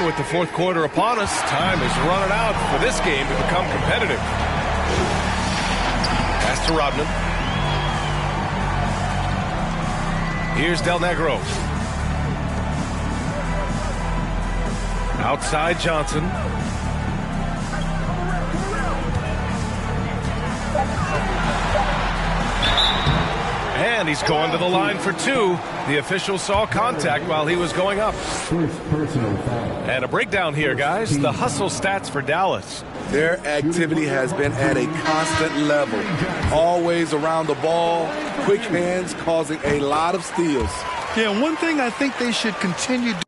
with the fourth quarter upon us, time is running out for this game to become competitive. Pass to Rodman. Here's Del Negro. Outside Johnson. And he's going to the line for two. The official saw contact while he was going up. And a breakdown here, guys. The hustle stats for Dallas. Their activity has been at a constant level. Always around the ball, quick hands, causing a lot of steals. Yeah, one thing I think they should continue doing.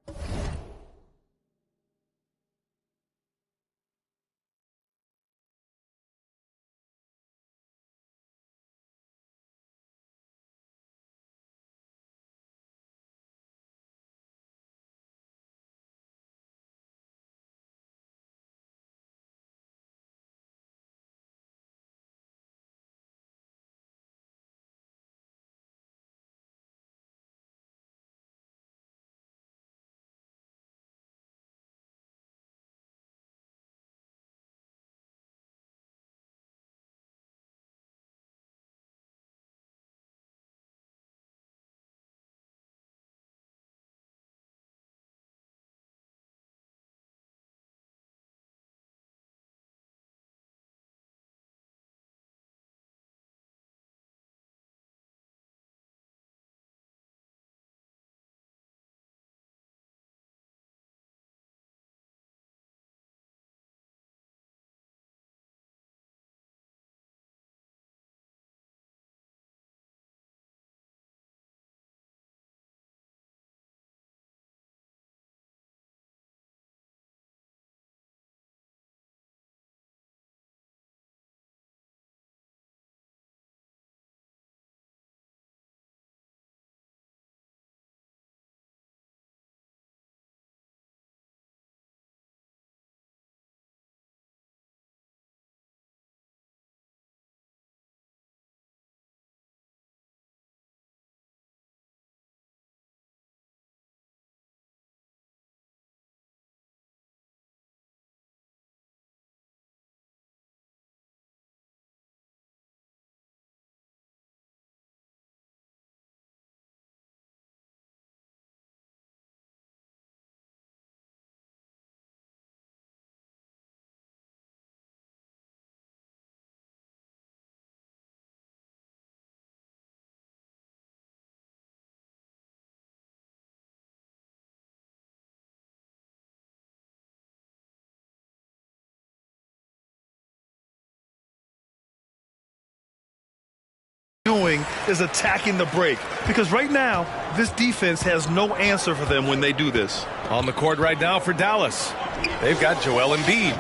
Doing is attacking the break, because right now this defense has no answer for them when they do this. On the court right now for Dallas, they've got Joel Embiid.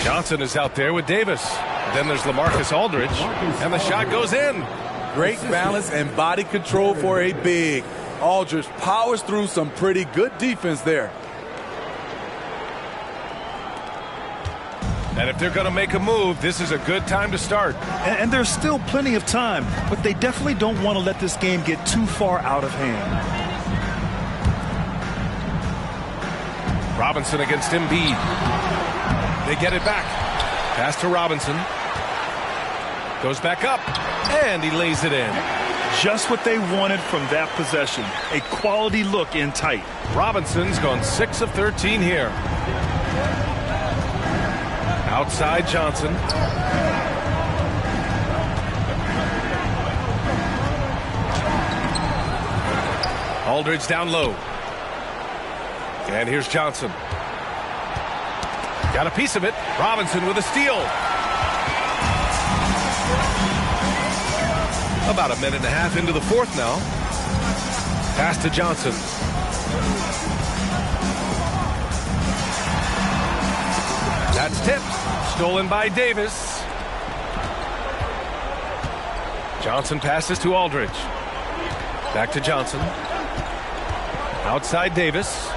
Johnson is out there with Davis. Then there's LaMarcus Aldridge, and the shot goes in. Great balance and body control for a big. Aldridge powers through some pretty good defense there. And if they're going to make a move, this is a good time to start. And there's still plenty of time, but they definitely don't want to let this game get too far out of hand. Robinson against Embiid. They get it back. Pass to Robinson. Goes back up, and he lays it in. Just what they wanted from that possession. A quality look in tight. Robinson's gone 6 of 13 here. Outside Johnson. Aldridge down low. And here's Johnson. Got a piece of it. Robinson with a steal. About a minute and a half into the fourth now. Pass to Johnson. That's tipped. Stolen by Davis. Johnson passes to Aldridge. Back to Johnson. Outside Davis.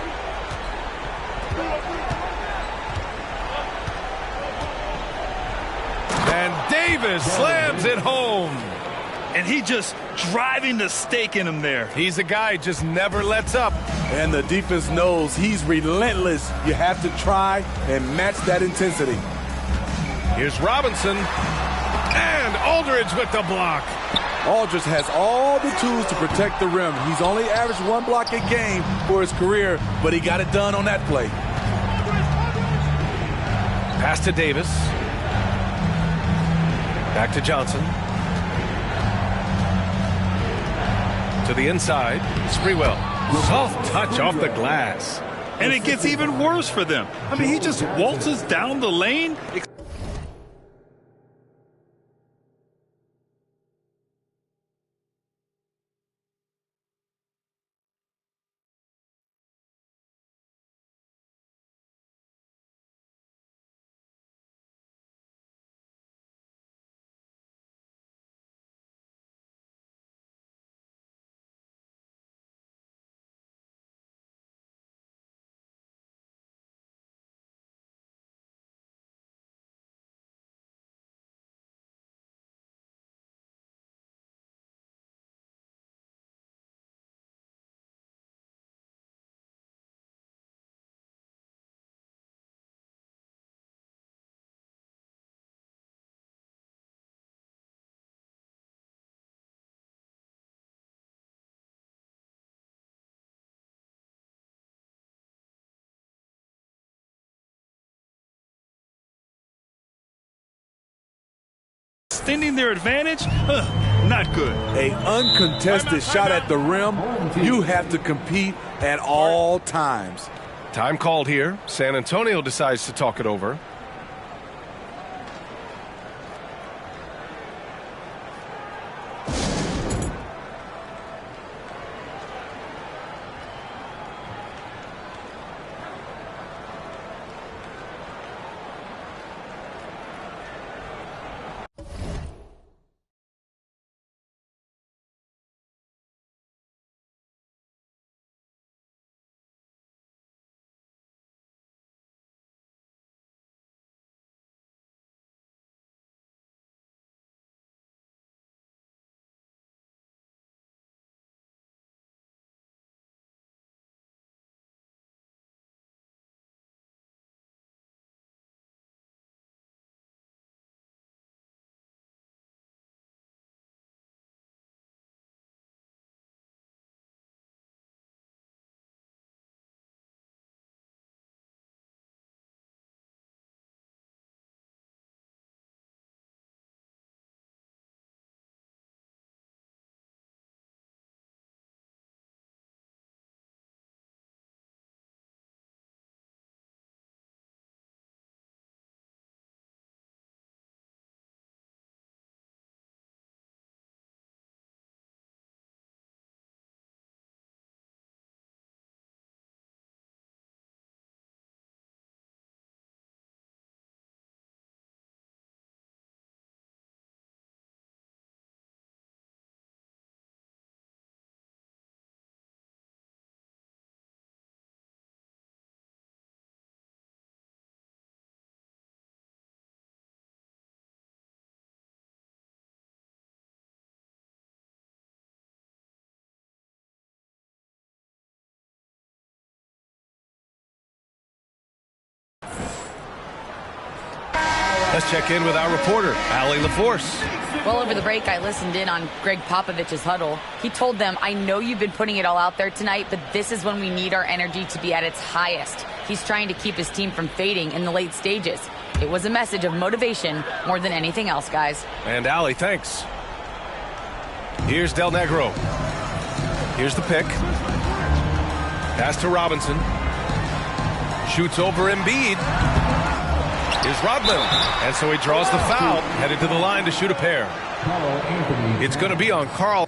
And Davis slams it home. And he just driving the stake in him there. He's a guy who just never lets up. And the defense knows he's relentless. You have to try and match that intensity. Here's Robinson. And Aldridge with the block. Aldridge has all the tools to protect the rim. He's only averaged 1 block a game for his career, but he got it done on that play. Pass to Davis. Back to Johnson. To the inside. Sprewell. Soft touch off the glass. And it gets even worse for them. I mean, he just waltzes down the lane. Extending their advantage, not good. An uncontested shot at the rim. You have to compete at all times. Time called here. San Antonio decides to talk it over. Let's check in with our reporter, Allie LaForce. Well, over the break, I listened in on Greg Popovich's huddle. He told them, I know you've been putting it all out there tonight, but this is when we need our energy to be at its highest. He's trying to keep his team from fading in the late stages. It was a message of motivation more than anything else, guys. And Allie, thanks. Here's Del Negro. Here's the pick. Pass to Robinson. Shoots over Embiid. Here's Rodman. And so he draws the foul, headed to the line to shoot a pair. It's going to be on Karl.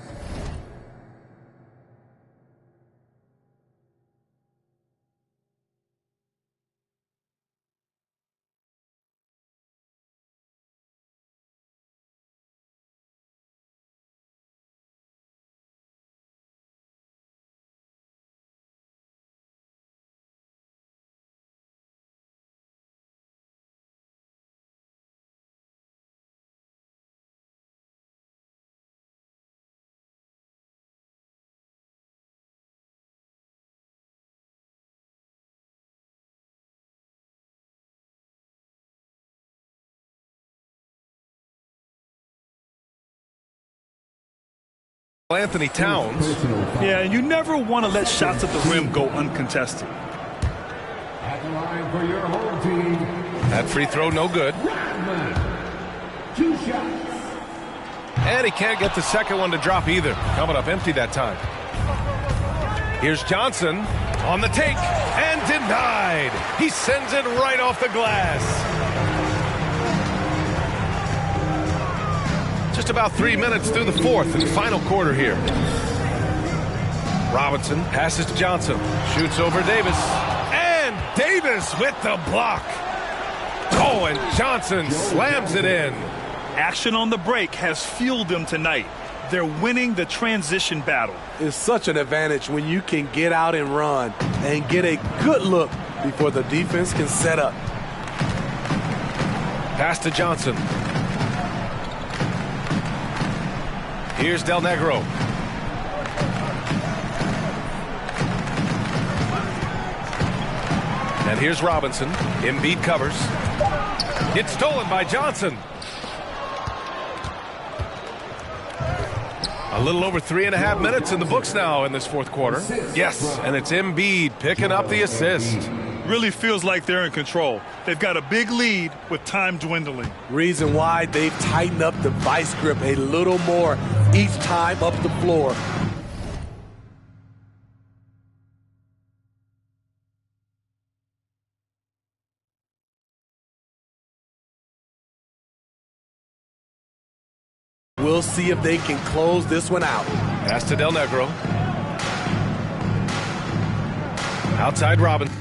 Anthony Towns. Yeah, and you never want to let shots at the rim go uncontested. At the line for your home team. That free throw no good. 2 shots. And he can't get the second one to drop either. Coming up empty that time. Here's Johnson on the take and denied. He sends it right off the glass. Just about 3 minutes through the fourth and final quarter here. Robinson passes to Johnson. Shoots over Davis. And Davis with the block. Oh, and Johnson slams it in. Action on the break has fueled them tonight. They're winning the transition battle. It's such an advantage when you can get out and run and get a good look before the defense can set up. Pass to Johnson. Here's Del Negro. And here's Robinson. Embiid covers. It's stolen by Johnson. A little over 3.5 minutes in the books now in this fourth quarter. Yes, and it's Embiid picking up the assist. Really feels like they're in control. They've got a big lead with time dwindling. Reason why they've tightened up the vice grip a little more each time up the floor. We'll see if they can close this one out. Pass to Del Negro. Outside Robinson.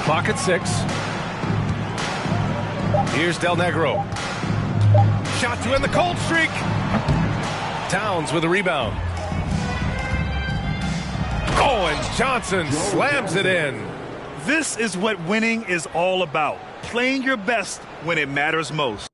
Clock at 6. Here's Del Negro. Shot to end the cold streak. Towns with a rebound. Oh, and Johnson slams it in. This is what winning is all about. Playing your best when it matters most.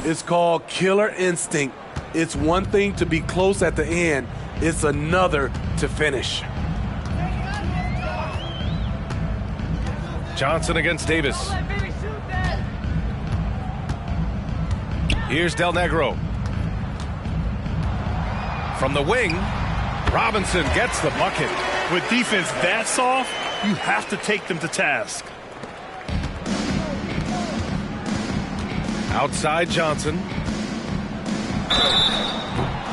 It's called killer instinct. It's one thing to be close at the end. It's another to finish. Johnson against Davis. Here's Del Negro. From the wing, Robinson gets the bucket. With defense that soft, You have to take them to task. Outside Johnson.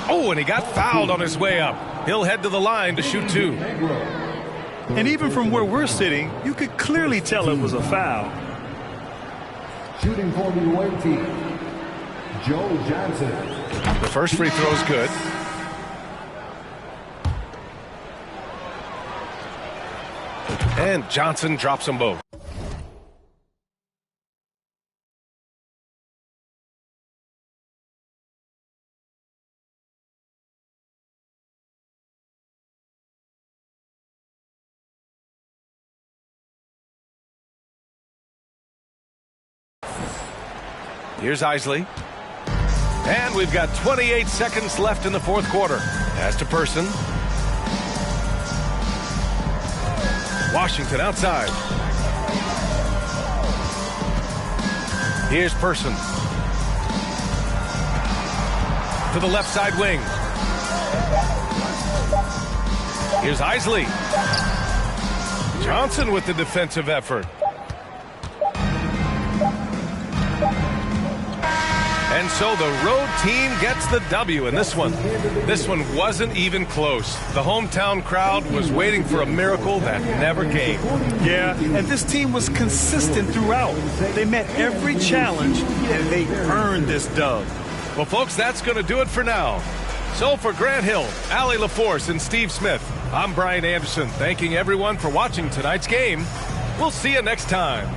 Oh, and he got fouled on his way up. He'll head to the line to shoot 2. And even from where we're sitting, you could clearly tell it was a foul. Shooting for the away team, Joe Johnson. The first free throw is good. And Johnson drops them both. Here's Isley. And we've got 28 seconds left in the fourth quarter. Pass to Person. Washington outside. Here's Person. To the left side wing. Here's Isley. Johnson with the defensive effort. And so the road team gets the W in this one. This one wasn't even close. The hometown crowd was waiting for a miracle that never came. Yeah, and this team was consistent throughout. They met every challenge, and they earned this dub. Well, folks, that's going to do it for now. So for Grant Hill, Allie LaForce, and Steve Smith, I'm Brian Anderson, thanking everyone for watching tonight's game. We'll see you next time.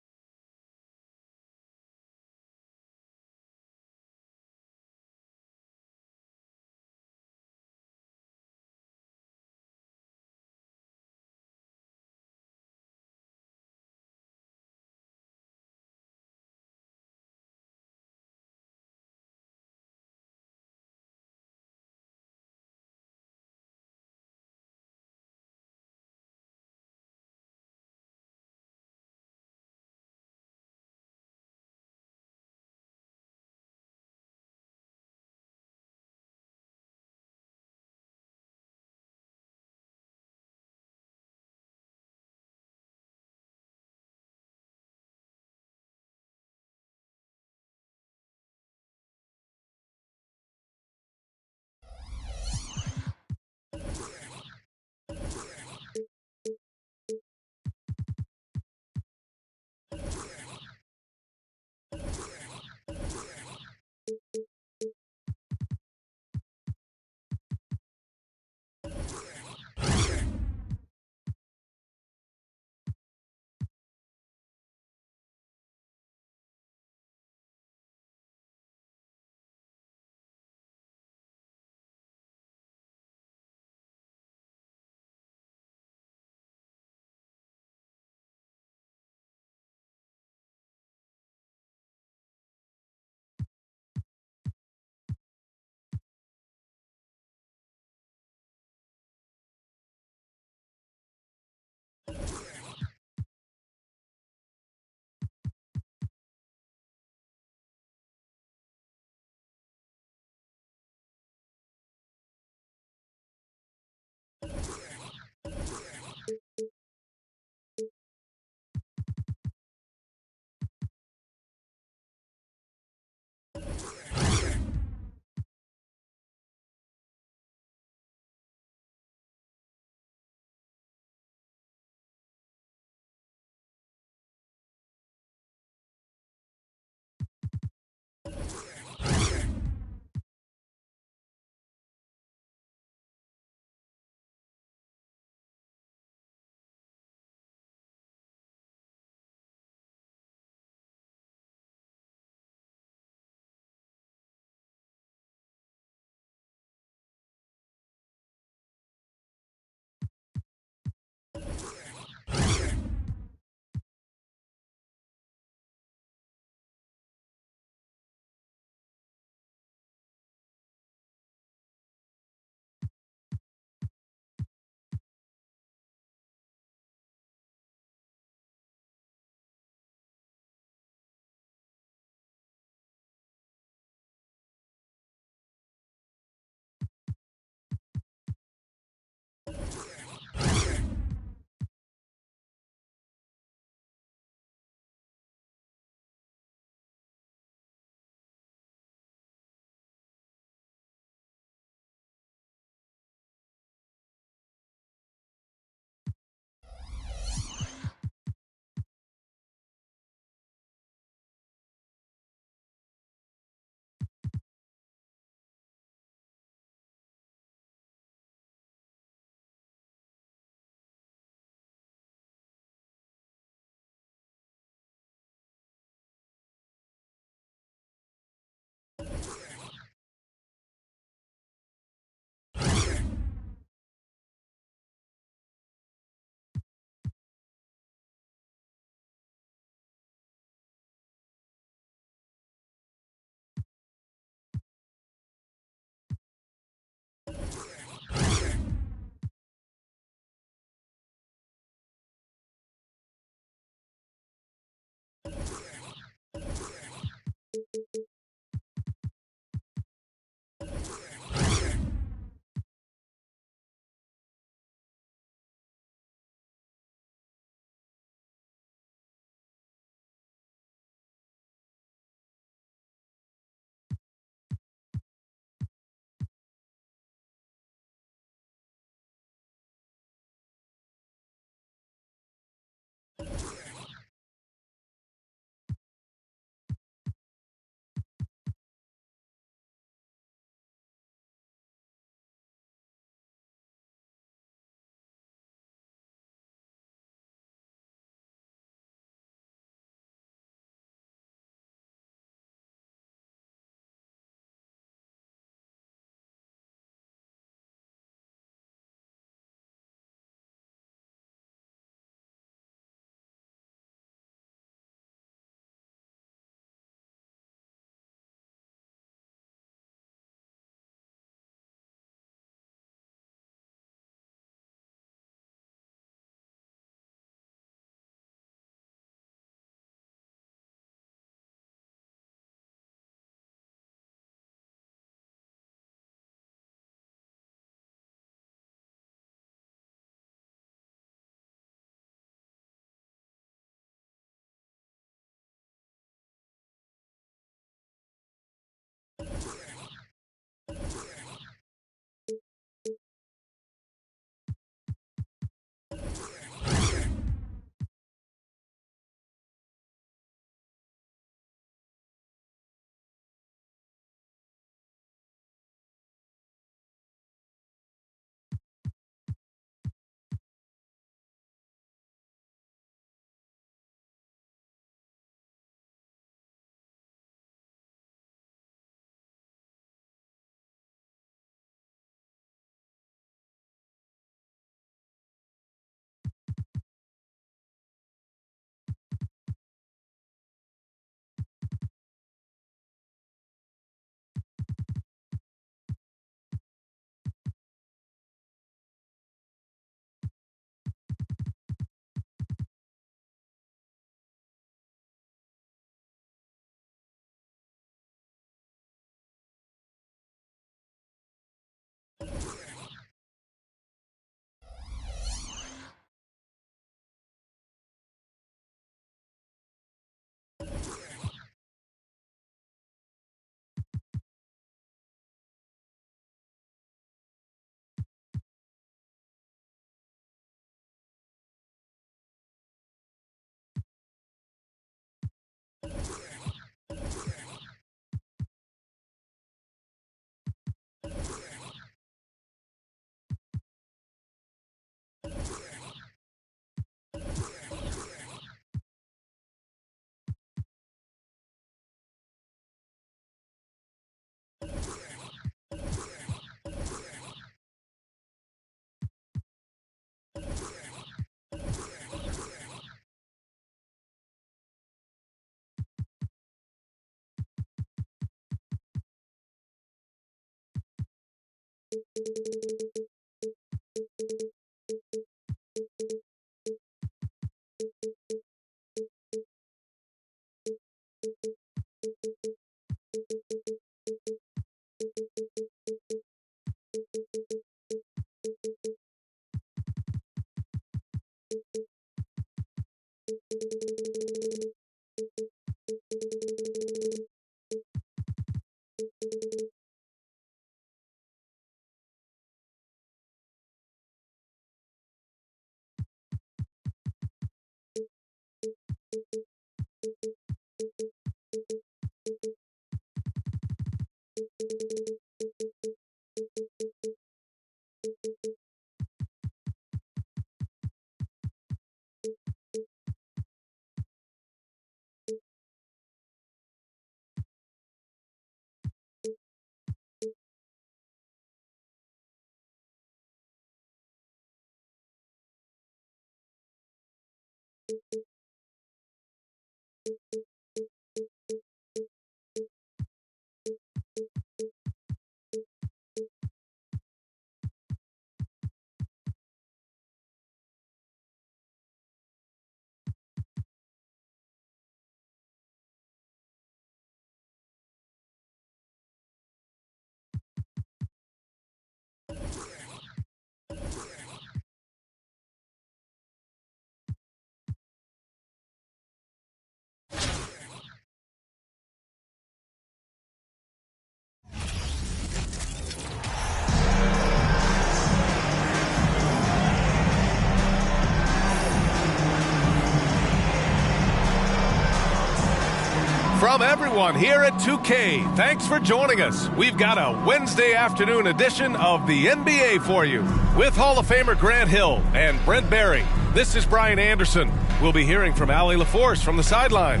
From everyone here at 2K, thanks for joining us. We've got a Wednesday afternoon edition of the NBA for you with Hall of Famer Grant Hill and Brent Barry. This is Brian Anderson. We'll be hearing from Allie LaForce from the sideline.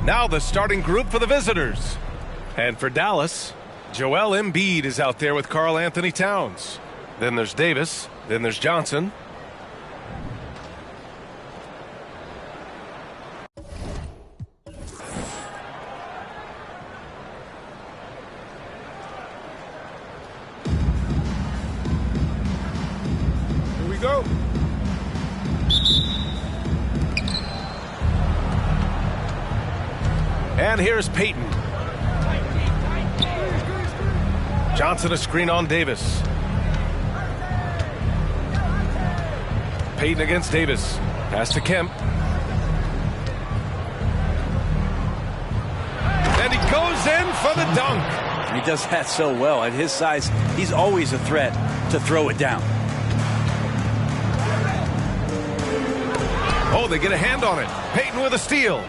Now the starting group for the visitors. And for Dallas, Joel Embiid is out there with Karl Anthony Towns. Then there's Davis. Then there's Johnson. Go. And here's Payton. Johnson a screen on Davis. Payton against Davis. Pass to Kemp. And he goes in for the dunk. He does that so well. At his size, he's always a threat to throw it down. Oh, they get a hand on it. Payton with a steal.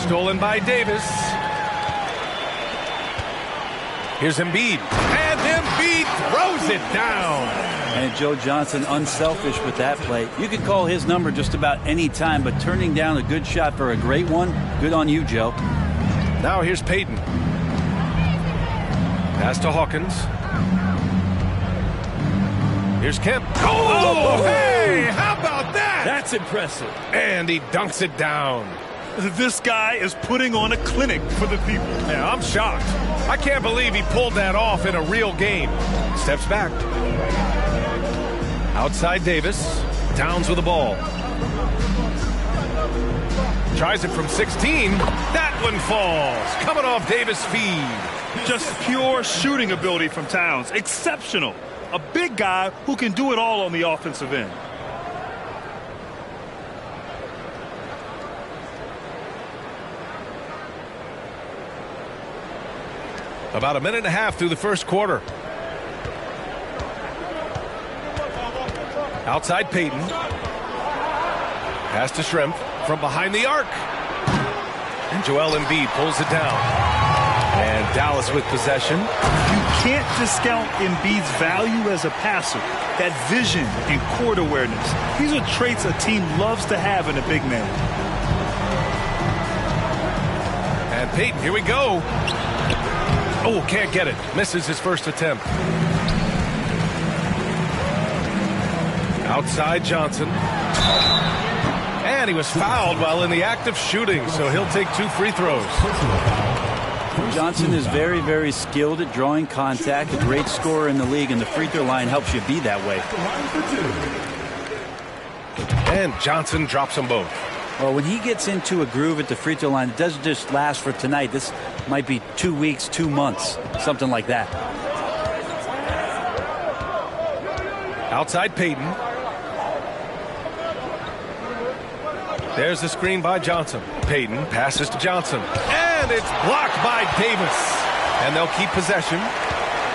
Stolen by Davis. Here's Embiid. And Embiid throws it down. And Joe Johnson unselfish with that play. You could call his number just about any time, but turning down a good shot for a great one, good on you, Joe. Now here's Payton. Pass to Hawkins. Here's Kemp. Oh, hey, how about that? That's impressive. And he dunks it down. This guy is putting on a clinic for the people. Yeah, I'm shocked. I can't believe he pulled that off in a real game. Steps back. Outside Davis. Towns with the ball. Tries it from 16. That one falls. Coming off Davis' feed. Just pure shooting ability from Towns. Exceptional. A big guy who can do it all on the offensive end. About a minute and a half through the first quarter. Outside Payton. Pass to Shrimp from behind the arc. And Joel Embiid pulls it down. And Dallas with possession. You can't discount Embiid's value as a passer. That vision and court awareness. These are traits a team loves to have in a big man. And Payton, here we go. Oh, can't get it. Misses his first attempt. Outside Johnson. And he was fouled while in the act of shooting, so he'll take 2 free throws. Johnson is very, very skilled at drawing contact, a great scorer in the league, and the free throw line helps you be that way. And Johnson drops them both. Well, when he gets into a groove at the free throw line, it doesn't just last for tonight. This might be 2 weeks, 2 months, something like that. Outside Payton. There's the screen by Johnson. Payton passes to Johnson. And it's blocked by Davis. And they'll keep possession.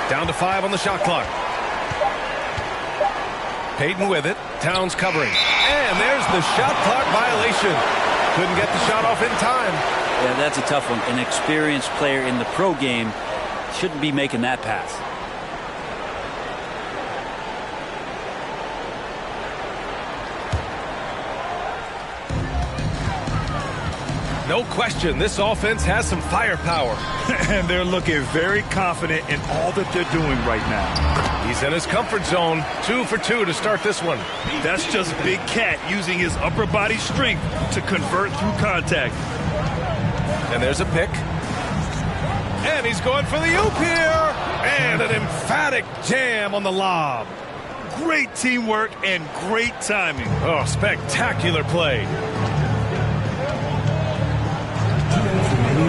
Down to 5 on the shot clock. Payton with it. Towns covering. And there's the shot clock violation. Couldn't get the shot off in time. Yeah, that's a tough one. An experienced player in the pro game shouldn't be making that pass. No question, this offense has some firepower. And they're looking very confident in all that they're doing right now. He's in his comfort zone. 2 for 2 to start this one. That's just Big Cat using his upper body strength to convert through contact. And there's a pick. And he's going for the oop here. And an emphatic jam on the lob. Great teamwork and great timing. Oh, spectacular play.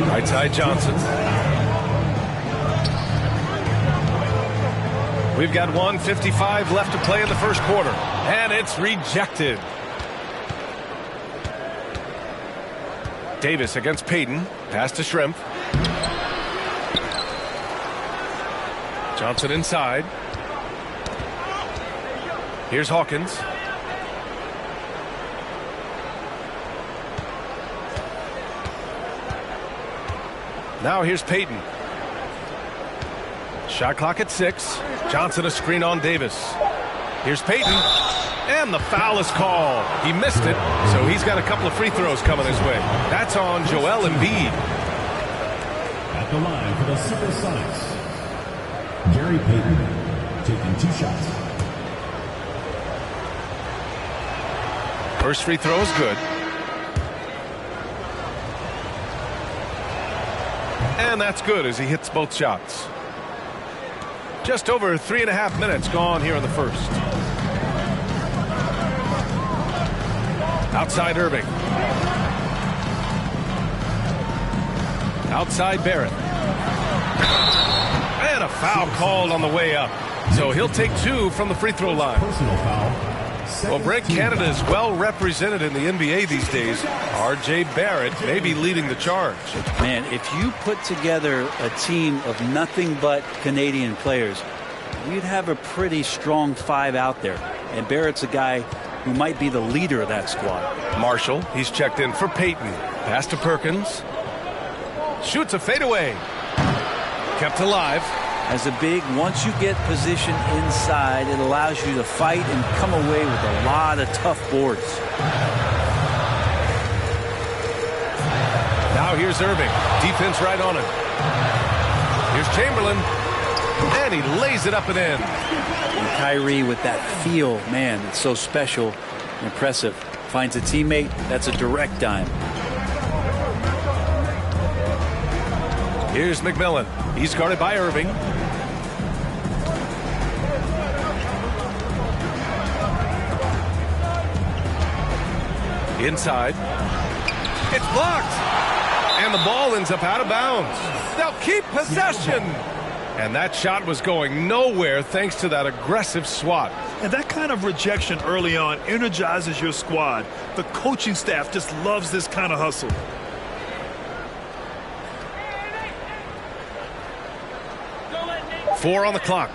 Right side Johnson. We've got 1:55 left to play in the first quarter. And it's rejected. Davis against Payton. Pass to Shrimp. Johnson inside. Here's Hawkins. Now here's Payton. Shot clock at 6. Johnson a screen on Davis. Here's Payton. And the foul is called. He missed it, so he's got a couple of free throws coming his way. That's on Joel Embiid. At the line for the Supersonics, Gary Payton taking 2 shots. First free throw is good. And that's good as he hits both shots. Just over 3.5 minutes gone here in the first. Outside Irving. Outside Barrett. And a foul called on the way up. So he'll take 2 from the free throw line. Personal foul. Well, Brent, Canada is well represented in the NBA these days. R.J. Barrett may be leading the charge. Man, if you put together a team of nothing but Canadian players, you'd have a pretty strong 5 out there. And Barrett's a guy who might be the leader of that squad. Marshall, he's checked in for Payton. Pass to Perkins. Shoots a fadeaway. Kept alive. As a big, once you get position inside, it allows you to fight and come away with a lot of tough boards. Now here's Irving. Defense right on him. Here's Chamberlain. And he lays it up and in. And Kyrie with that feel, man, it's so special, impressive. Finds a teammate, that's a direct dime. Here's McMillan. He's guarded by Irving. Inside. It's blocked. And the ball ends up out of bounds. They'll keep possession. And that shot was going nowhere thanks to that aggressive swat. And that kind of rejection early on energizes your squad. The coaching staff just loves this kind of hustle. Four on the clock.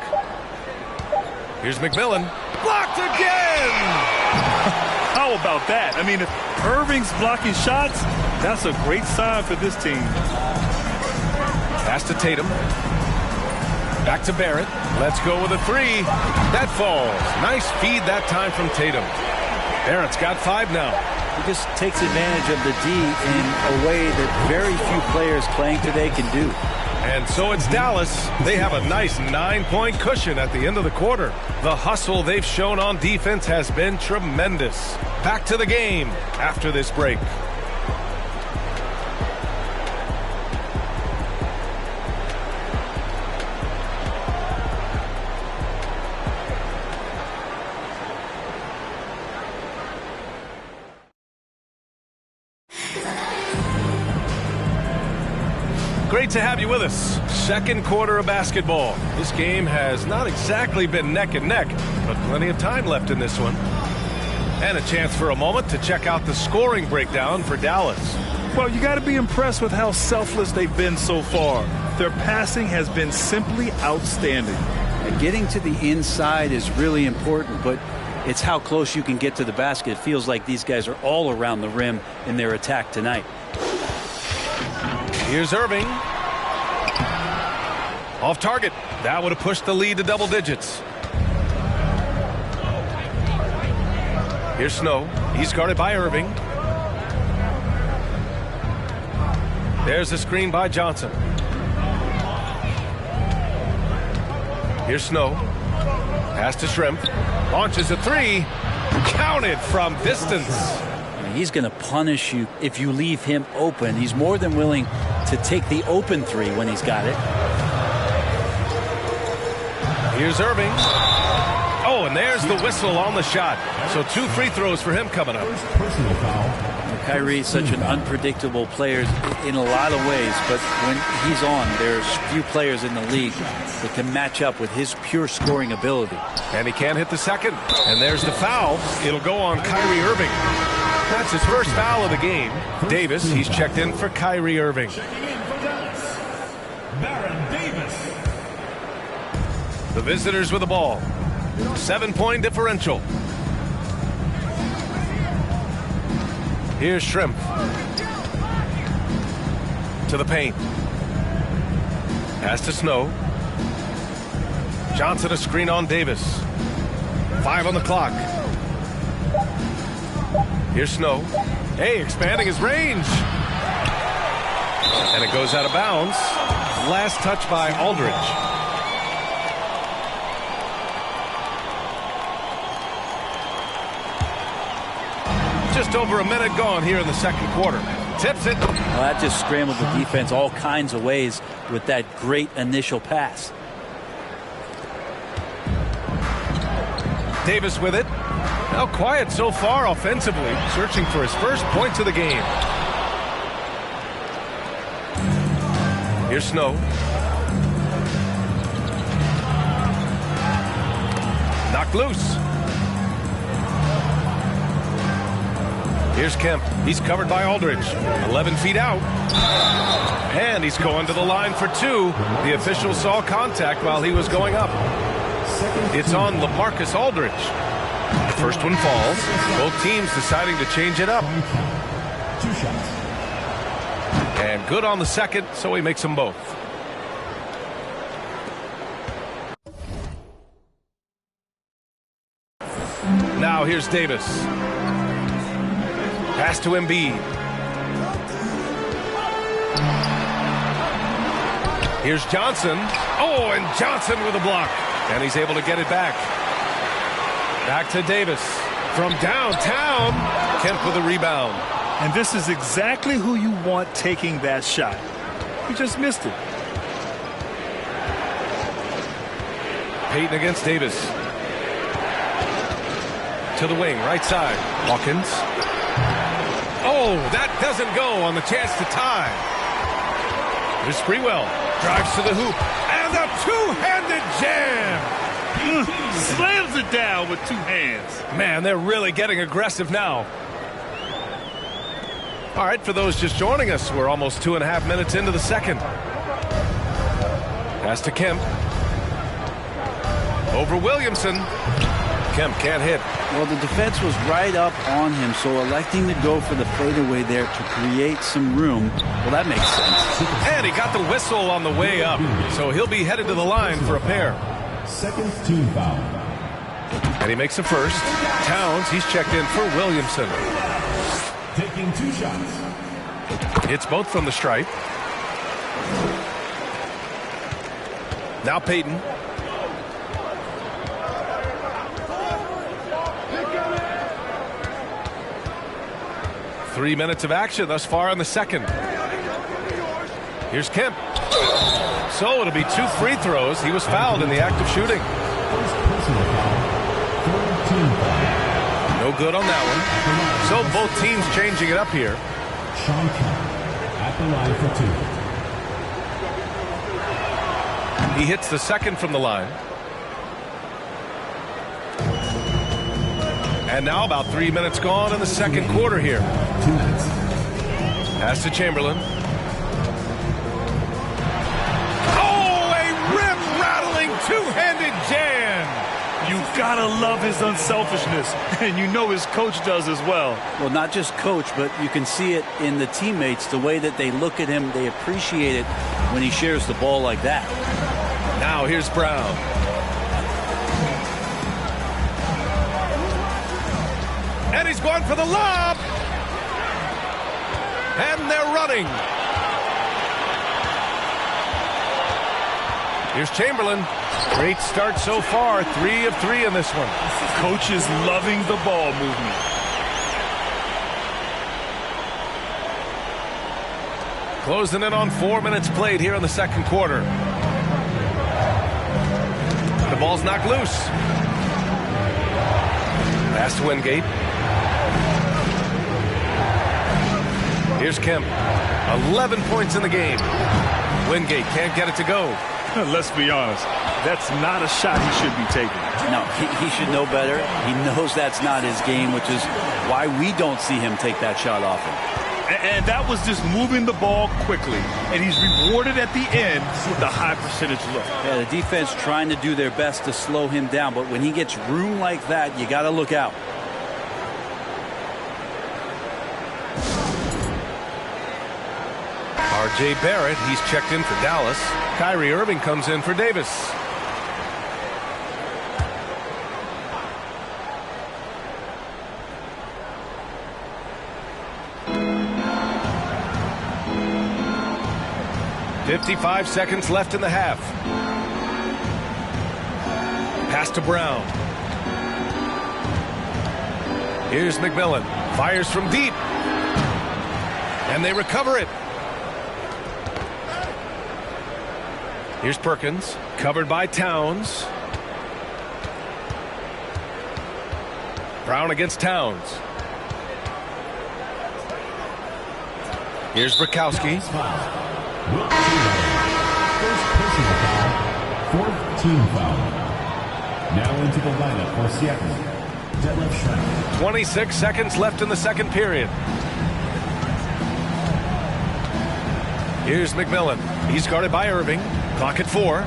Here's McMillan. Blocked again! How about that? I mean, if Irving's blocking shots, that's a great sign for this team. Pass to Tatum. Back to Barrett. Let's go with a 3. That falls. Nice feed that time from Tatum. Barrett's got 5 now. He just takes advantage of the D in a way that very few players playing today can do. And so it's Dallas. They have a nice 9-point cushion at the end of the quarter. The hustle they've shown on defense has been tremendous. Back to the game after this break. Great to have you with us. Second quarter of basketball. This game has not exactly been neck and neck, but plenty of time left in this one. And a chance for a moment to check out the scoring breakdown for Dallas. Well, you got to be impressed with how selfless they've been so far. Their passing has been simply outstanding. And getting to the inside is really important, but it's how close you can get to the basket. It feels like these guys are all around the rim in their attack tonight. Here's Irving. Off target. That would have pushed the lead to double digits. Here's Snow. He's guarded by Irving. There's a screen by Johnson. Here's Snow. Pass to Shrimp. Launches a three. Counted from distance. He's going to punish you if you leave him open. He's more than willing to take the open three when he's got it. Here's Irving. Oh, and there's the whistle on the shot. So 2 free throws for him coming up. Personal foul. Kyrie is such an unpredictable player in a lot of ways, but when he's on, there's few players in the league that can match up with his pure scoring ability. And he can't hit the second. And there's the foul. It'll go on Kyrie Irving. That's his first foul of the game. Davis, he's checked in for Kyrie Irving. The visitors with the ball. 7-point differential. Here's Shrimp. To the paint. Pass to Snow. Johnson a screen on Davis. 5 on the clock. Here's Snow. Hey, expanding his range. And it goes out of bounds. Last touch by Aldridge. Just over a minute gone here in the second quarter. Tips it. Well, that just scrambled the defense all kinds of ways with that great initial pass. Davis with it. Now quiet so far offensively, searching for his first points of the game. Here's Snow. Knocked loose. Here's Kemp. He's covered by Aldridge. 11 feet out. And he's going to the line for 2. The official saw contact while he was going up. It's on LaMarcus Aldridge. The first one falls. Both teams deciding to change it up. 2 shots. And good on the second, so he makes them both. Now here's Davis. Pass to Embiid. Here's Johnson. Oh, and Johnson with a block. And he's able to get it back. Back to Davis. From downtown, Kemp with a rebound. And this is exactly who you want taking that shot. He just missed it. Payton against Davis. To the wing, right side. Hawkins. Oh, that doesn't go on the chance to tie. Here's Sprewell. Drives to the hoop. And a two-handed jam. Slams it down with 2 hands. Man, they're really getting aggressive now. All right, for those just joining us, we're almost 2.5 minutes into the second. Pass to Kemp. Over Williamson. Kemp can't hit. Well, the defense was right up on him, so electing to go for the fadeaway there to create some room, well, that makes sense. And he got the whistle on the way up, so he'll be headed to the line for a pair. Second team foul. And he makes the first. Towns, he's checked in for Williamson. Taking 2 shots. Hits both from the stripe. Now Payton. 3 minutes of action thus far in the second. Here's Kemp. So it'll be 2 free throws. He was fouled in the act of shooting. First personal foul. Third team foul. No good on that one. So both teams changing it up here. Sean Kemp at the line for 2. He hits the second from the line. And now about 3 minutes gone in the second quarter here. 2 minutes. Pass to Chamberlain. Oh, a rim-rattling two-handed jam. You gotta love his unselfishness, and you know his coach does as well. Well, not just coach, but you can see it in the teammates, the way that they look at him. They appreciate it when he shares the ball like that. Now here's Brown. And he's going for the lob. And they're running. Here's Chamberlain. Great start so far. 3 of 3 in this one. Coach is loving the ball movement. Closing in on 4 minutes played here in the second quarter. The ball's knocked loose. Pass to Wingate. Here's Kemp. 11 points in the game. Wingate can't get it to go. Let's be honest. That's not a shot he should be taking. No, he should know better. He knows that's not his game, which is why we don't see him take that shot often. And that was just moving the ball quickly. And he's rewarded at the end with a high percentage look. Yeah, the defense trying to do their best to slow him down. But when he gets room like that, you got to look out. R.J. Barrett, he's checked in for Dallas. Kyrie Irving comes in for Davis. .55 seconds left in the half. Pass to Brown. Here's McMillan. Fires from deep. And they recover it. Here's Perkins, covered by Towns. Brown against Towns. Here's Bukowski. First personal foul. Fourth team foul. Now into the lineup for Seattle. Detlef Schrempf. 26 seconds left in the second period. Here's McMillan. He's guarded by Irving. Clock at 4.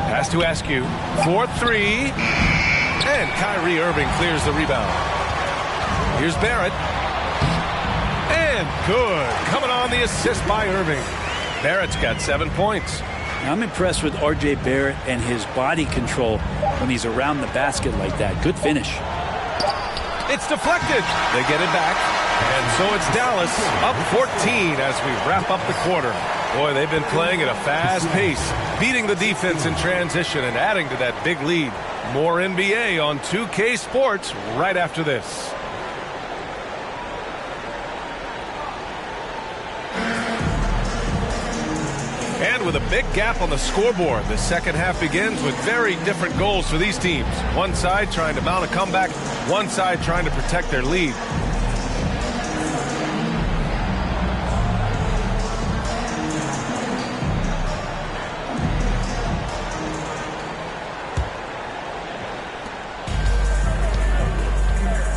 Pass to Askew. 4-3. And Kyrie Irving clears the rebound. Here's Barrett. And good. Coming on the assist by Irving. Barrett's got 7 points. I'm impressed with R.J. Barrett and his body control when he's around the basket like that. Good finish. It's deflected. They get it back. And so it's Dallas up 14 as we wrap up the quarter. Boy, they've been playing at a fast pace, beating the defense in transition and adding to that big lead. More NBA on 2K Sports right after this. And with a big gap on the scoreboard, the second half begins with very different goals for these teams. One side trying to mount a comeback, one side trying to protect their lead.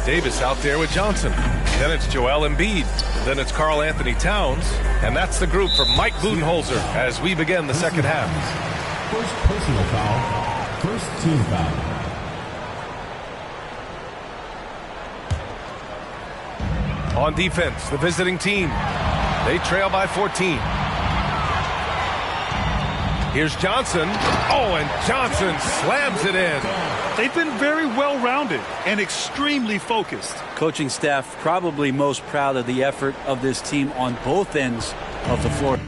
Davis out there with Johnson. Then it's Joel Embiid. Then it's Karl Anthony Towns. And that's the group for Mike Budenholzer as we begin the second half. First personal foul. First team foul. On defense, the visiting team. They trail by 14. Here's Johnson. Oh, and Johnson slams it in. They've been very well-rounded and extremely focused. Coaching staff probably most proud of the effort of this team on both ends of the floor.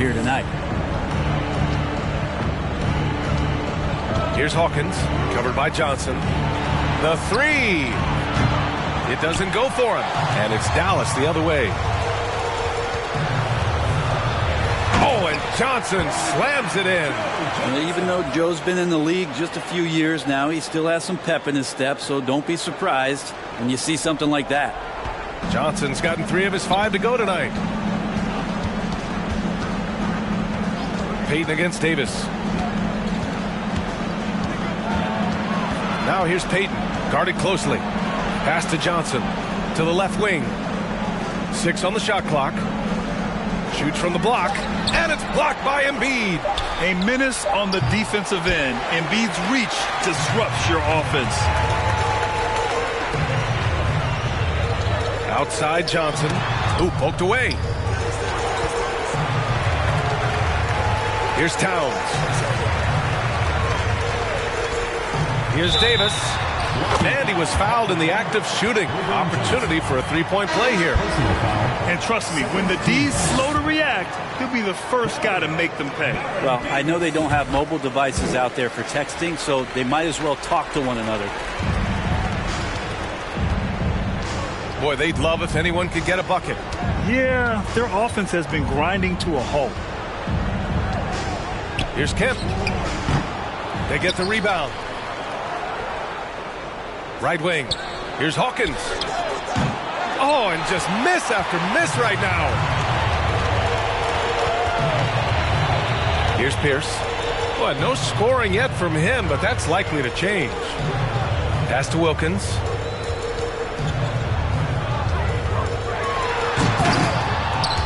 here tonight. Here's Hawkins, covered by Johnson. The three. It doesn't go for him, and it's Dallas the other way. Oh, and Johnson slams it in. And even though Joe's been in the league just a few years now, he still has some pep in his step, so don't be surprised when you see something like that. Johnson's gotten 3 of his 5 to go tonight. Payton against Davis. Now here's Payton, guarded closely. Pass to Johnson, to the left wing. 6 on the shot clock. Shoots from the block, and it's blocked by Embiid. A menace on the defensive end. Embiid's reach disrupts your offense. Outside Johnson. Ooh, poked away. Here's Towns. Here's Davis. And he was fouled in the act of shooting. Opportunity for a three-point play here. And trust me, when the D's slow to react, he'll be the first guy to make them pay. Well, I know they don't have mobile devices out there for texting, so they might as well talk to one another. Boy, they'd love if anyone could get a bucket. Yeah, their offense has been grinding to a halt. Here's Kemp. They get the rebound. Right wing. Here's Hawkins. Oh, and just miss after miss right now. Here's Pierce. Well, no scoring yet from him, but that's likely to change. Pass to Wilkins.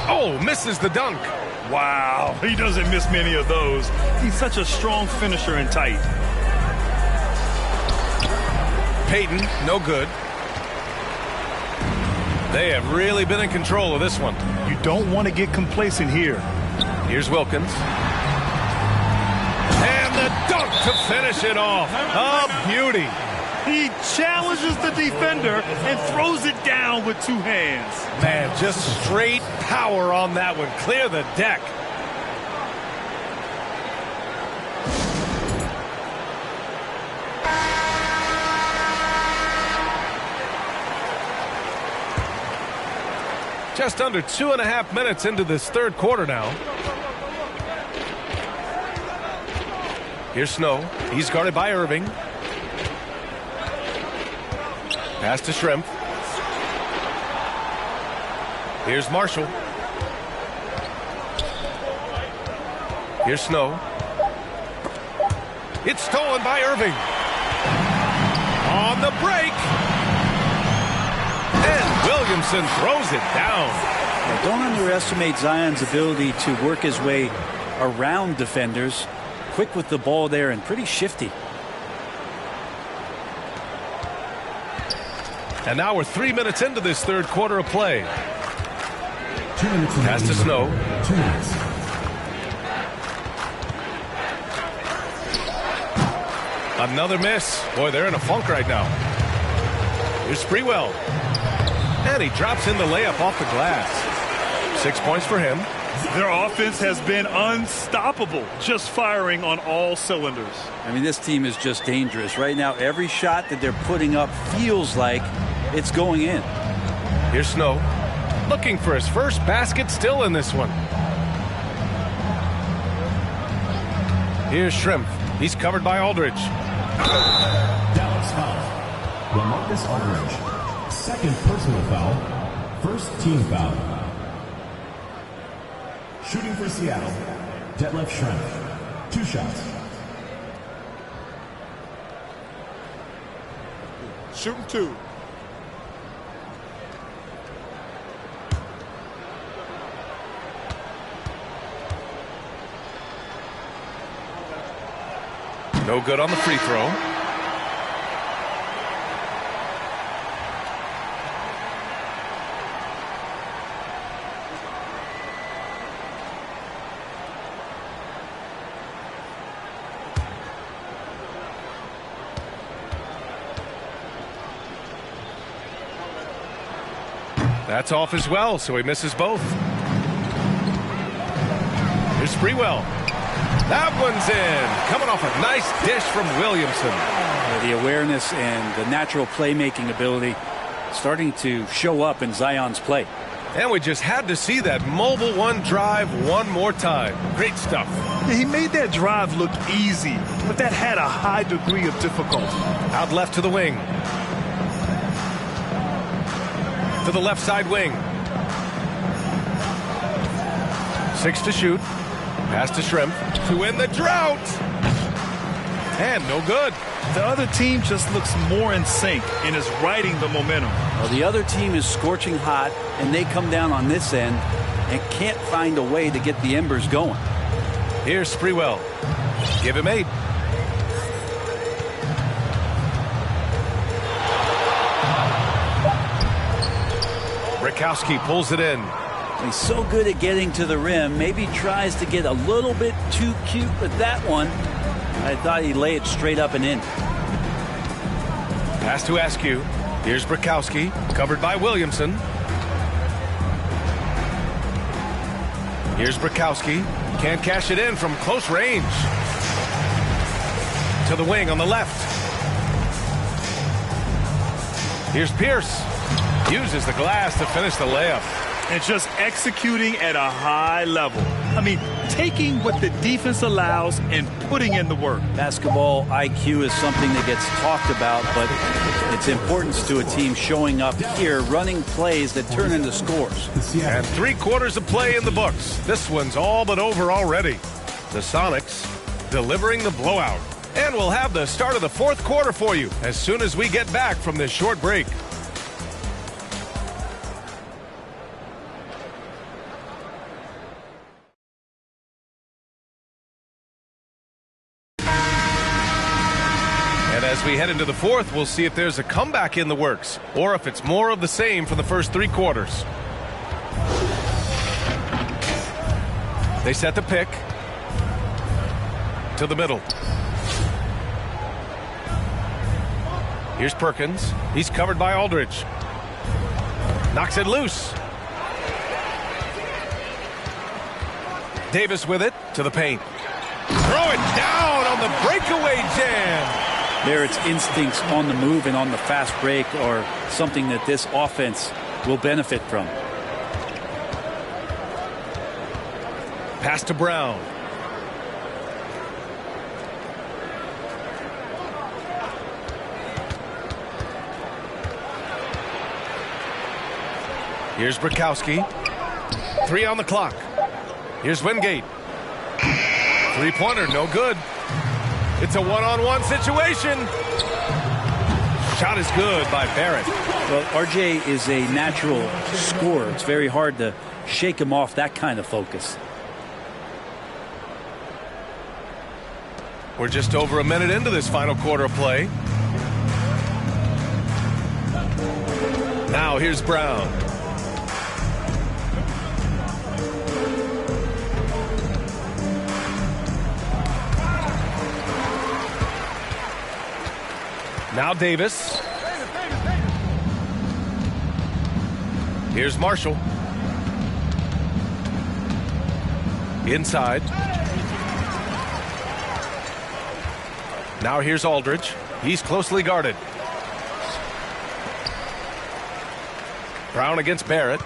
Oh, misses the dunk. Wow, he doesn't miss many of those. He's such a strong finisher and tight. Payton, no good. They have really been in control of this one. You don't want to get complacent here. Here's Wilkins. And the dunk to finish it off. A beauty. He challenges the defender and throws it down with 2 hands. Man, just straight power on that one. Clear the deck. Just under 2.5 minutes into this third quarter now. Here's Snow. He's guarded by Irving. Pass to Shrimp. Here's Marshall. Here's Snow. It's stolen by Irving. On the break. And Williamson throws it down. Now, don't underestimate Zion's ability to work his way around defenders. Quick with the ball there and pretty shifty. And now we're 3 minutes into this third quarter of play. 2 minutes. Pass to Snow. 2 minutes. Another miss. Boy, they're in a funk right now. Here's Sprewell. And he drops in the layup off the glass. 6 points for him. Their offense has been unstoppable, just firing on all cylinders. I mean, this team is just dangerous. Right now, every shot that they're putting up feels like it's going in. Here's Snow. Looking for his first basket still in this one. Here's Shrimp. He's covered by Aldridge. Dallas foul. LaMarcus Aldridge. Second personal foul. First team foul. Shooting for Seattle. Detlef Schrempf. 2 shots. Shooting 2. No good on the free throw. That's off as well, so he misses both. Sprewell. That one's in. Coming off a nice dish from Williamson. The awareness and the natural playmaking ability starting to show up in Zion's play. And we just had to see that mobile one drive one more time. Great stuff. He made that drive look easy, but that had a high degree of difficulty. Out left to the wing. To the left side wing. 6 to shoot. Pass to Shrimp to win the drought. And no good. The other team just looks more in sync and is riding the momentum. Well, the other team is scorching hot, and they come down on this end and can't find a way to get the embers going. Here's Sprewell. Give him 8. Rakowski pulls it in. He's so good at getting to the rim. Maybe tries to get a little bit too cute with that one. I thought he'd lay it straight up and in. Pass to Askew. Here's Rakowski, covered by Williamson. Here's Rakowski. Can't cash it in from close range. To the wing on the left. Here's Pierce. Uses the glass to finish the layup. And just executing at a high level. I mean, taking what the defense allows and putting in the work. Basketball IQ is something that gets talked about, but its importance to a team showing up here, running plays that turn into scores. And 3/4 of play in the books. This one's all but over already. The Sonics delivering the blowout. And we'll have the start of the 4th quarter for you as soon as we get back from this short break. As we head into the 4th, we'll see if there's a comeback in the works or if it's more of the same for the first 3 quarters. They set the pick to the middle. Here's Perkins. He's covered by Aldridge. Knocks it loose. Davis with it to the paint. Throw it down on the breakaway jam. Barrett's instincts on the move and on the fast break are something that this offense will benefit from. Pass to Brown. Here's Rakowski. 3 on the clock. Here's Wingate. 3-pointer, no good. It's a one-on-one situation. Shot is good by Barrett. Well, RJ is a natural scorer. It's very hard to shake him off that kind of focus. We're just over a minute into this final quarter of play. Now here's Brown. Now Davis. Here's Marshall. Inside. Now here's Aldridge. He's closely guarded. Brown against Barrett.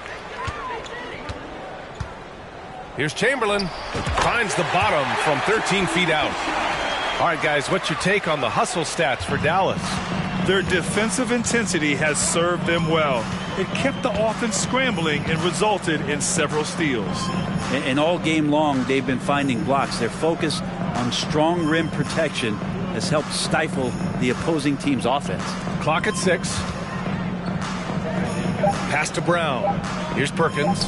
Here's Chamberlain. Finds the bottom from 13 feet out. All right, guys, what's your take on the hustle stats for Dallas? Their defensive intensity has served them well. It kept the offense scrambling and resulted in several steals. And all game long, they've been finding blocks. Their focus on strong rim protection has helped stifle the opposing team's offense. Clock at 6. Pass to Brown. Here's Perkins.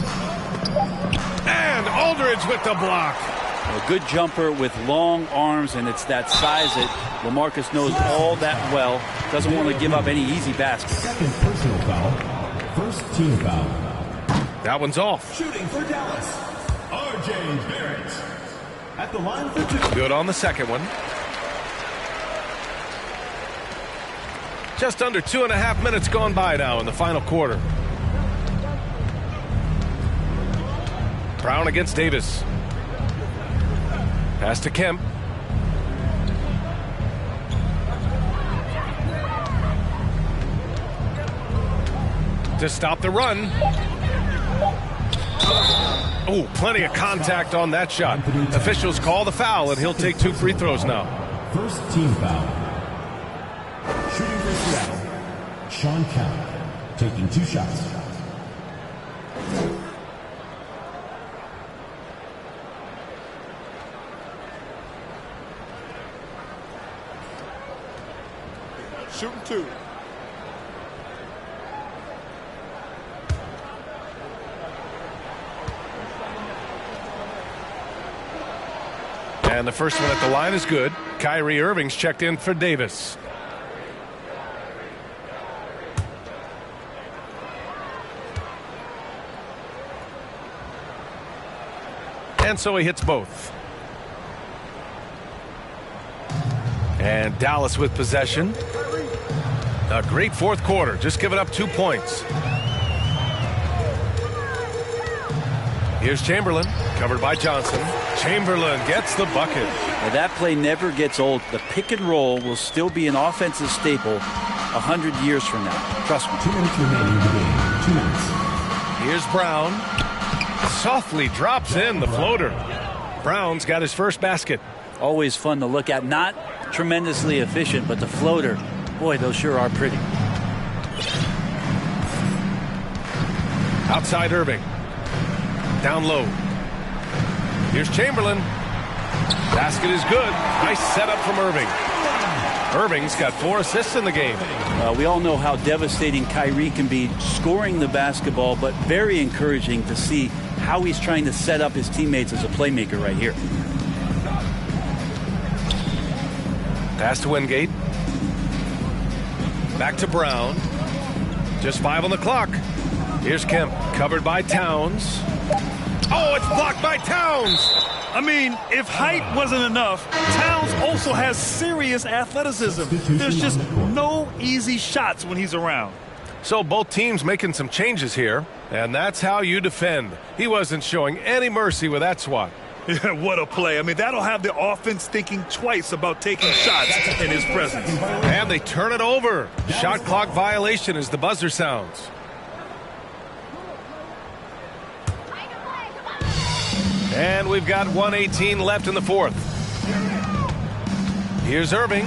And Aldridge with the block. A good jumper with long arms, and it's that size that LaMarcus knows all that well. Doesn't want to give up any easy baskets. Second personal foul. First team foul. That one's off. Shooting for Dallas, R.J. Barrett. At the line for 2. Good on the second one. Just under 2.5 minutes gone by now in the final quarter. Brown against Davis. Pass to Kemp. To stop the run. Oh, plenty of contact on that shot. Officials call the foul, and he'll take 2 free throws now. First team foul. Shooting for Seattle, Sean Kemp, taking 2 shots. Shooting 2. And the first one at the line is good. Kyrie Irving's checked in for Davis. And so he hits both. And Dallas with possession. A great fourth quarter, just giving up 2 points. Here's Chamberlain, covered by Johnson. Chamberlain gets the bucket. Now that play never gets old. The pick and roll will still be an offensive staple 100 years from now. Trust me. 2 minutes remaining in the game. 2 minutes. Here's Brown. Softly drops in the floater. Brown's got his first basket. Always fun to look at. Not tremendously efficient, but the floater, boy, those sure are pretty. Outside Irving. Down low. Here's Chamberlain. Basket is good. Nice setup from Irving. Irving's got 4 assists in the game. We all know how devastating Kyrie can be scoring the basketball, but very encouraging to see how he's trying to set up his teammates as a playmaker right here. Pass to Wingate. Back to Brown. Just 5 on the clock. Here's Kemp, covered by Towns. Oh, it's blocked by Towns. I mean, if height wasn't enough, Towns also has serious athleticism. There's just no easy shots when he's around. So both teams making some changes here, and that's how you defend. He wasn't showing any mercy with that swat. Yeah, what a play. I mean, that'll have the offense thinking twice about taking shots in his presence. And they turn it over. Shot clock violation as the buzzer sounds. And we've got 1:18 left in the fourth. Here's Irving.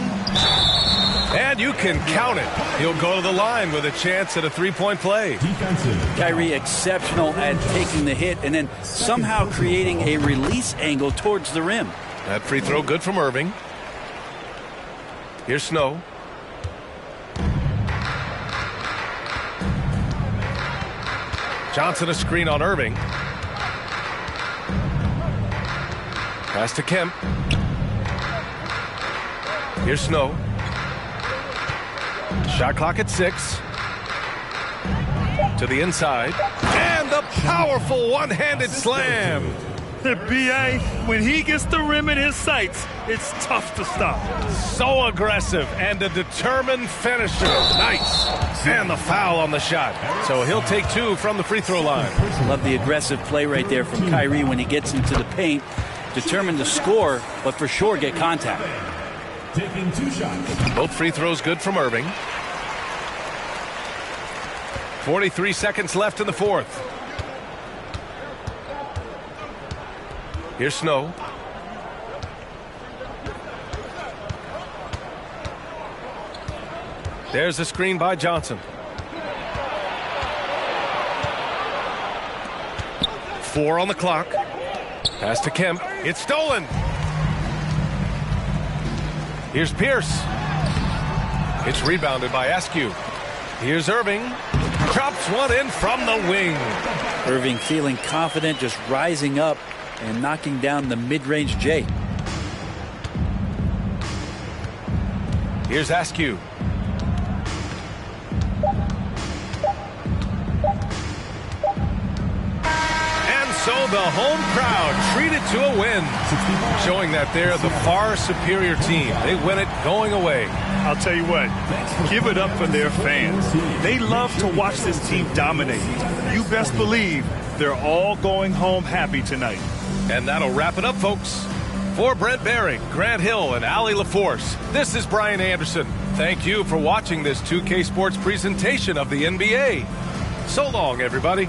And you can count it. He'll go to the line with a chance at a 3-point play. Kyrie exceptional at taking the hit and then somehow creating a release angle towards the rim. That free throw good from Irving. Here's Snow. Johnson a screen on Irving. Pass to Kemp. Here's Snow. Shot clock at 6. To the inside. And the powerful one-handed slam. B.A., when he gets the rim in his sights, it's tough to stop. So aggressive and a determined finisher. Nice. And the foul on the shot. So he'll take 2 from the free throw line. Love the aggressive play right there from Kyrie when he gets into the paint. Determined to score, but for sure get contact. Taking 2 shots. Both free throws good from Irving. 43 seconds left in the fourth. Here's Snow. There's the screen by Johnson. 4 on the clock. Pass to Kemp. It's stolen. Here's Pierce. It's rebounded by Askew. Here's Irving. Drops one in from the wing. Irving feeling confident, just rising up and knocking down the mid-range J. Here's Askew. So the home crowd treated to a win, showing that they're the far superior team. They win it going away. I'll tell you what, give it up for their fans. They love to watch this team dominate. You best believe they're all going home happy tonight. And that'll wrap it up, folks. For Brent Barry, Grant Hill, and Allie LaForce, this is Brian Anderson. Thank you for watching this 2K Sports presentation of the NBA. So long, everybody.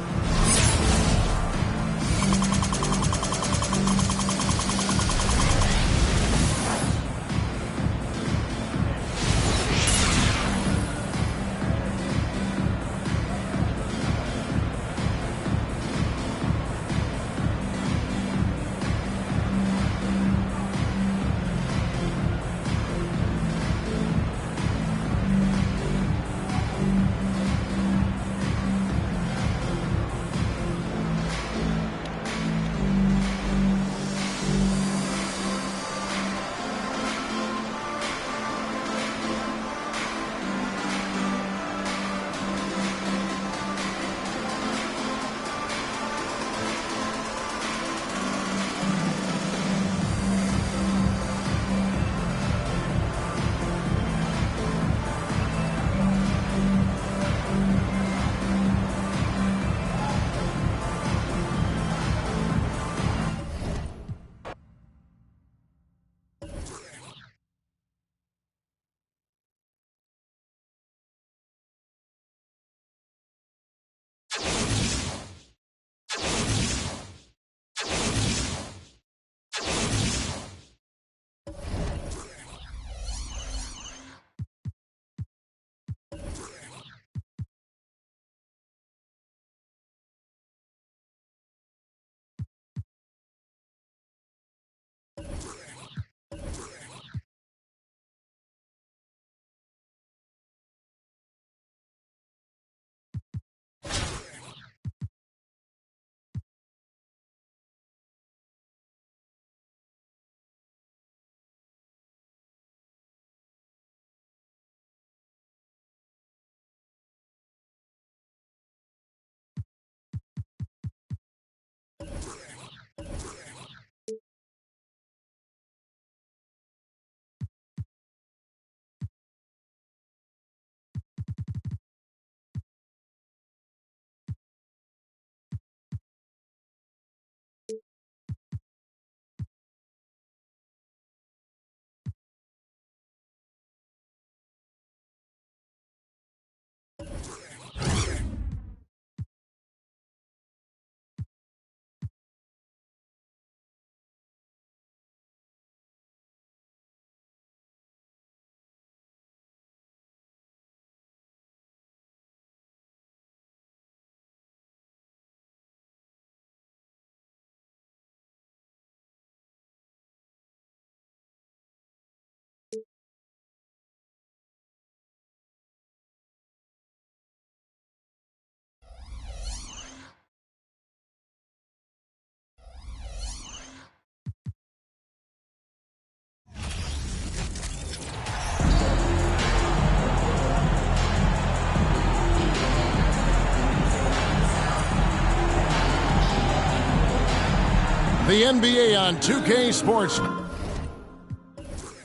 The NBA on 2K Sports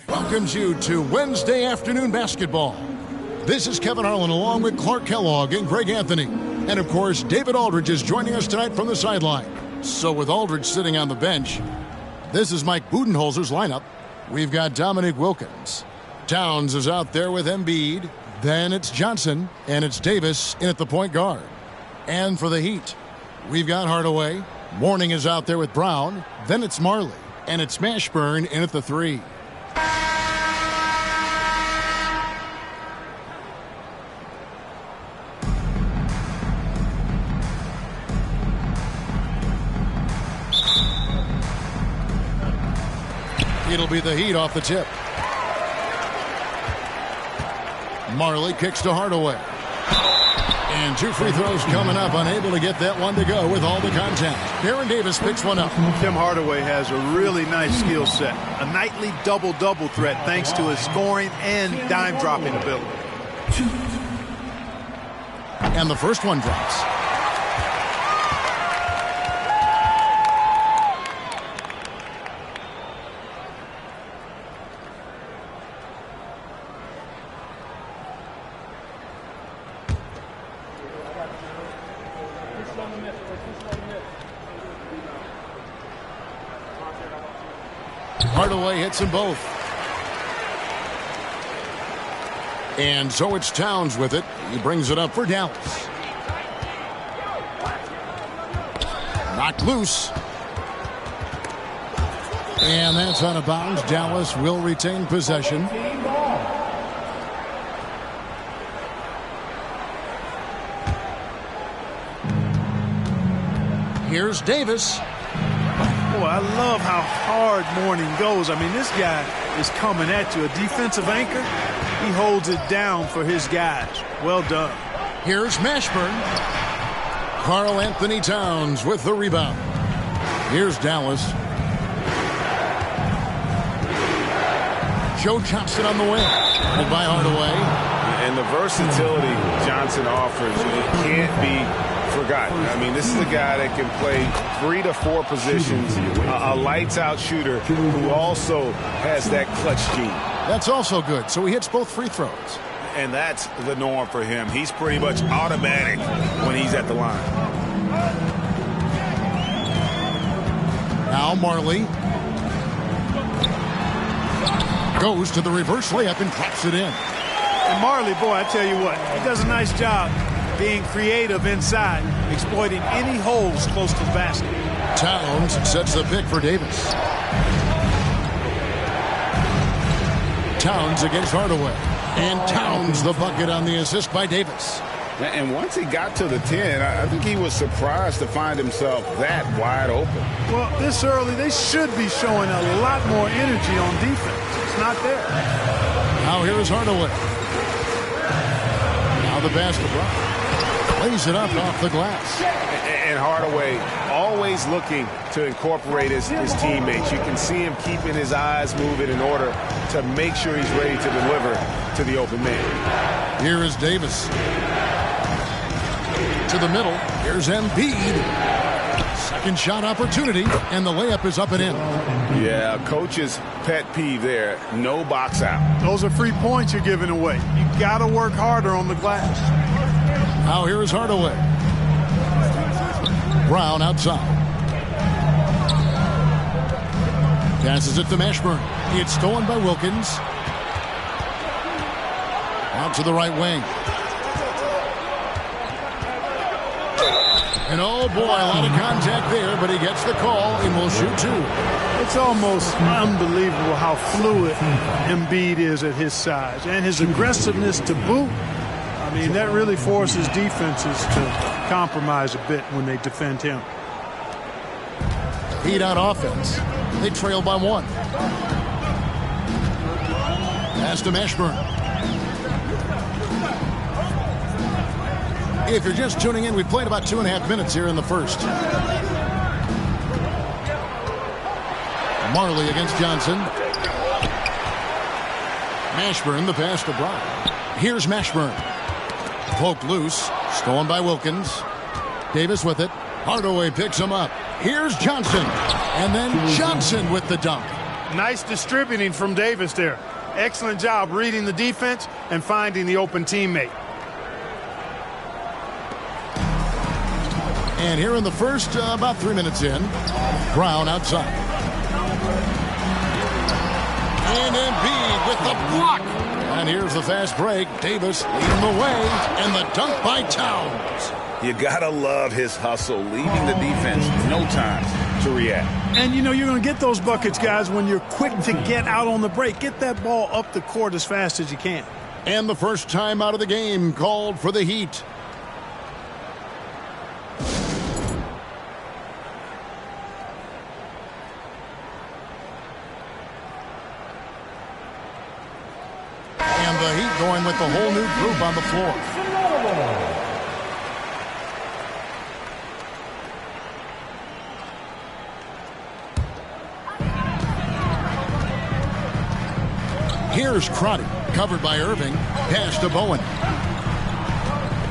welcomes you to Wednesday afternoon basketball. This is Kevin Harlan along with Clark Kellogg and Greg Anthony. And, of course, David Aldridge is joining us tonight from the sideline. So with Aldridge sitting on the bench, this is Mike Budenholzer's lineup. We've got Dominique Wilkins. Towns is out there with Embiid. Then it's Johnson, and it's Davis in at the point guard. And for the Heat, we've got Hardaway. Mourning is out there with Brown. Then it's Marley. And it's Mashburn in at the 3. It'll be the Heat off the tip. Marley kicks to Hardaway. And 2 free throws coming up, unable to get that one to go with all the contact. Aaron Davis picks one up. Tim Hardaway has a really nice skill set. A nightly double-double threat thanks to his scoring and dime-dropping ability. And the first one drops. Hardaway hits them both. And so it's Towns with it. He brings it up for Dallas. Knocked loose. And that's out of bounds. Dallas will retain possession. Here's Davis. Boy, I love how hard Mourning goes. I mean, this guy is coming at you. A defensive anchor, he holds it down for his guys. Well done. Here's Mashburn. Karl Anthony Towns with the rebound. Here's Dallas. Joe Johnson on the wing. And by Hardaway. And the versatility Johnson offers, it can't be forgotten. I mean, this is a guy that can play 3 to 4 positions, a lights-out shooter who also has that clutch gene. That's also good. So he hits both free throws. And that's the norm for him. He's pretty much automatic when he's at the line. Now Marley goes to the reverse layup and drops it in. And Marley, boy, I tell you what, he does a nice job being creative inside, exploiting any holes close to the basket. Towns sets the pick for Davis. Towns against Hardaway. And Towns the bucket on the assist by Davis. And once he got to the 10, I think he was surprised to find himself that wide open. Well, this early, they should be showing a lot more energy on defense. It's not there. Now here is Hardaway. Now the pass to Brown. Lays it up off the glass. And Hardaway always looking to incorporate his teammates. You can see him keeping his eyes moving in order to make sure he's ready to deliver to the open man. Here is Davis. To the middle. Here's Embiid. Second shot opportunity, and the layup is up and in. Yeah, coach's pet peeve there. No box out. Those are free points you're giving away. You got to work harder on the glass. Now here is Hardaway. Brown outside. Passes it to Mashburn. It's stolen by Wilkins. Out to the right wing. And oh boy, a lot of contact there, but he gets the call and will shoot 2. It's almost unbelievable how fluid Embiid is at his size. And his aggressiveness to boot, I mean, that really forces defenses to compromise a bit when they defend him. Heat out offense. They trail by 1. Pass to Mashburn. If you're just tuning in, we played about 2.5 minutes here in the first. Marley against Johnson. Mashburn, the pass to Brown. Here's Mashburn. Poked loose. Stolen by Wilkins. Davis with it. Hardaway picks him up. Here's Johnson. And then Johnson with the dunk. Nice distributing from Davis there. Excellent job reading the defense and finding the open teammate. And here in the first, about 3 minutes in, Brown outside. And Embiid with the block. And here's the fast break. Davis leading the way, and the dunk by Towns. You gotta love his hustle, leaving the defense no time to react. And you know you're going to get those buckets, guys, when you're quick to get out on the break. Get that ball up the court as fast as you can. And the first time out of the game called for the Heat. And the Heat going with the whole new group on the floor. Here's Crotty, covered by Irving. Pass to Bowen.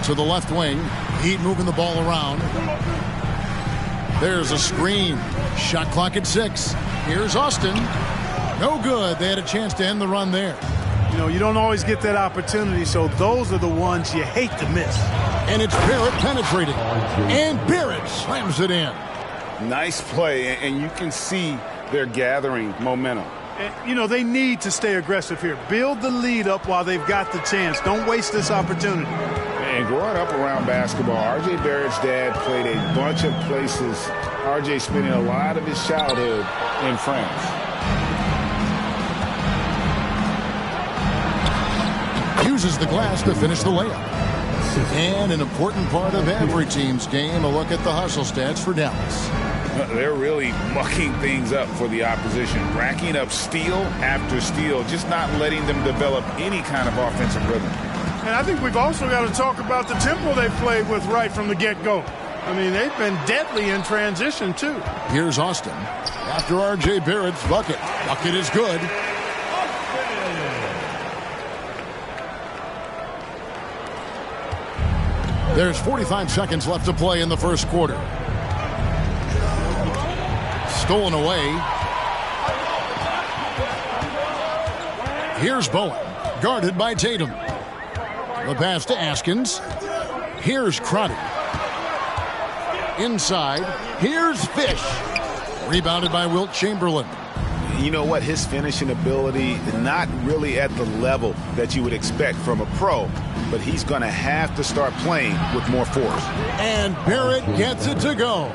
To the left wing. Heat moving the ball around. There's a screen. Shot clock at 6. Here's Austin. No good. They had a chance to end the run there. You know, you don't always get that opportunity, so those are the ones you hate to miss. And it's Barrett penetrating. And Barrett slams it in. Nice play, and you can see they're gathering momentum. You know, they need to stay aggressive here. Build the lead up while they've got the chance. Don't waste this opportunity. And growing up around basketball, R.J. Barrett's dad played a bunch of places. R.J. spending a lot of his childhood in France. Uses the glass to finish the layup. And an important part of every team's game, a look at the hustle stats for Dallas. They're really mucking things up for the opposition, racking up steal after steal, just not letting them develop any kind of offensive rhythm. And I think we've also got to talk about the tempo they've played with right from the get-go. I mean, they've been deadly in transition, too. Here's Austin. After R.J. Barrett's bucket. Bucket is good. There's 45 seconds left to play in the first quarter. Stolen away. Here's Bowen, guarded by Tatum. The pass to Askins. Here's Crotty. Inside. Here's Fish. Rebounded by Wilt Chamberlain. You know what? His finishing ability is not really at the level that you would expect from a pro, but he's going to have to start playing with more force. And Barrett gets it to go.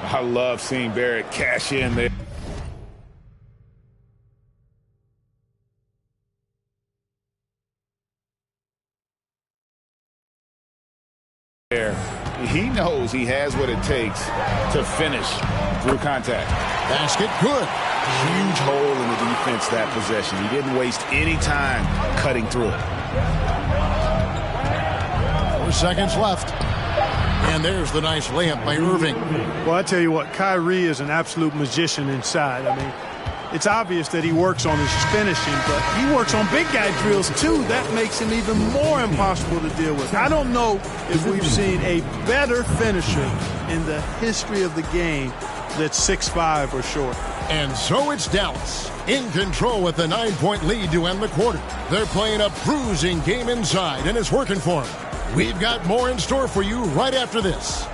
I love seeing Barrett cash in there. He knows he has what it takes to finish through contact. Basket good. Huge hole in the defense that possession. He didn't waste any time cutting through it. 4 seconds left. And there's the nice layup by Irving. Well, I tell you what, Kyrie is an absolute magician inside. I mean, it's obvious that he works on his finishing, but he works on big guy drills, too. That makes him even more impossible to deal with. I don't know if we've seen a better finisher in the history of the game that's 6'5" or short. And so it's Dallas in control with a 9-point lead to end the quarter. They're playing a bruising game inside, and it's working for them. We've got more in store for you right after this.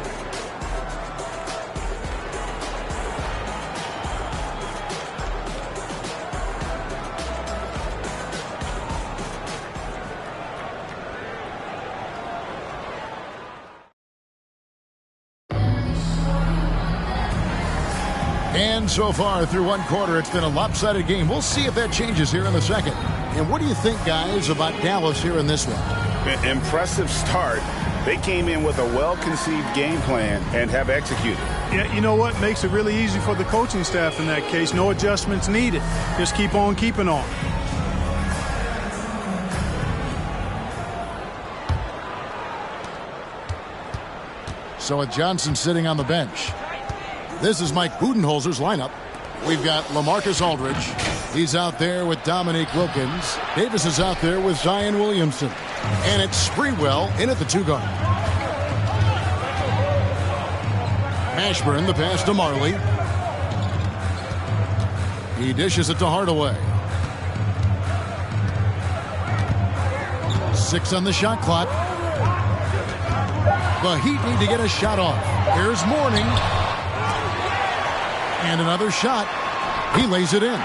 And so far through one quarter, it's been a lopsided game. We'll see if that changes here in the second. And what do you think, guys, about Dallas here in this one? Impressive start. They came in with a well-conceived game plan and have executed. Yeah, you know what? Makes it really easy for the coaching staff in that case. No adjustments needed. Just keep on keeping on. So with Johnson sitting on the bench, this is Mike Budenholzer's lineup. We've got LaMarcus Aldridge. He's out there with Dominique Wilkins. Davis is out there with Zion Williamson. And it's Sprewell in at the 2 guard. Mashburn, the pass to Marley. He dishes it to Hardaway. 6 on the shot clock. The Heat need to get a shot off. Here's Mourning. And another shot. He lays it in.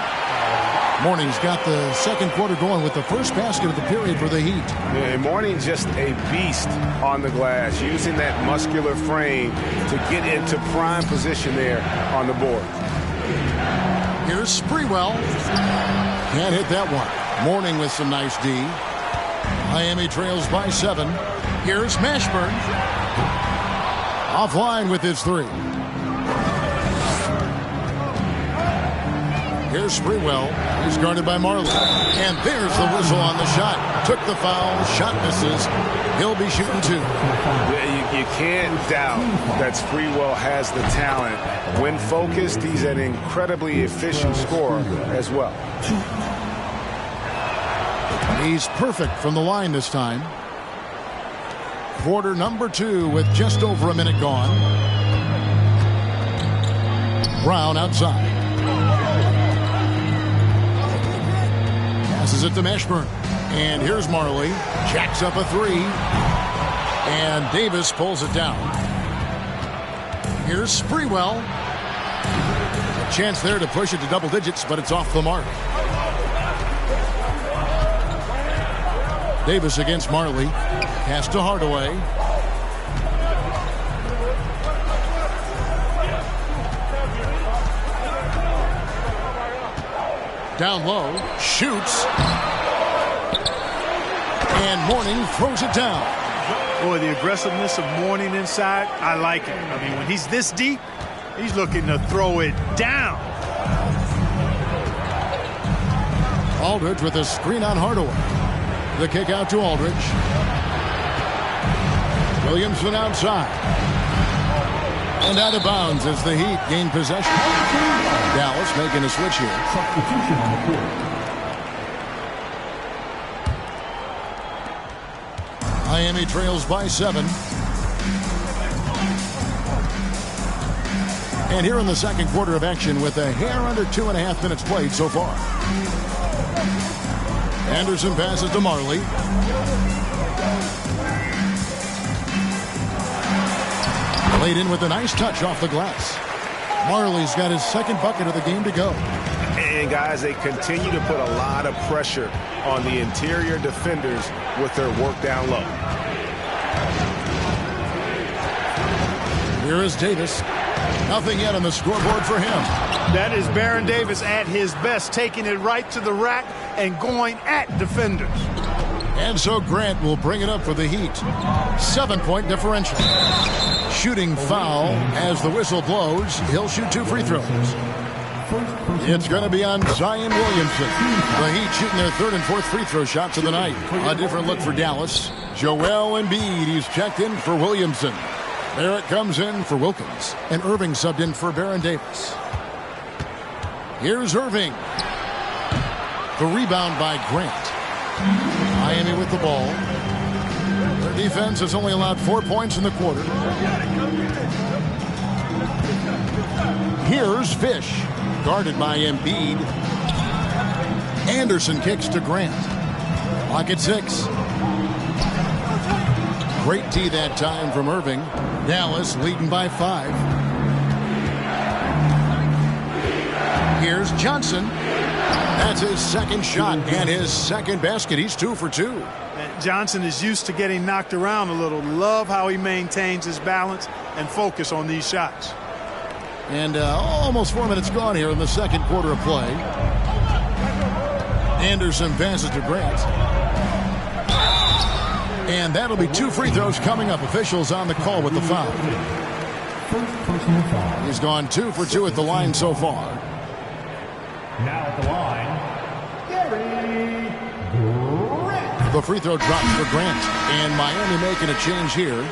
Mourning's got the second quarter going with the first basket of the period for the Heat. Yeah, Mourning just a beast on the glass, using that muscular frame to get into prime position there on the board. Here's Sprewell. Can't hit that one. Mourning with some nice D. Miami trails by 7. Here's Mashburn. Offline with his 3. Here's Sprewell. He's guarded by Marley. And there's the whistle on the shot. Took the foul. Shot misses. He'll be shooting 2. Yeah, you can't doubt that Sprewell has the talent. When focused, he's an incredibly efficient scorer as well. He's perfect from the line this time. Quarter number 2 with just over a minute gone. Brown outside. Passes it to Mashburn. And here's Marley. Jacks up a 3. And Davis pulls it down. Here's Sprewell. A chance there to push it to double digits, but it's off the mark. Davis against Marley. Pass to Hardaway. Down low. Shoots. And Mourning throws it down. Boy, the aggressiveness of Mourning inside, I like it. I mean, when he's this deep, he's looking to throw it down. Aldridge with a screen on Hardaway. The kick out to Aldridge. Williamson outside. And out of bounds as the Heat gain possession. Dallas making a switch here. Substitution on the court. Miami trails by 7. And here in the second quarter of action with a hair under 2.5 minutes played so far. Anderson passes to Marley. Laid in with a nice touch off the glass. Marley's got his second bucket of the game to go. And guys, they continue to put a lot of pressure on the interior defenders with their work down low. Here is Davis. Nothing yet on the scoreboard for him. That is Baron Davis at his best, taking it right to the rack and going at defenders. And so Grant will bring it up for the Heat. 7-point differential. Shooting foul as the whistle blows. He'll shoot 2 free throws. It's going to be on Zion Williamson. The Heat shooting their 3rd and 4th free throw shots of the night. A different look for Dallas. Joel Embiid, he's checked in for Williamson. Barrett comes in for Wilkins. And Irving subbed in for Baron Davis. Here's Irving. The rebound by Grant. Miami with the ball. Their defense has only allowed 4 points in the quarter. Here's Fish. Guarded by Embiid. Anderson kicks to Grant. Clock at 6. Great tee that time from Irving. Dallas leading by 5. Here's Johnson. That's his second shot and his second basket. He's 2 for 2. Johnson is used to getting knocked around a little. Love how he maintains his balance and focus on these shots. And almost 4 minutes gone here in the second quarter of play. Anderson passes to Grant. And that'll be 2 free throws coming up. Officials on the call with the foul. He's gone 2 for 2 at the line so far. Now at the line, Gary Grant. The free throw drops for Grant. And Miami making a change here.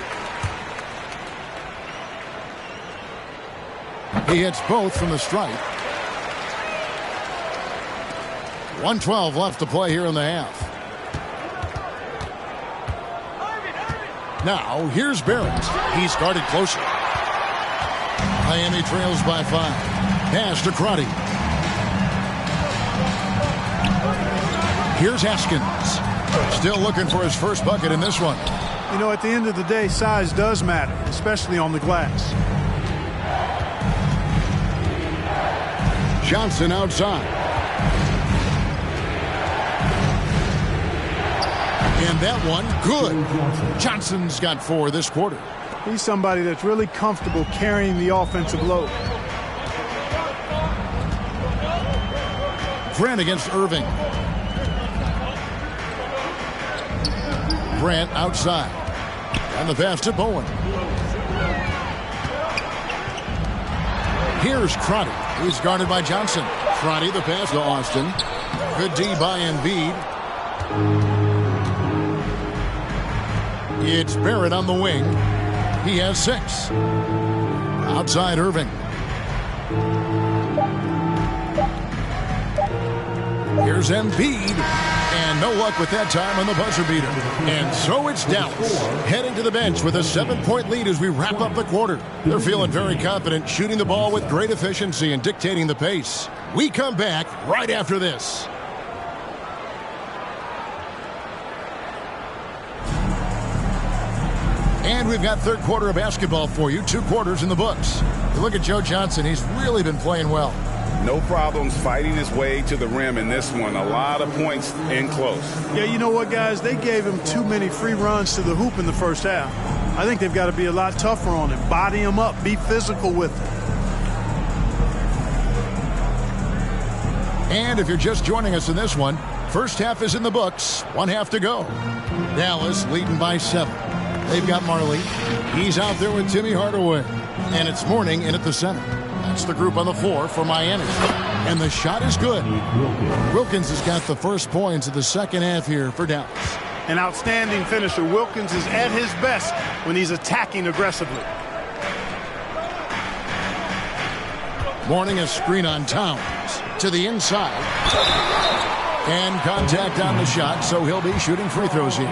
He hits both from the stripe. 1:12 left to play here in the half. Now, here's Barrett. He's guarded closer. Miami trails by 5. Pass to Crotty. Here's Haskins. Still looking for his first bucket in this one. You know, at the end of the day, size does matter, especially on the glass. Johnson outside. And that one, good. Johnson's got 4 this quarter. He's somebody that's really comfortable carrying the offensive load. Grant against Irving. Grant outside. And the pass to Bowen. Here's Crotty. He's guarded by Johnson. Crotty, the pass to Austin. Good D by Embiid. It's Barrett on the wing. He has 6. Outside Irving. Here's Embiid. And no luck with that time on the buzzer beater. And so it's Dallas heading to the bench with a 7-point lead as we wrap up the quarter. They're feeling very confident, shooting the ball with great efficiency and dictating the pace. We come back right after this. And we've got third quarter of basketball for you. 2 quarters in the books. You look at Joe Johnson. He's really been playing well. No problems fighting his way to the rim in this one. A lot of points in close. Yeah, you know what, guys? They gave him too many free runs to the hoop in the first half. I think they've got to be a lot tougher on him. Body him up. Be physical with him. And if you're just joining us in this one, first half is in the books. 1 half to go. Dallas leading by 7. They've got Marley. He's out there with Timmy Hardaway. And it's Mourning in at the center. That's the group on the floor for Miami. And the shot is good. Wilkins has got the first points of the second half here for Dallas. An outstanding finisher. Wilkins is at his best when he's attacking aggressively. Mourning a screen on Towns to the inside. And contact on the shot, so he'll be shooting free throws here.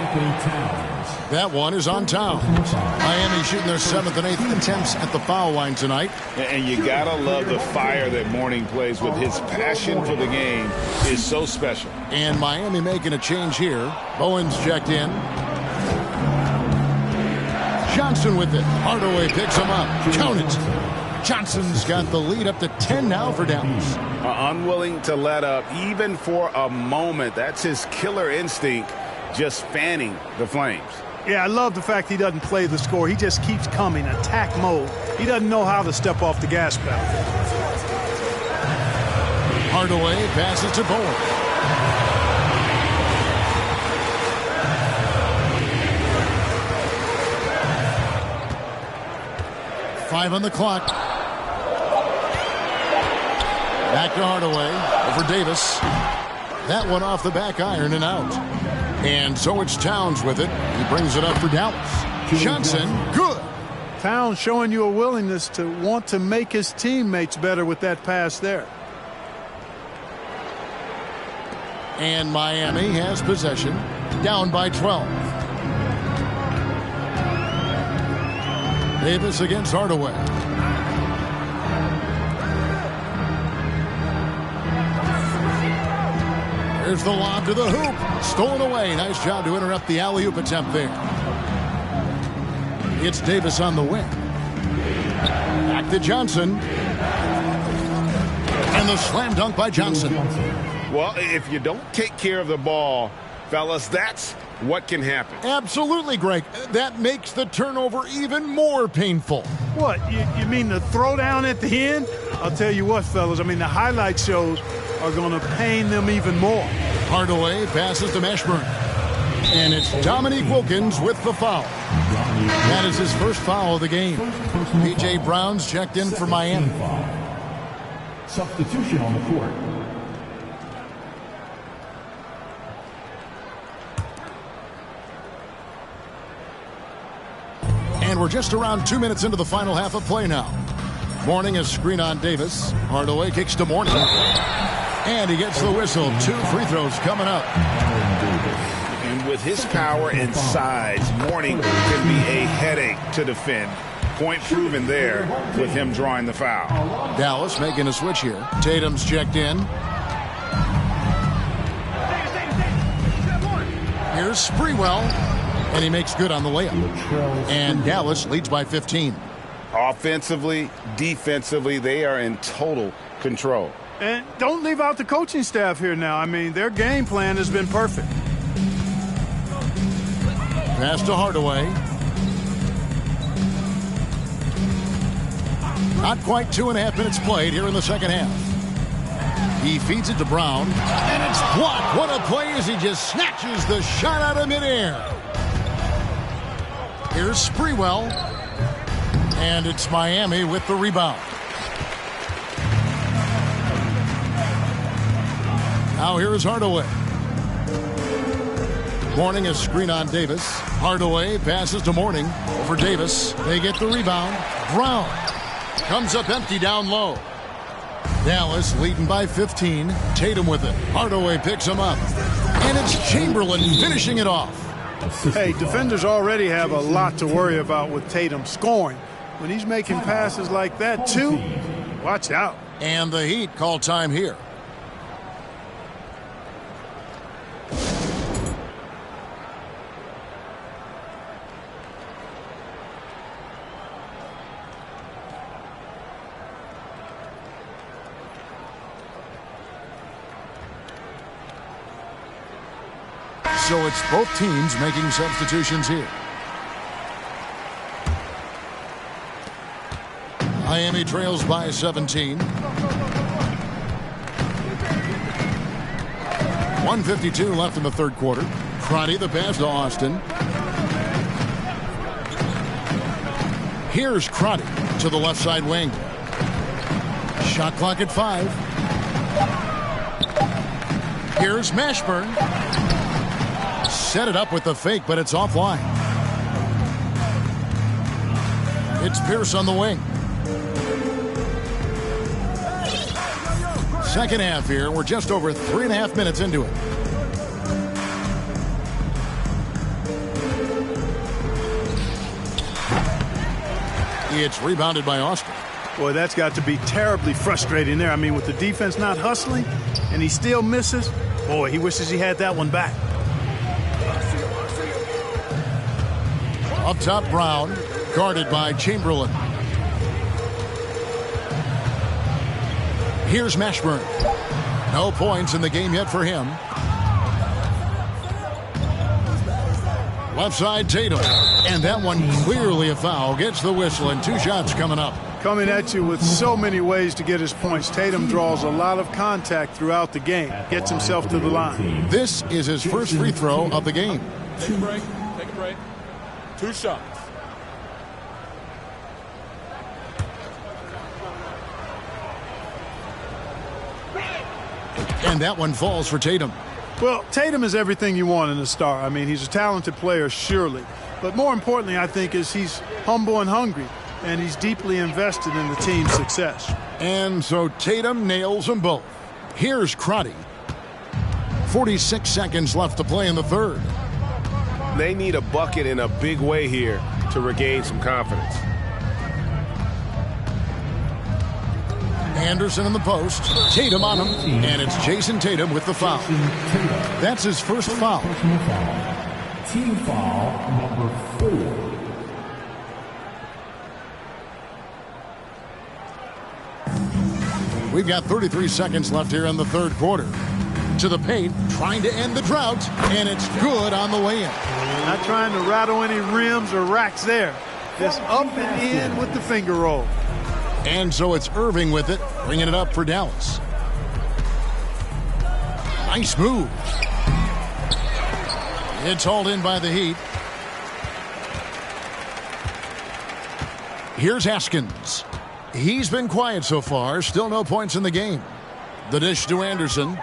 That one is on Towns. Miami shooting their 7th and 8th attempts at the foul line tonight. And you gotta love the fire that Mourning plays with. His passion for the game is so special. And Miami making a change here. Bowen's checked in. Johnson with it. Hardaway picks him up. Count it. Johnson's got the lead up to 10 now for Dallas. Unwilling to let up even for a moment. That's his killer instinct, just fanning the flames. Yeah, I love the fact he doesn't play the score. He just keeps coming, attack mode. He doesn't know how to step off the gas pedal. Hardaway passes to Bowen. Five on the clock. Back to Hardaway. Over Davis. That one off the back iron and out. And so it's Towns with it. He brings it up for Dallas. Johnson, good. Towns showing you a willingness to want to make his teammates better with that pass there. And Miami has possession. Down by 12. Davis against Hardaway. There's the lob to the hoop. Stolen away. Nice job to interrupt the alley-oop attempt there. It's Davis on the wing. Back to Johnson. And the slam dunk by Johnson. Well, if you don't take care of the ball, fellas, that's what can happen. Absolutely, Greg. That makes the turnover even more painful. What, you mean the throwdown at the end? I'll tell you what, fellas, I mean the highlight shows are going to pain them even more. Hardaway passes to Mashburn. And it's Dominique Wilkins with the foul. That is his first foul of the game. P.J. Brown's checked in for Miami. Substitution on the court. And we're just around 2 minutes into the final half of play now. Mourning a screen on Davis. Hardaway kicks to Mourning. And he gets the whistle. 2 free throws coming up. And with his power and size, Mourning can be a headache to defend. Point proven there with him drawing the foul. Dallas making a switch here. Tatum's checked in. Here's Sprewell. And he makes good on the layup. And Dallas leads by 15. Offensively, defensively, they are in total control. And don't leave out the coaching staff here now. I mean, their game plan has been perfect. Pass to Hardaway. Not quite 2.5 minutes played here in the second half. He feeds it to Brown. And it's blocked. What a play as he just snatches the shot out of midair. Here's Sprewell. And it's Miami with the rebound. Now here is Hardaway. Mourning a screen on Davis. Hardaway passes to Mourning. Over Davis. They get the rebound. Brown comes up empty down low. Dallas leading by 15. Tatum with it. Hardaway picks him up. And it's Chamberlain finishing it off. Hey, defenders already have a lot to worry about with Tatum scoring. When he's making passes like that, too, watch out. And the Heat call time here. So it's both teams making substitutions here. Miami trails by 17. 1:52 left in the third quarter. Crotty the pass to Austin. Here's Crotty to the left side wing. Shot clock at 5. Here's Mashburn. Set it up with the fake, but it's offline. It's Pierce on the wing. Second half here. We're just over 3.5 minutes into it. It's rebounded by Austin. Boy, that's got to be terribly frustrating there. I mean, with the defense not hustling and he still misses, boy, he wishes he had that one back. Up top, Brown, guarded by Chamberlain. Here's Mashburn. No points in the game yet for him. Left side, Tatum. And that one clearly a foul. Gets the whistle, and 2 shots coming up. Coming at you with so many ways to get his points. Tatum draws a lot of contact throughout the game. Gets himself to the line. This is his first free throw of the game. Take a break. Take a break. 2 shots. And that one falls for Tatum. Well, Tatum is everything you want in a star. I mean, he's a talented player, surely. But more importantly, I think, is he's humble and hungry. And he's deeply invested in the team's success. And so Tatum nails them both. Here's Crotty. 46 seconds left to play in the third. They need a bucket in a big way here to regain some confidence. Anderson in the post. Tatum on him. And it's Jason Tatum with the foul. That's his first foul. Team foul number 4. We've got 33 seconds left here in the third quarter. To the paint, trying to end the drought, and it's good on the way in. Not trying to rattle any rims or racks there. Just up and in with the finger roll. And so it's Irving with it, bringing it up for Dallas. Nice move. It's hauled in by the Heat. Here's Haskins. He's been quiet so far. Still no points in the game. The dish to Anderson.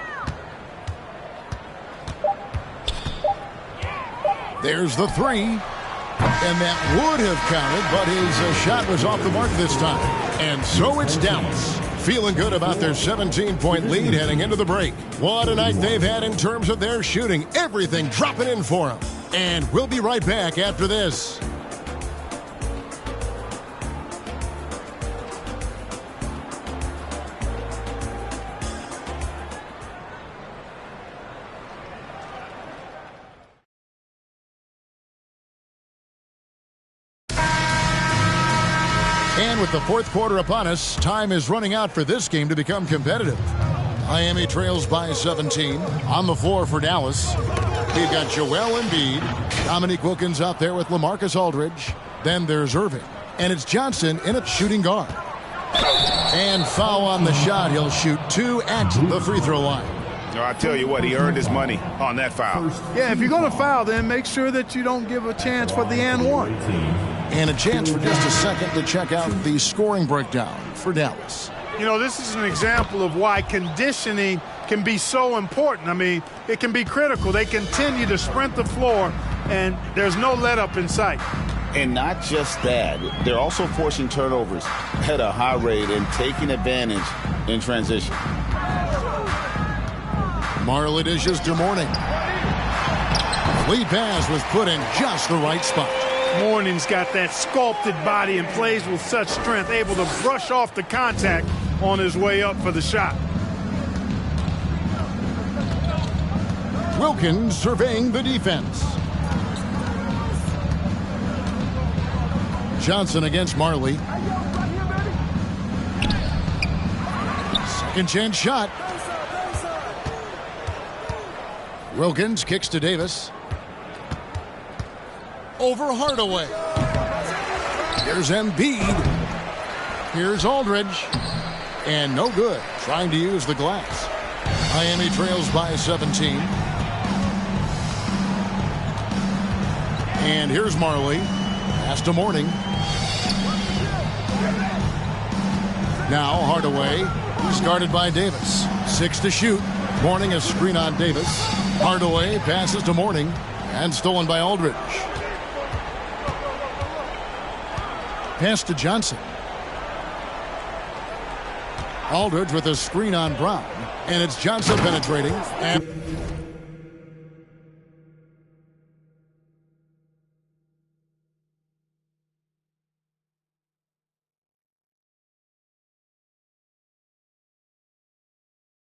There's the 3. And that would have counted, but his shot was off the mark this time. And so it's Dallas. Feeling good about their 17-point lead heading into the break. What a night they've had in terms of their shooting. Everything dropping in for them. And we'll be right back after this. And with the fourth quarter upon us, time is running out for this game to become competitive. Miami trails by 17. On the floor for Dallas, we've got Joel Embiid. Dominique Wilkins out there with LaMarcus Aldridge. Then there's Irving. And it's Johnson in at shooting guard. And foul on the shot. He'll shoot 2 at the free throw line. I tell you what, he earned his money on that foul. Yeah, if you're going to foul, then make sure that you don't give a chance for the and one. And a chance for just a second to check out the scoring breakdown for Dallas. You know, this is an example of why conditioning can be so important. I mean, it can be critical. They continue to sprint the floor, and there's no let-up in sight. And not just that, they're also forcing turnovers at a high rate and taking advantage in transition. Marley dishes to Mourning. Lead pass was put in just the right spot. Mourning's got that sculpted body and plays with such strength, able to brush off the contact on his way up for the shot. Wilkins surveying the defense. Johnson against Marley. Second chance shot. Wilkins kicks to Davis. over Hardaway. Here's Embiid. Here's Aldridge. And no good. Trying to use the glass. Miami trails by 17. And here's Marley. Pass to Mourning. Now Hardaway. He's guarded by Davis. 6 to shoot. Mourning a screen on Davis. Hardaway passes to Mourning. And stolen by Aldridge. Pass to Johnson. Aldridge with a screen on Brown. And it's Johnson penetrating. And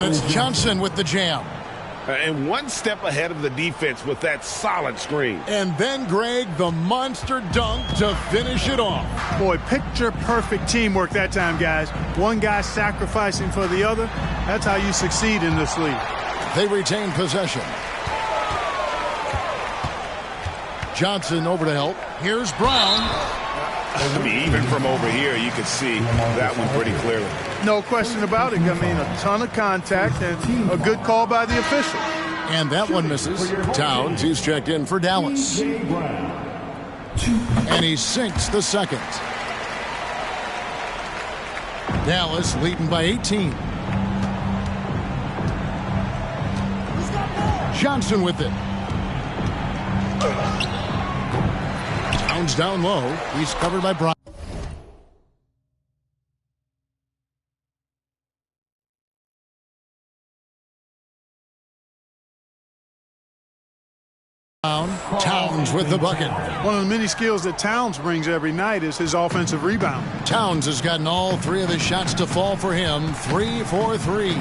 it's Johnson with the jam. And one step ahead of the defense with that solid screen. And then, Greg, the monster dunk to finish it off. Boy, picture-perfect teamwork that time, guys. One guy sacrificing for the other. That's how you succeed in this league. They retain possession. Johnson over to help. Here's Brown. I mean, even from over here, you can see that one pretty clearly. No question about it. I mean, a ton of contact and a good call by the official. And that one misses. Towns, he's checked in for Dallas. And he sinks the second. Dallas leading by 18. Johnson with it. Towns down low. He's covered by Brown. Towns with the bucket. One of the many skills that Towns brings every night is his offensive rebound. Towns has gotten all 3 of his shots to fall for him. 3 for 3.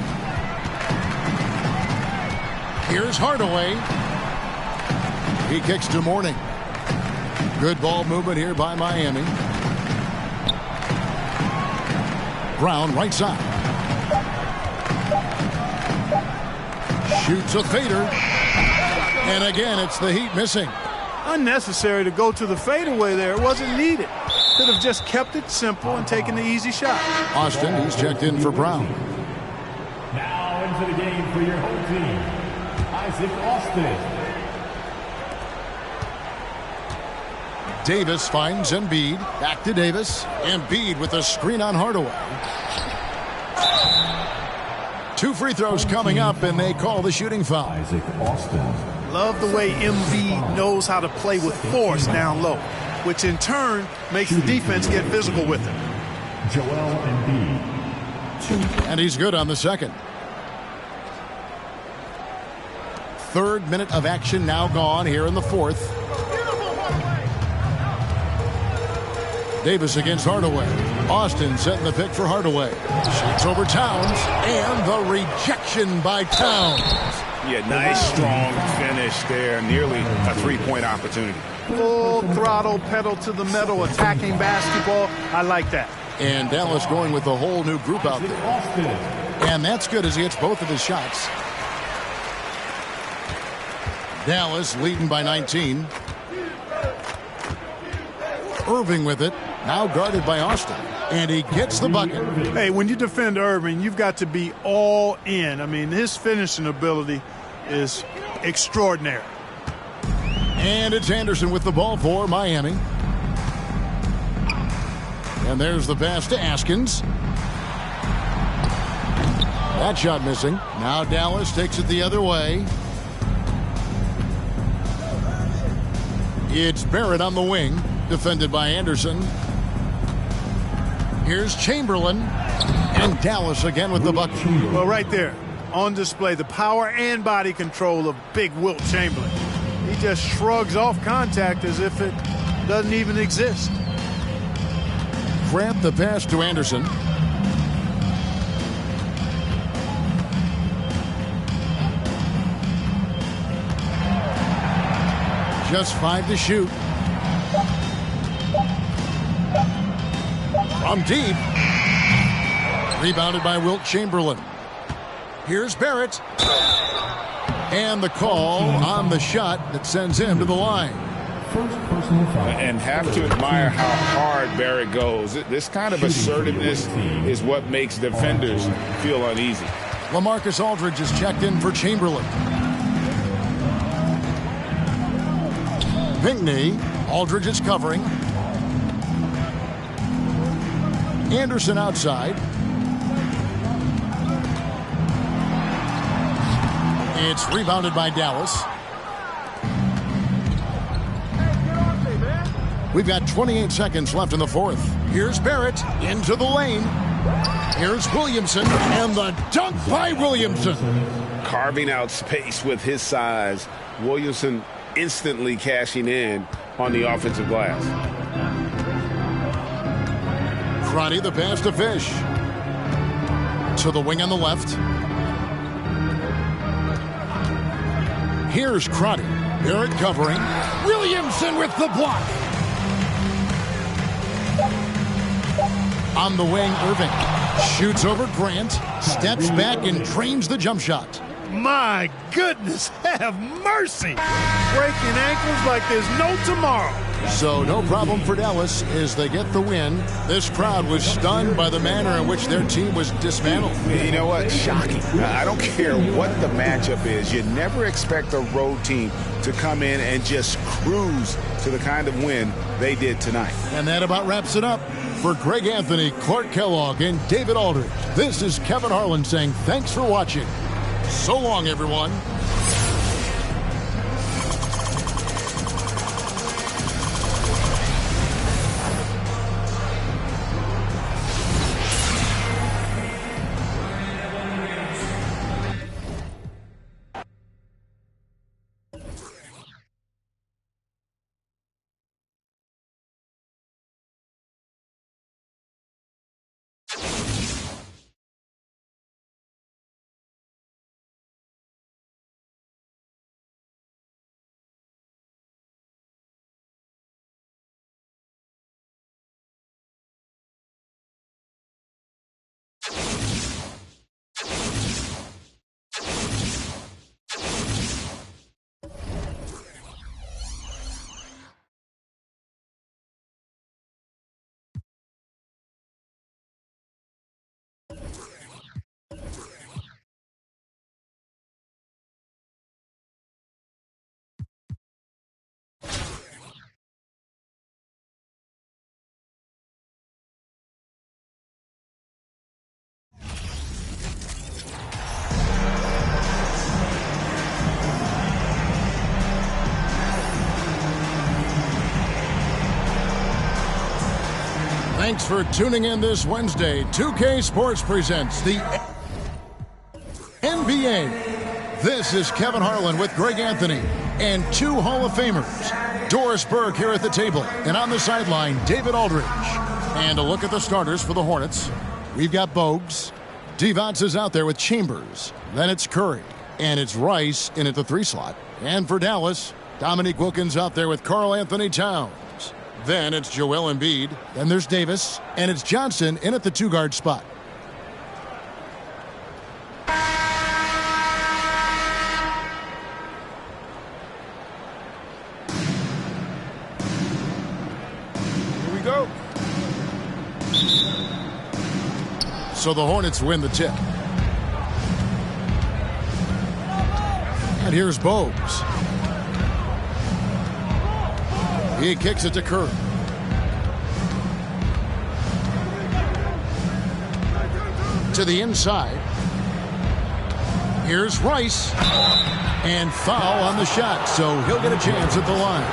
Here's Hardaway. He kicks to Mourning. Good ball movement here by Miami. Brown right side. Shoots a fader. And again, it's the Heat missing. Unnecessary to go to the fadeaway there. It wasn't needed. Could have just kept it simple and taken the easy shot. Austin, he's checked in for Brown. Now into the game for your home team, Isaac Austin. Davis finds Embiid. Back to Davis. Embiid with a screen on Hardaway. 2 free throws coming up, and they call the shooting foul. Isaac Austin. Love the way Embiid knows how to play with force down low, which in turn makes the defense get physical with him. Joel Embiid. And he's good on the second. 3rd minute of action now gone here in the 4th. Davis against Hardaway. Austin setting the pick for Hardaway. Shoots over Towns. And the rejection by Towns. Yeah, nice, strong finish there. Nearly a 3-point opportunity. Full throttle, pedal to the metal, attacking basketball. I like that. And Dallas going with a whole new group out there. And that's good as he hits both of his shots. Dallas leading by 19. Irving with it. Now guarded by Austin. And he gets the bucket. Hey, when you defend Irving, you've got to be all in. I mean, his finishing ability is extraordinary. And it's Anderson with the ball for Miami. And there's the pass to Askins. That shot missing. Now Dallas takes it the other way. It's Barrett on the wing, defended by Anderson. Here's Chamberlain. And Dallas again with the bucket. Well, right there, on display, the power and body control of big Wilt Chamberlain. He just shrugs off contact as if it doesn't even exist. Grant the pass to Anderson. Just 5 to shoot. From deep. Rebounded by Wilt Chamberlain. Here's Barrett. And the call on the shot that sends him to the line. First personal foul. And have to admire how hard Barrett goes. This kind of assertiveness is what makes defenders feel uneasy. LaMarcus Aldridge is checked in for Chamberlain. Pinckney. Aldridge is covering. Anderson outside. It's rebounded by Dallas. We've got 28 seconds left in the fourth. Here's Barrett into the lane. Here's Williamson, and the dunk by Williamson. Carving out space with his size. Williamson instantly cashing in on the offensive glass. Crotty the pass to Fish. To the wing on the left. Here's Crotty. Barrett covering. Williamson with the block. On the wing, Irving. Shoots over Grant. Steps back and drains the jump shot. My goodness, have mercy. Breaking ankles like there's no tomorrow. So no problem for Dallas as they get the win. This crowd was stunned by the manner in which their team was dismantled. You know what? Shocking. I don't care what the matchup is. You never expect a road team to come in and just cruise to the kind of win they did tonight. And that about wraps it up. For Greg Anthony, Clark Kellogg, and David Aldridge, this is Kevin Harlan saying thanks for watching. So long, everyone. Thanks for tuning in this Wednesday. 2K Sports presents the NBA. This is Kevin Harlan with Greg Anthony and two Hall of Famers. Doris Burke here at the table, and on the sideline, David Aldridge. And a look at the starters for the Hornets. We've got Bogues. Devonts is out there with Chambers. Then it's Curry. And it's Rice in at the 3 slot. And for Dallas, Dominique Wilkins out there with Karl Anthony Towns. Then it's Joel Embiid. Then there's Davis. And it's Johnson in at the 2-guard spot. Here we go. So the Hornets win the tip. And here's Bogues. He kicks it to Curry. To the inside. Here's Rice. And foul on the shot, so he'll get a chance at the line.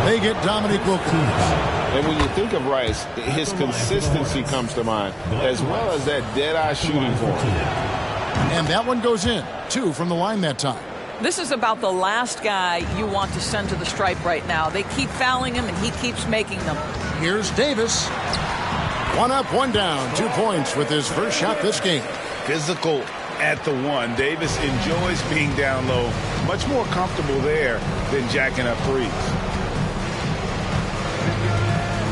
They get Dominique Wilkins. And when you think of Rice, his consistency comes to mind, as well as that dead-eye shooting form. And that one goes in. 2 from the line that time. This is about the last guy you want to send to the stripe right now. They keep fouling him, and he keeps making them. Here's Davis. 1 up, 1 down. 2 points with his first shot this game. Physical at the 1. Davis enjoys being down low. Much more comfortable there than jacking up threes.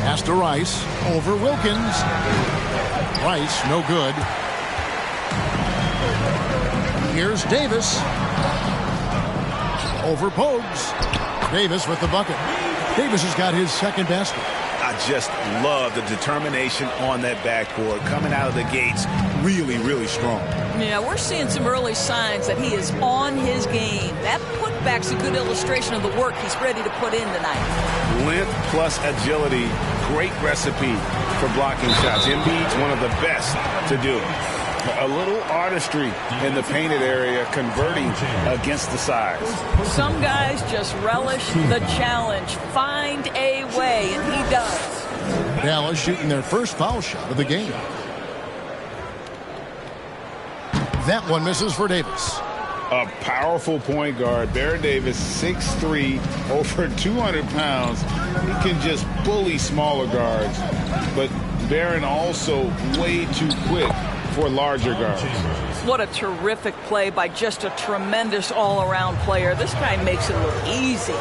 Pass to Rice. Over Wilkins. Rice, no good. Here's Davis. Over Bogues. Davis with the bucket. Davis has got his second basket. I just love the determination on that backboard. Coming out of the gates really, really strong. Yeah, we're seeing some early signs that he is on his game. That putback's a good illustration of the work he's ready to put in tonight. Length plus agility, great recipe for blocking shots. Embiid's one of the best to do it. A little artistry in the painted area, converting against the size. Some guys just relish the challenge. Find a way, and he does. Dallas shooting their first foul shot of the game. That one misses for Davis. A powerful point guard. Baron Davis, 6'3", over 200 pounds. He can just bully smaller guards. But Baron also way too quick for larger guards. What a terrific play by just a tremendous all-around player. This guy makes it look easy.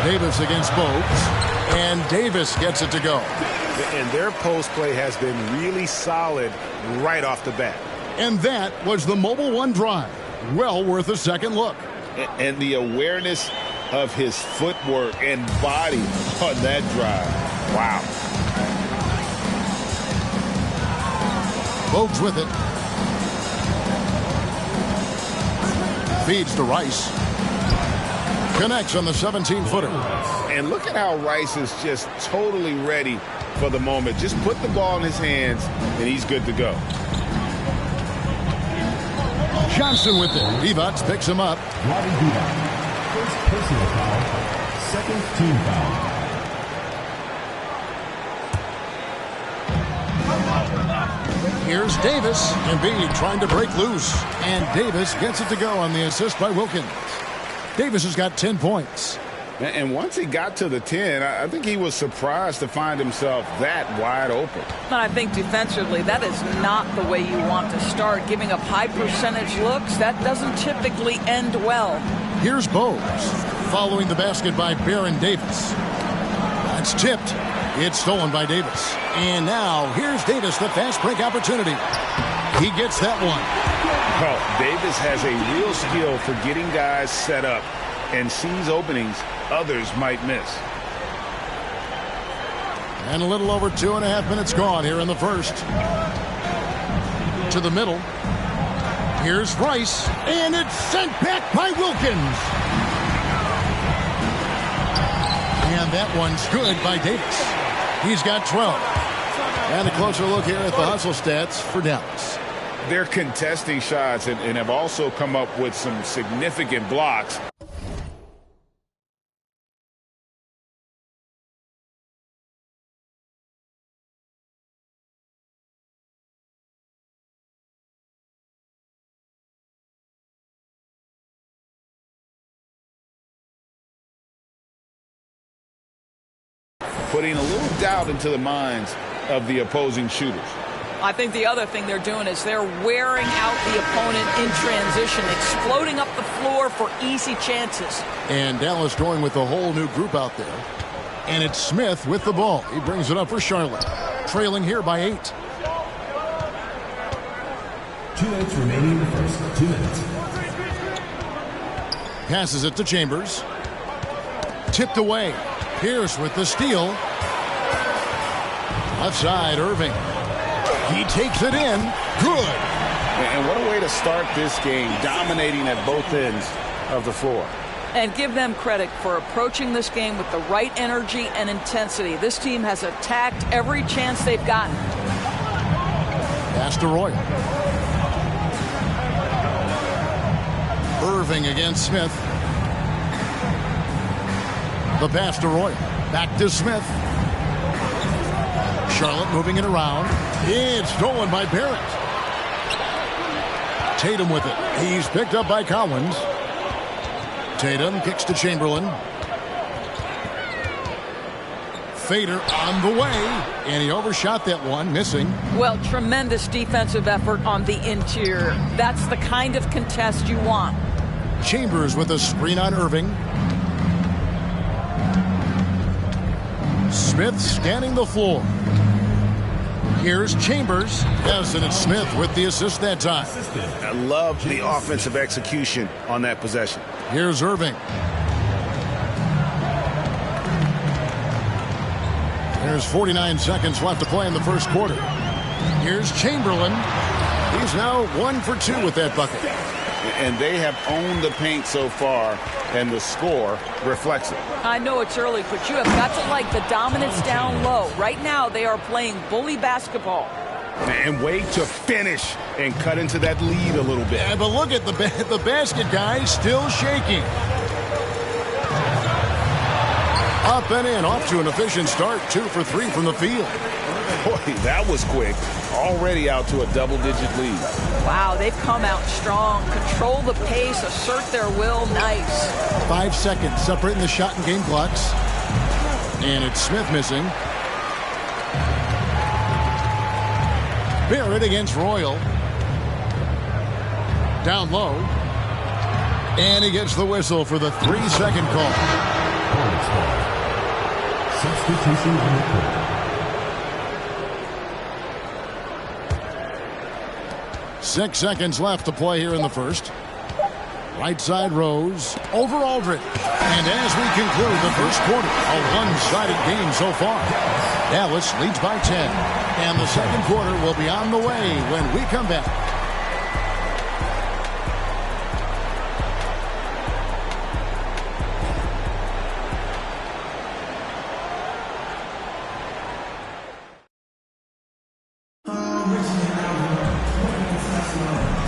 Davis against Bogues, and Davis gets it to go. And their post play has been really solid right off the bat. And that was the Mobile One drive. Well worth a second look. And the awareness of his footwork and body on that drive. Wow. Bogues with it. Feeds to Rice. Connects on the 17-footer. And look at how Rice is just totally ready for the moment. Just put the ball in his hands, and he's good to go. Johnson with it. Divac picks him up. Robbie Divac. First personal foul. Second team foul. Here's Davis. Embiid trying to break loose. And Davis gets it to go on the assist by Wilkins. Davis has got 10 points. And once he got to the 10, I think he was surprised to find himself that wide open. But I think defensively, that is not the way you want to start. Giving up high percentage looks, that doesn't typically end well. Here's Bogues following the basket by Baron Davis. That's tipped. It's stolen by Davis. And now here's Davis, the fast break opportunity. He gets that one. Well, Davis has a real skill for getting guys set up and sees openings others might miss. And a little over 2.5 minutes gone here in the first. To the middle. Here's Rice. And it's sent back by Wilkins. And that one's good by Davis. He's got 12. And a closer look here at the hustle stats for Dallas. They're contesting shots and have also come up with some significant blocks. Putting a little doubt into the minds of the opposing shooters. I think the other thing they're doing is they're wearing out the opponent in transition, exploding up the floor for easy chances. And Dallas going with a whole new group out there. And it's Smith with the ball. He brings it up for Charlotte. Trailing here by 8. 2 minutes remaining in the first. 2 minutes. Passes it to Chambers. Tipped away. Pierce with the steal. Left side, Irving. He takes it in. Good. And what a way to start this game, dominating at both ends of the floor. And give them credit for approaching this game with the right energy and intensity. This team has attacked every chance they've gotten. Pass to Roy. Irving against Smith. The pass to Roy. Back to Smith. Charlotte moving it around. It's stolen by Barrett. Tatum with it. He's picked up by Collins. Tatum kicks to Chamberlain. Fader on the way. And he overshot that one, missing. Well, tremendous defensive effort on the interior. That's the kind of contest you want. Chambers with a screen on Irving. Smith scanning the floor. Here's Chambers. Yes, and it's Smith with the assist that time. I love the offensive execution on that possession. Here's Irving. There's 49 seconds left to play in the first quarter. Here's Chamberlain. He's now 1 for 2 with that bucket. And they have owned the paint so far, and the score reflects it. I know it's early, but you have got to like the dominance down low. Right now, they are playing bully basketball. And wait to finish and cut into that lead a little bit. Yeah, but look at the basket guy still shaking. Up and in, off to an efficient start. 2 for 3 from the field. Boy, that was quick. Already out to a double-digit lead. Wow, they've come out strong. Control the pace, assert their will. Nice. 5 seconds separating the shot and game clocks. And it's Smith missing. Barrett against Royal. Down low. And he gets the whistle for the 3-second call. Substitution on the court. 6 seconds left to play here in the first. Right side Rose over Aldridge. And as we conclude the first quarter, a one-sided game so far. Dallas leads by 10. And the second quarter will be on the way when we come back.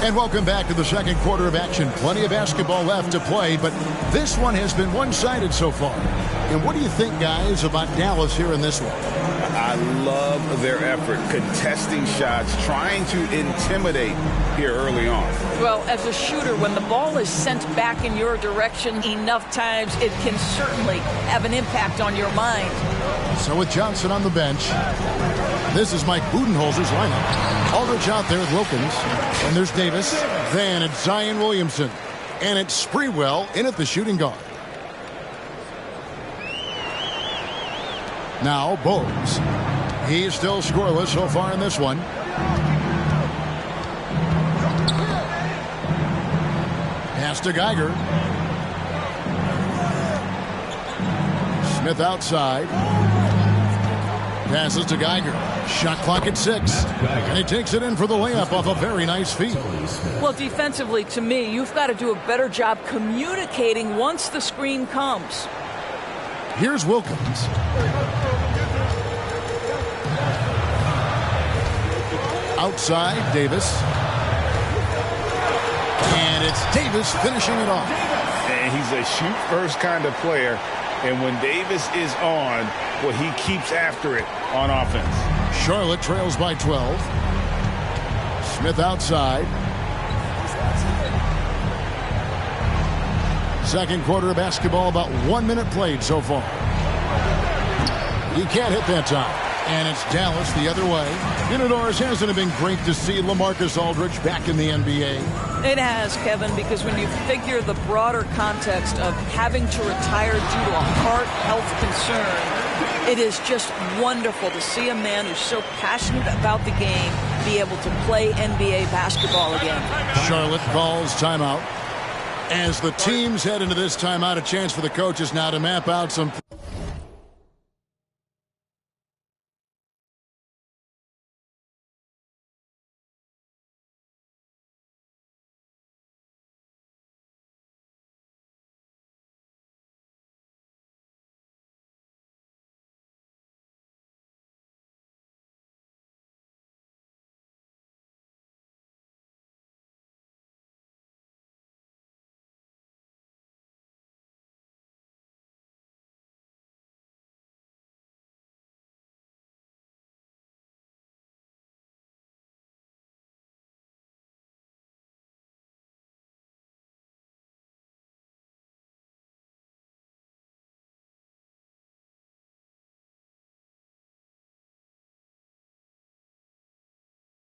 And welcome back to the second quarter of action. Plenty of basketball left to play, but this one has been one-sided so far. And what do you think, guys, about Dallas here in this one? I love their effort, contesting shots, trying to intimidate here early on. Well, as a shooter, when the ball is sent back in your direction enough times, it can certainly have an impact on your mind. So with Johnson on the bench, this is Mike Budenholzer's lineup. Aldridge out there with Wilkins. And there's Davis. Then it's Zion Williamson. And it's Sprewell in at the shooting guard. Now Bogues. He's still scoreless so far in this one. Pass to Geiger. Smith outside. Passes to Geiger. Shot clock at 6. And he takes it in for the layup off a very nice feed. Well, defensively, to me, you've got to do a better job communicating once the screen comes. Here's Wilkins. Outside, Davis. And it's Davis finishing it off. And he's a shoot-first kind of player. And when Davis is on, well, he keeps after it on offense. Charlotte trails by 12. Smith outside. Second quarter of basketball, about 1 minute played so far. He can't hit that time. And it's Dallas the other way. Indoors, hasn't it been great to see LaMarcus Aldridge back in the NBA? It has, Kevin, because when you figure the broader context of having to retire due to a heart health concern, it is just wonderful to see a man who's so passionate about the game be able to play NBA basketball again. Charlotte calls timeout. As the teams head into this timeout, a chance for the coaches now to map out some...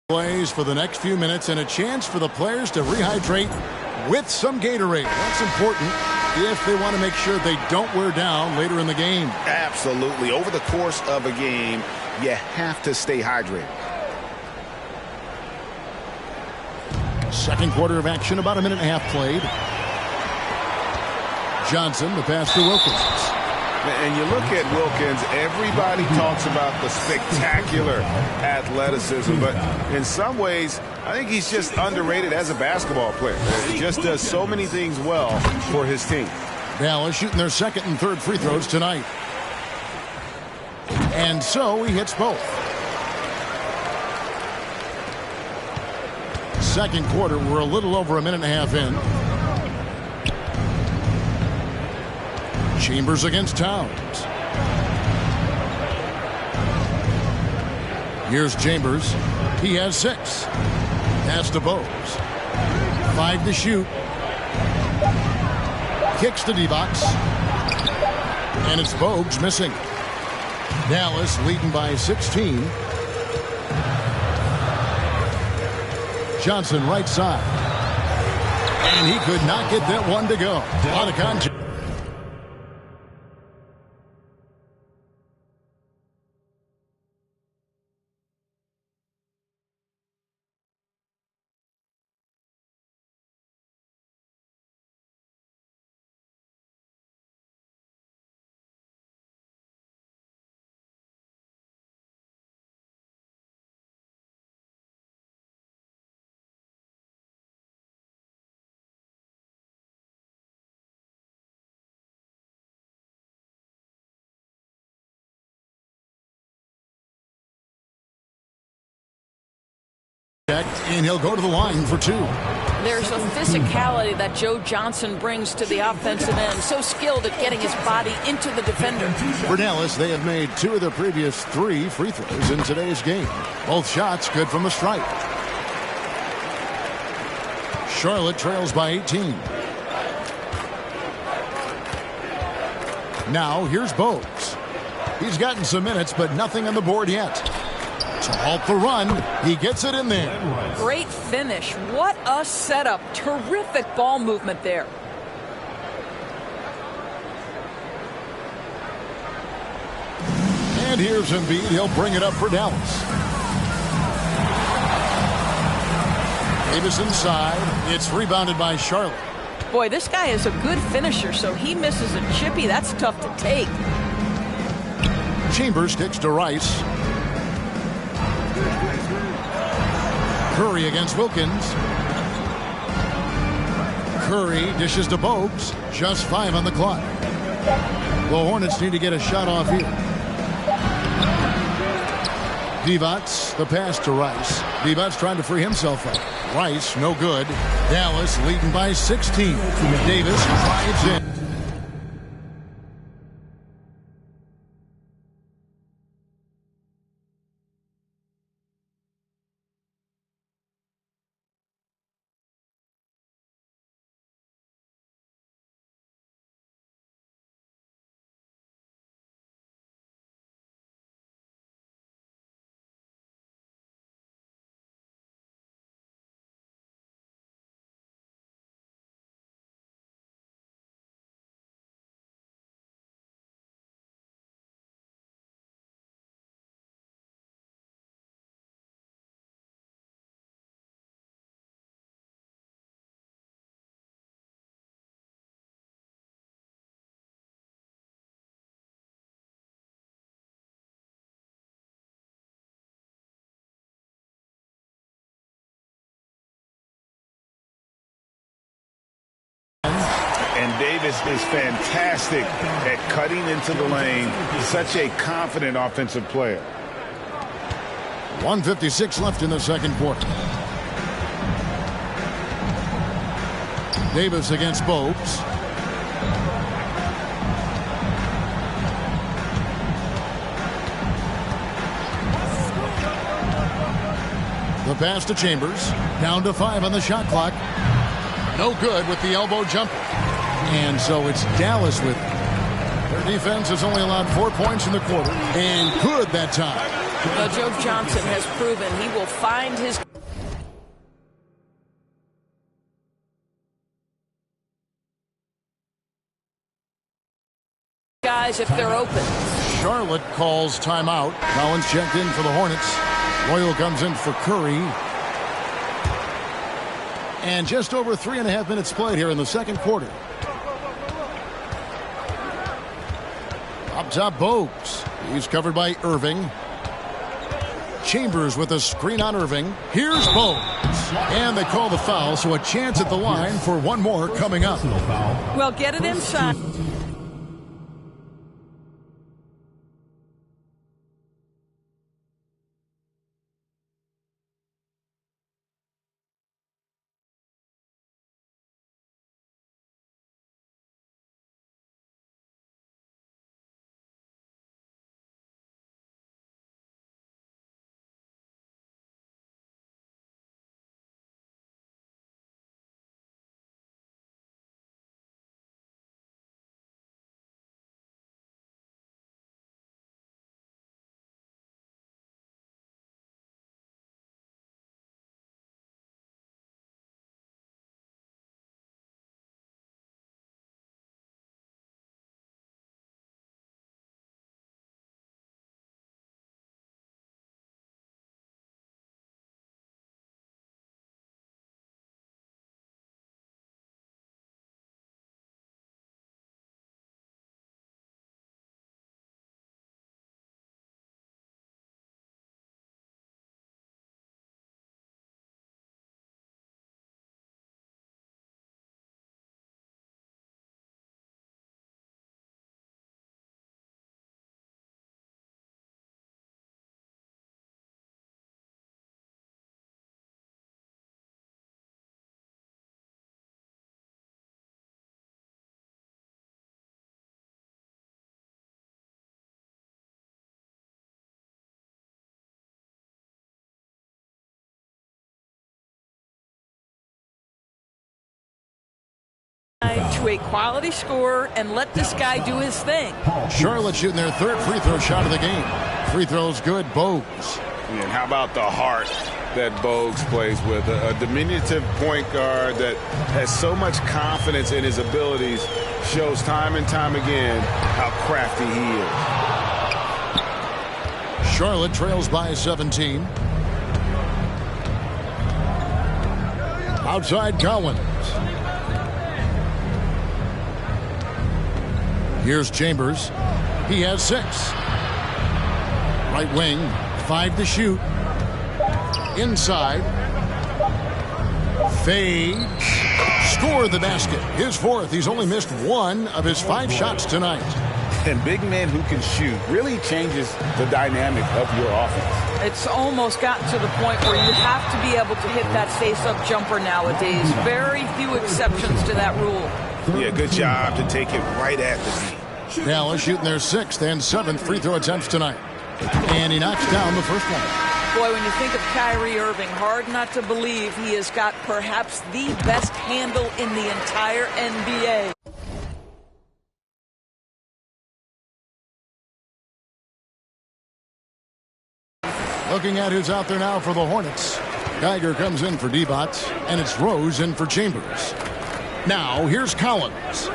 plays for the next few minutes and a chance for the players to rehydrate with some Gatorade. That's important if they want to make sure they don't wear down later in the game. Absolutely. Over the course of a game, you have to stay hydrated. Second quarter of action, about a minute and a half played. Johnson, the pass to Wilkins. And you look at Wilkins, everybody talks about the spectacular athleticism, but in some ways, I think he's just underrated as a basketball player. He just does so many things well for his team. Dallas shooting their second and third free throws tonight. And so he hits both. Second quarter, we're a little over a minute and a half in. Chambers against Towns. Here's Chambers. He has 6. Pass to Bogues. 5 to shoot. Kicks to D-box. And it's Bogues missing. Dallas leading by 16. Johnson right side. And he could not get that one to go. A lot of contact. And he'll go to the line for 2. There's a physicality that Joe Johnson brings to the offensive end. So skilled at getting his body into the defender. For Dallas, they have made 2 of their previous 3 free throws in today's game. Both shots good from the stripe. Charlotte trails by 18. Now here's Bogues. He's gotten some minutes, but nothing on the board yet. To halt the run, he gets it in there. Great finish. What a setup. Terrific ball movement there. And here's Embiid. He'll bring it up for Dallas. Davis inside. It's rebounded by Charlotte. Boy, this guy is a good finisher, so he misses a chippy. That's tough to take. Chambers sticks to Rice. Curry against Wilkins. Curry dishes to Bogues. Just 5 on the clock. The Hornets need to get a shot off here. Divac, the pass to Rice. Divac trying to free himself up. Rice, no good. Dallas leading by 16. Davis drives in. And Davis is fantastic at cutting into the lane. Such a confident offensive player. 1:56 left in the second quarter. Davis against Bogues. The pass to Chambers. Down to 5 on the shot clock. No good with the elbow jumper. And so it's Dallas with it. Their defense has only allowed 4 points in the quarter. And good that time. Well, Joe Johnson has proven he will find his guys if they're open. Charlotte calls timeout. Collins checked in for the Hornets. Royal comes in for Curry. And just over 3.5 minutes played here in the second quarter. Up top, Bogues. He's covered by Irving. Chambers with a screen on Irving. Here's Bogues. And they call the foul, so a chance at the line for one more coming up. Well, get it inside. To a quality scorer and let this guy do his thing. Charlotte shooting their third free throw shot of the game. Free throw's good. Bogues. And how about the heart that Bogues plays with? A diminutive point guard that has so much confidence in his abilities, shows time and time again how crafty he is. Charlotte trails by 17. Outside Collins. Here's Chambers. He has 6. Right wing, 5 to shoot. Inside. Fades. Score the basket. His 4th. He's only missed 1 of his 5 shots tonight. And big men who can shoot really changes the dynamic of your offense. It's almost gotten to the point where you have to be able to hit that face-up jumper nowadays. Very few exceptions to that rule. Yeah, good job to take it right at the knee. Dallas shooting their 6th and 7th free throw attempts tonight. And he knocks down the first one. Boy, when you think of Kyrie Irving, hard not to believe he has got perhaps the best handle in the entire NBA. Looking at who's out there now for the Hornets. Geiger comes in for D-Bots, and it's Rose in for Chambers. Now, here's Collins.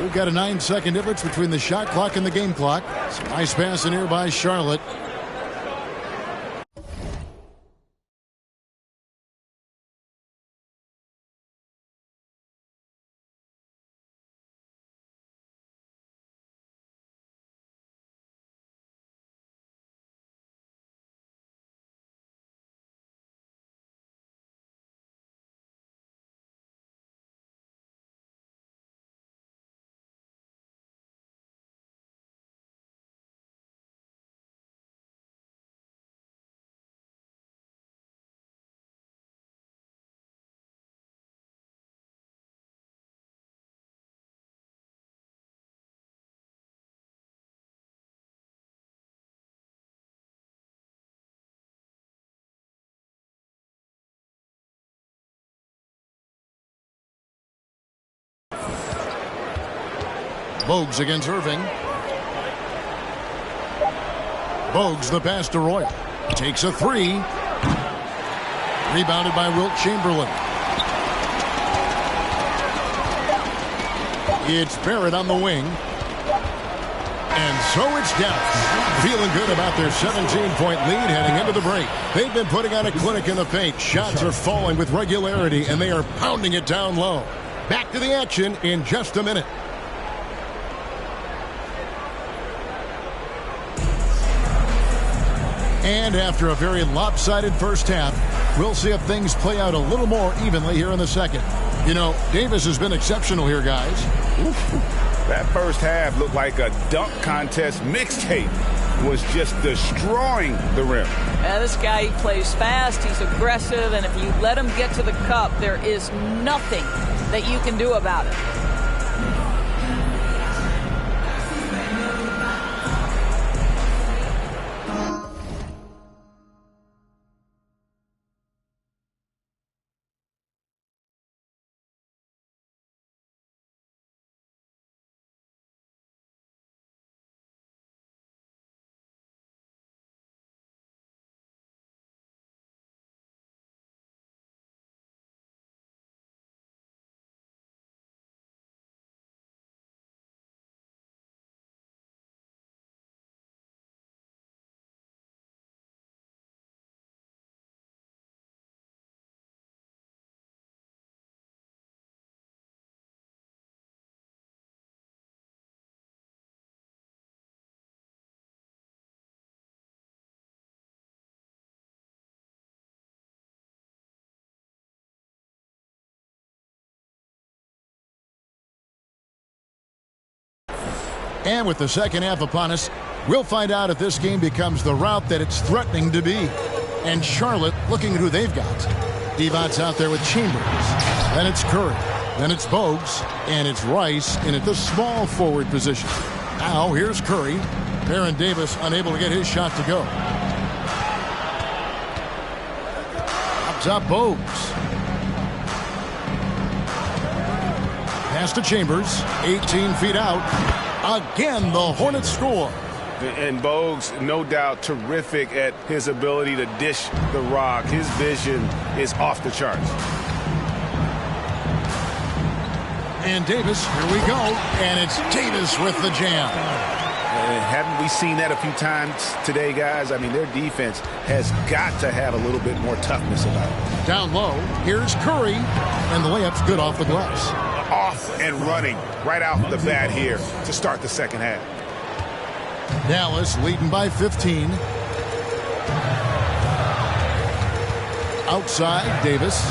We've got a 9-second difference between the shot clock and the game clock. Some nice pass in here by Charlotte. Bogues against Irving. Bogues the pass to Royal. Takes a 3. Rebounded by Wilt Chamberlain. It's Barrett on the wing. And so it's Dallas, feeling good about their 17-point lead heading into the break. They've been putting on a clinic in the paint. Shots are falling with regularity, and they are pounding it down low. Back to the action in just a minute. And after a very lopsided first half, we'll see if things play out a little more evenly here in the second. You know, Davis has been exceptional here, guys. That first half looked like a dunk contest mixtape. Was just destroying the rim. Yeah, this guy, he plays fast, he's aggressive, and if you let him get to the cup, there is nothing that you can do about it. And with the second half upon us, we'll find out if this game becomes the route that it's threatening to be. And Charlotte looking at who they've got. Devon's out there with Chambers. Then it's Curry. Then it's Bogues. And it's Rice in at the small forward position. Now here's Curry. Baron Davis unable to get his shot to go. Up top, Bogues. Pass to Chambers. 18 feet out. Again, the Hornets score. And Bogues, no doubt, terrific at his ability to dish the rock. His vision is off the charts. And Davis, here we go. And it's Davis with the jam. Haven't we seen that a few times today, guys? I mean, their defense has got to have a little bit more toughness about it. Down low, here's Curry. And the layup's good off the glass. Off and running right out the bat here to start the second half. Dallas leading by 15. Outside, Davis.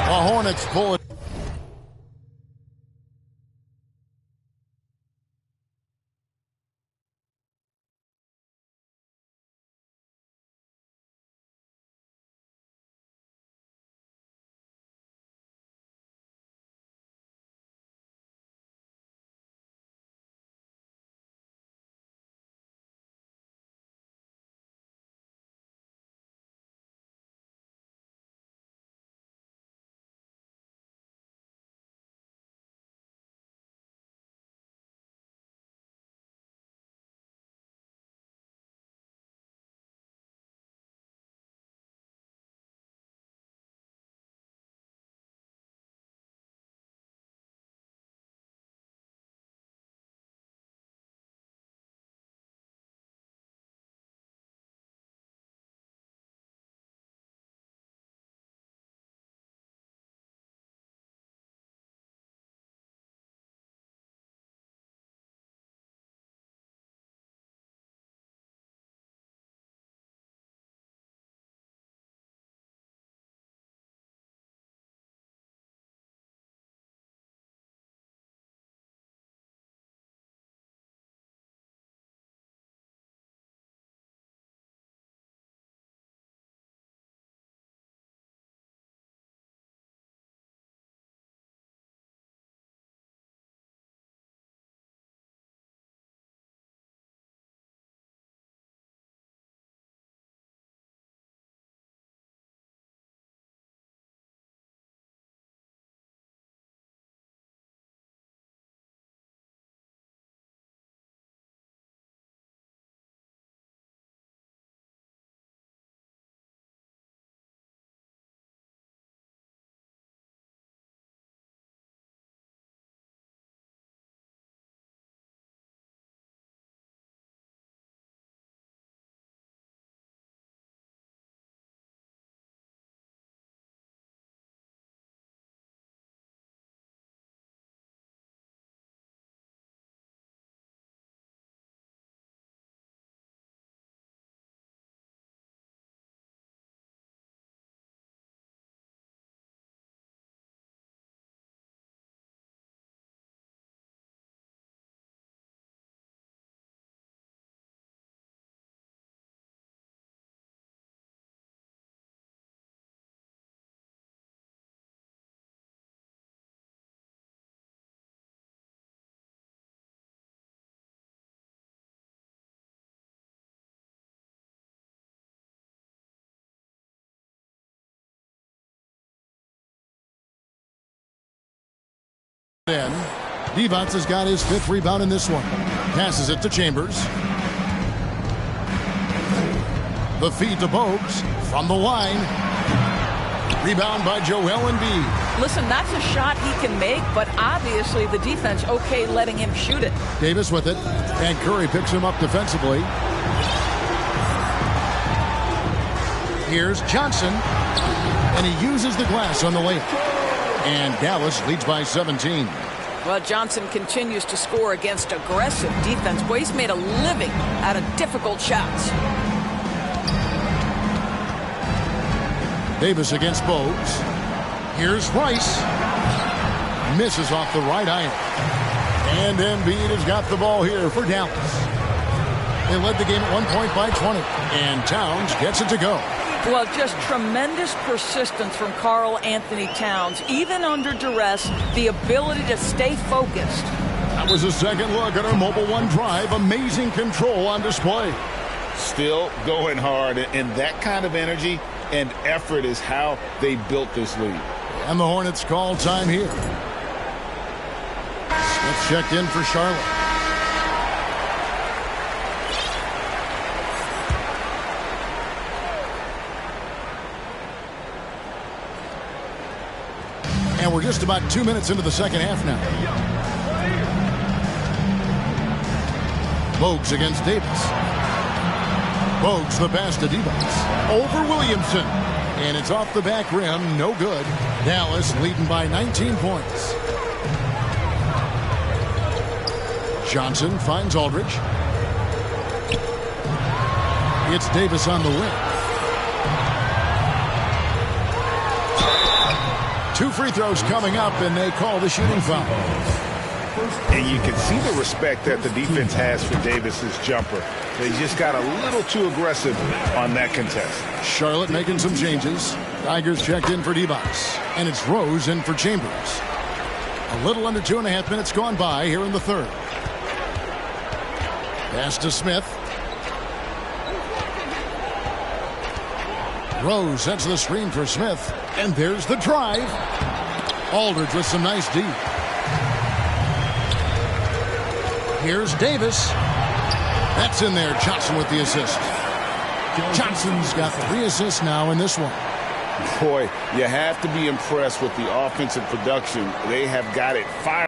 The Hornets pull it. In. Devonts has got his 5th rebound in this one. Passes it to Chambers. The feed to Bogues from the line. Rebound by Joel Embiid. Listen, that's a shot he can make, but obviously the defense okay letting him shoot it. Davis with it, and Curry picks him up defensively. Here's Johnson, and he uses the glass on the layup. And Dallas leads by 17. Well, Johnson continues to score against aggressive defense. Boy, he's made a living out of difficult shots. Davis against Bogues. Here's Rice. Misses off the right iron. And Embiid has got the ball here for Dallas. They led the game at 1 point by 20. And Towns gets it to go. Well, just tremendous persistence from Karl Anthony Towns. Even under duress, the ability to stay focused. That was a second look at our Mobile One drive. Amazing control on display. Still going hard, and that kind of energy and effort is how they built this lead. And the Hornets call time here. Smith checked in for Charlotte. And we're just about 2 minutes into the second half now. Bogues against Davis. Bogues the pass to Devonts. Over Williamson. And it's off the back rim. No good. Dallas leading by 19 points. Johnson finds Aldridge. It's Davis on the wing. 2 free throws coming up, and they call the shooting foul. And you can see the respect that the defense has for Davis's jumper. They just got a little too aggressive on that contest. Charlotte making some changes. Tigers checked in for Devonts. And it's Rose in for Chambers. A little under 2.5 minutes gone by here in the third. Pass to Smith. Rose sets the screen for Smith. And there's the drive. Aldridge with some nice D. Here's Davis. That's in there. Johnson with the assist. Johnson's got 3 assists now in this one. Boy, you have to be impressed with the offensive production. They have got it fired.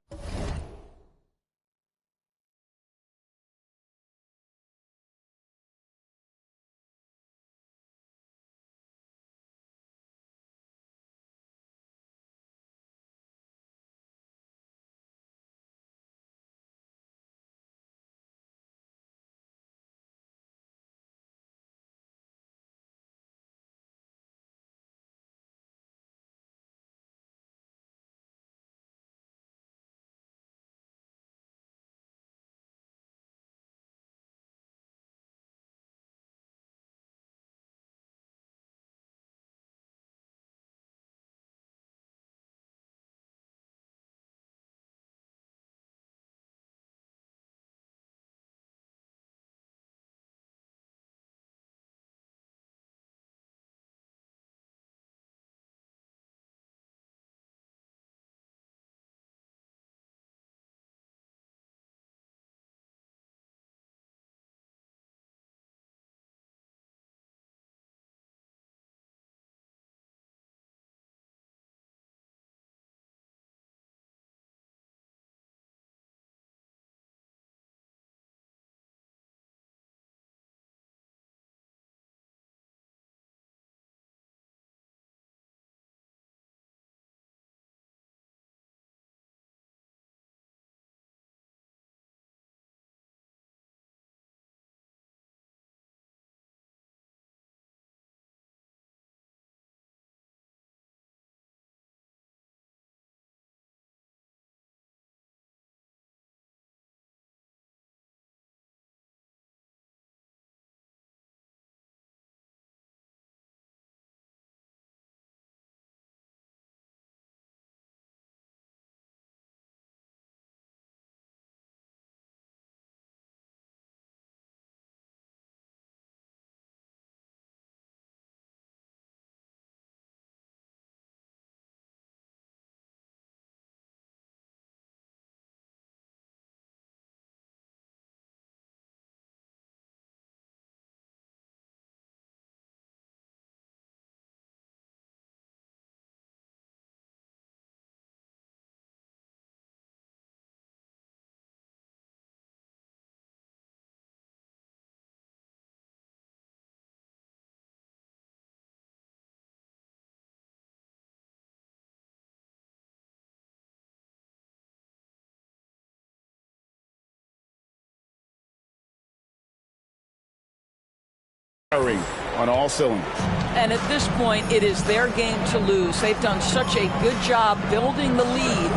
firing on all cylinders. And at this point, it is their game to lose. They've done such a good job building the lead.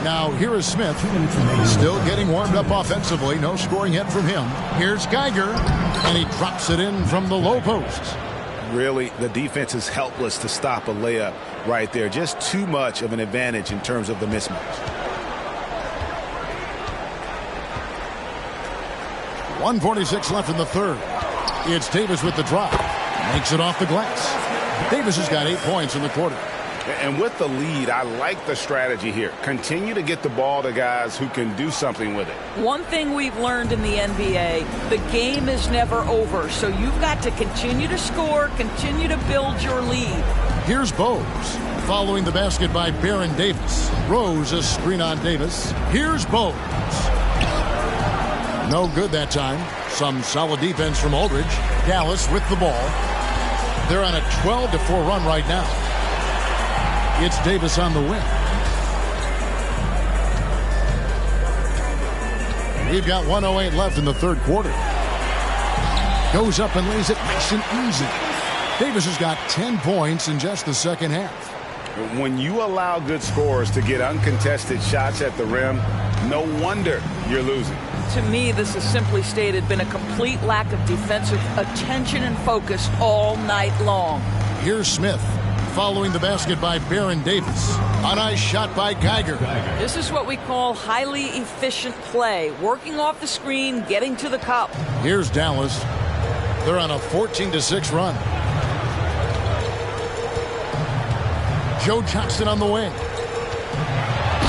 Now here is Smith, still getting warmed up offensively. No scoring hit from him. Here's Geiger, and he drops it in from the low post. Really, the defense is helpless to stop a layup right there. Just too much of an advantage in terms of the mismatch. 1:46 left in the third. It's Davis with the drop. Makes it off the glass. Davis has got 8 points in the quarter. And with the lead, I like the strategy here. Continue to get the ball to guys who can do something with it. One thing we've learned in the NBA, the game is never over. So you've got to continue to score, continue to build your lead. Here's Bowes, following the basket by Baron Davis. Rose a screen on Davis. Here's Bowes. No good that time. Some solid defense from Aldridge. Dallas with the ball. They're on a 12-4 run right now. It's Davis on the wing. We've got 1:08 left in the third quarter. Goes up and lays it nice and easy. Davis has got 10 points in just the second half. When you allow good scorers to get uncontested shots at the rim, no wonder you're losing. To me, this has simply stated been a complete lack of defensive attention and focus all night long. Here's Smith, following the basket by Baron Davis. A nice shot by Geiger. This is what we call highly efficient play. Working off the screen, getting to the cup. Here's Dallas. They're on a 14-6 run. Joe Johnson on the wing.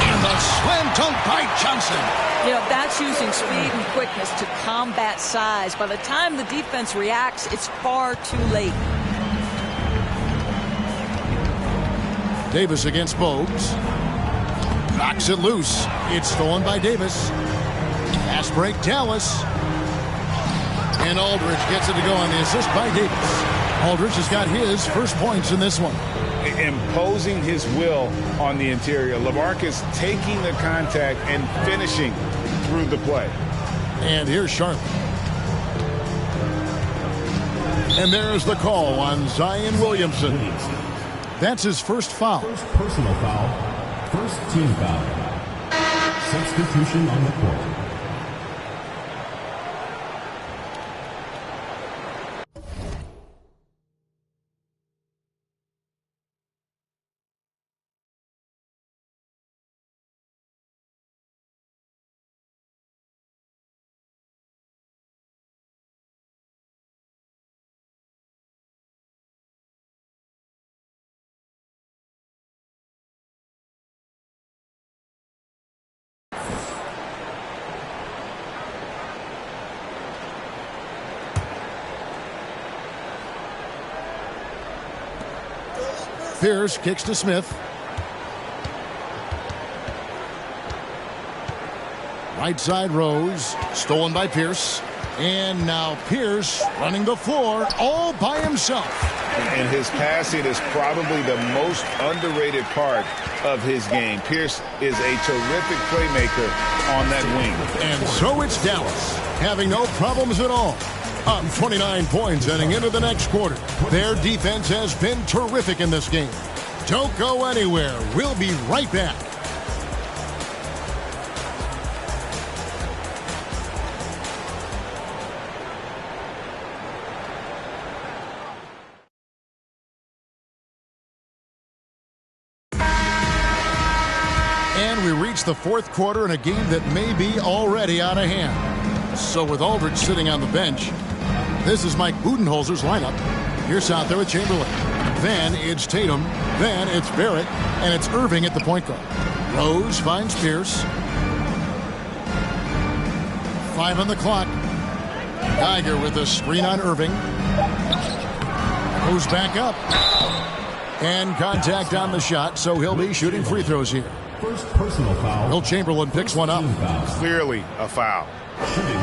And the slam dunk by Johnson. You know, that's using speed and quickness to combat size. By the time the defense reacts, it's far too late. Davis against Bowes. Knocks it loose. It's stolen by Davis. Pass break, Dallas. And Aldridge gets it to go on the assist by Davis. Aldridge has got his first points in this one. Imposing his will on the interior. LaMarcus taking the contact and finishing through the play. And here's Charlotte. And there's the call on Zion Williamson. That's his first foul. First personal foul. First team foul. Substitution on the court. Pierce kicks to Smith. Right side Rose. Stolen by Pierce. And now Pierce running the floor all by himself. And his passing is probably the most underrated part of his game. Pierce is a terrific playmaker on that wing. And so it's Dallas, having no problems at all. Up 29 points heading into the next quarter. Their defense has been terrific in this game. Don't go anywhere. We'll be right back. And we reach the fourth quarter in a game that may be already out of hand. So with Aldridge sitting on the bench, this is Mike Budenholzer's lineup. Here's out there with Chamberlain. Then it's Tatum. Then it's Barrett. And it's Irving at the point guard. Rose finds Pierce. 5 on the clock. Geiger with a screen on Irving. Goes back up. And contact on the shot, so he'll be shooting free throws here. First personal foul. Will Chamberlain picks one up. Clearly a foul.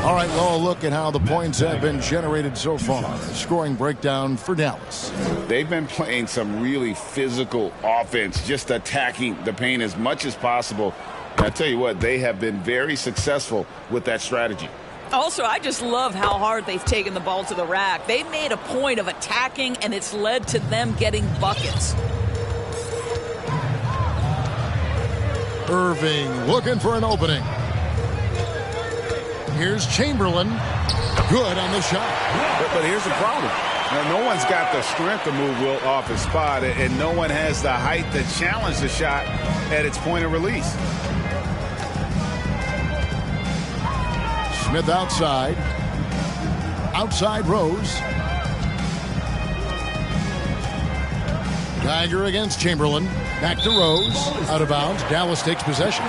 All right, well, look at how the points have been generated so far. Scoring breakdown for Dallas. They've been playing some really physical offense, just attacking the paint as much as possible. And I tell you what, they have been very successful with that strategy. Also, I just love how hard they've taken the ball to the rack. They made a point of attacking, and it's led to them getting buckets. Irving looking for an opening. Here's Chamberlain. Good on the shot. But here's the problem. Now, no one's got the strength to move Wilt off his spot, and no one has the height to challenge the shot at its point of release. Smith outside. Outside Rose. Geiger against Chamberlain. Back to Rose. Out of bounds. Dallas takes possession.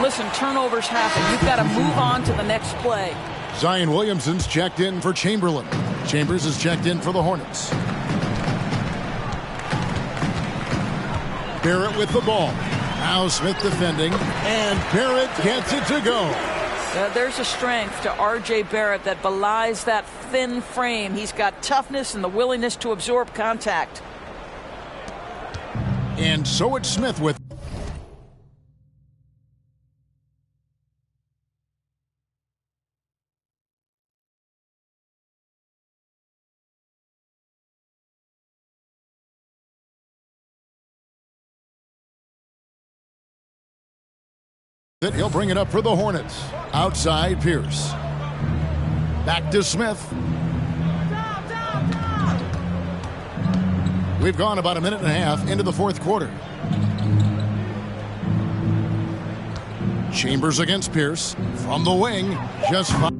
Listen, turnovers happen. You've got to move on to the next play. Zion Williamson's checked in for Chamberlain. Chambers is checked in for the Hornets. Barrett with the ball. Now Smith defending. And Barrett gets it to go. There's a strength to R.J. Barrett that belies that thin frame. He's got toughness and the willingness to absorb contact. And so it's Smith with he'll bring it up for the Hornets. Outside Pierce. Back to Smith. We've gone about a minute and a half into the fourth quarter. Chambers against Pierce. From the wing. Just five.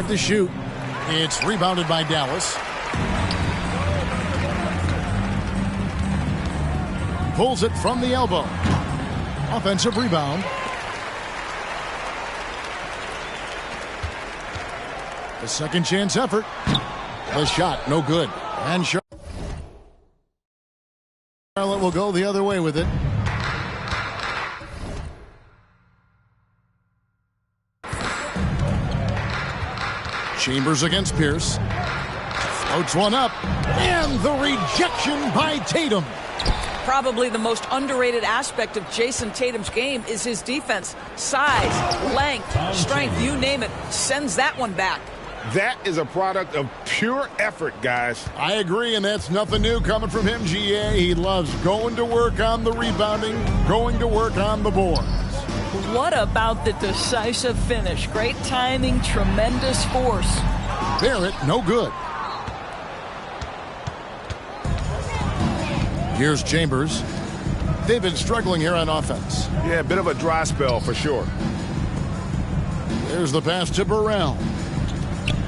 To shoot. It's rebounded by Dallas. Pulls it from the elbow. Offensive rebound. The second chance effort. The shot, no good. And Charlotte will go the other way with it. Chambers against Pierce. Floats one up. And the rejection by Tatum. Probably the most underrated aspect of Jason Tatum's game is his defense. Size, length, strength, you name it. Sends that one back. That is a product of pure effort, guys. I agree, and that's nothing new coming from him, GA. He loves going to work on the rebounding, going to work on the boards. What about the decisive finish? Great timing, tremendous force. Barrett, no good. Here's Chambers. They've been struggling here on offense. Yeah, a bit of a dry spell for sure. There's the pass to Burrell.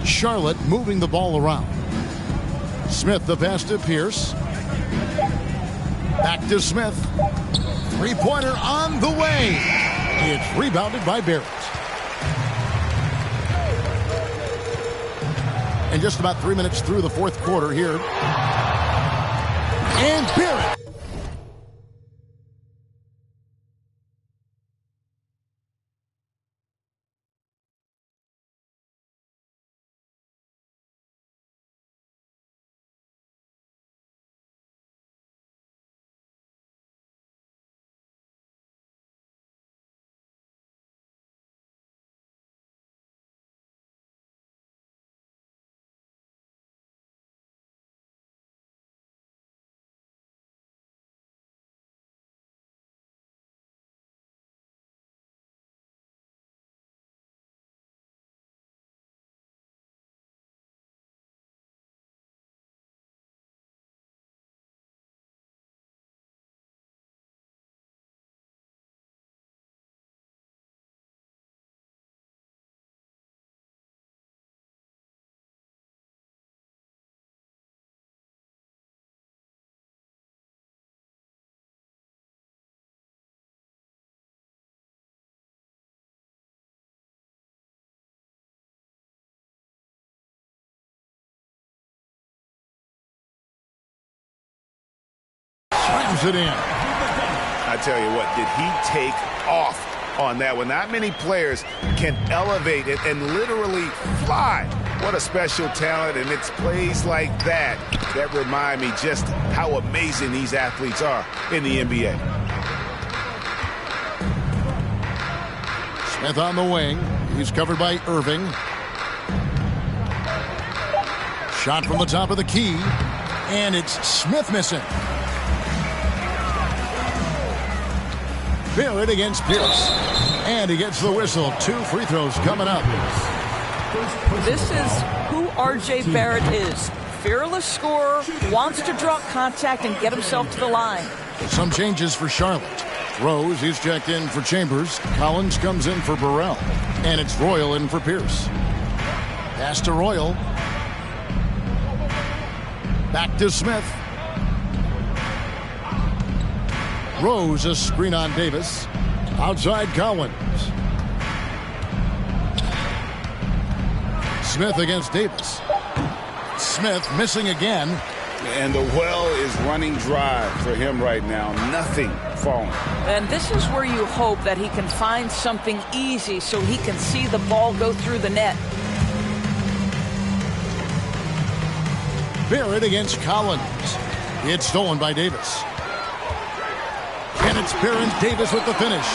Charlotte moving the ball around. Smith the pass to Pierce. Back to Smith. Three-pointer on the way. It's rebounded by Barrett. And just about 3 minutes through the fourth quarter here. And Barrett. Slams it in. I tell you what, did he take off on that one? Not many players can elevate it and literally fly. What a special talent, and it's plays like that that remind me just how amazing these athletes are in the NBA. Smith on the wing. He's covered by Irving. Shot from the top of the key. And it's Smith missing. Barrett against Pierce. And he gets the whistle. 2 free throws coming up. This is who R.J. Barrett is. Fearless scorer, wants to draw contact and get himself to the line. Some changes for Charlotte. Rose, he's checked in for Chambers. Collins comes in for Burrell. And it's Royal in for Pierce. Pass to Royal. Back to Smith. Rose, a screen on Davis. Outside Collins. Smith against Davis. Smith missing again. And the well is running dry for him right now. Nothing falling. And this is where you hope that he can find something easy so he can see the ball go through the net. Barrett against Collins. It's stolen by Davis. And it's Baron Davis with the finish.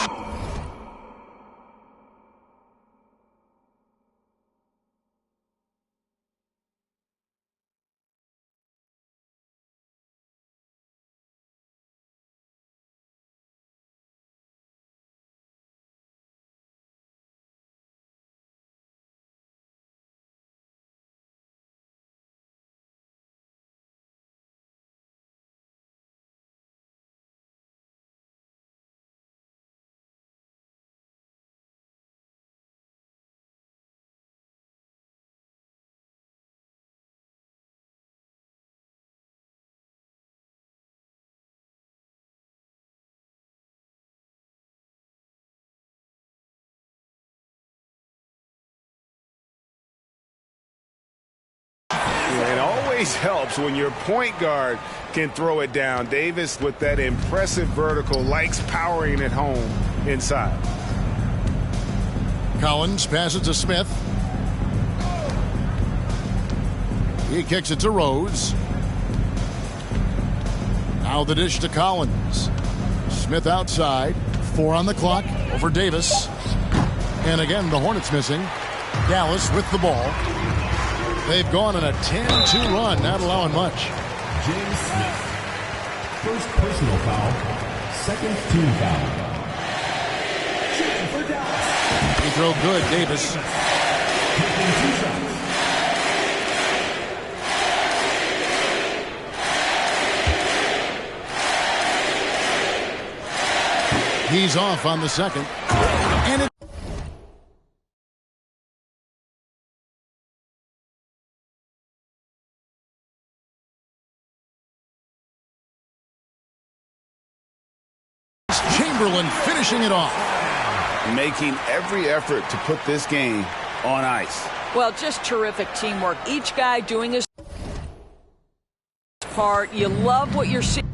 It always helps when your point guard can throw it down. Davis, with that impressive vertical, likes powering it home inside. Collins passes to Smith. He kicks it to Rose. Now the dish to Collins. Smith outside. 4 on the clock over Davis. And again, the Hornets missing. Dallas with the ball. They've gone on a 10-2 run, not allowing much. James Smith. First personal foul. Second team foul. Shooting for Dallas. He throw good, Davis. Taking 2 shots. He's off on the second. And it Chamberlain finishing it off. Making every effort to put this game on ice. Well, just terrific teamwork. Each guy doing his part. You love what you're seeing.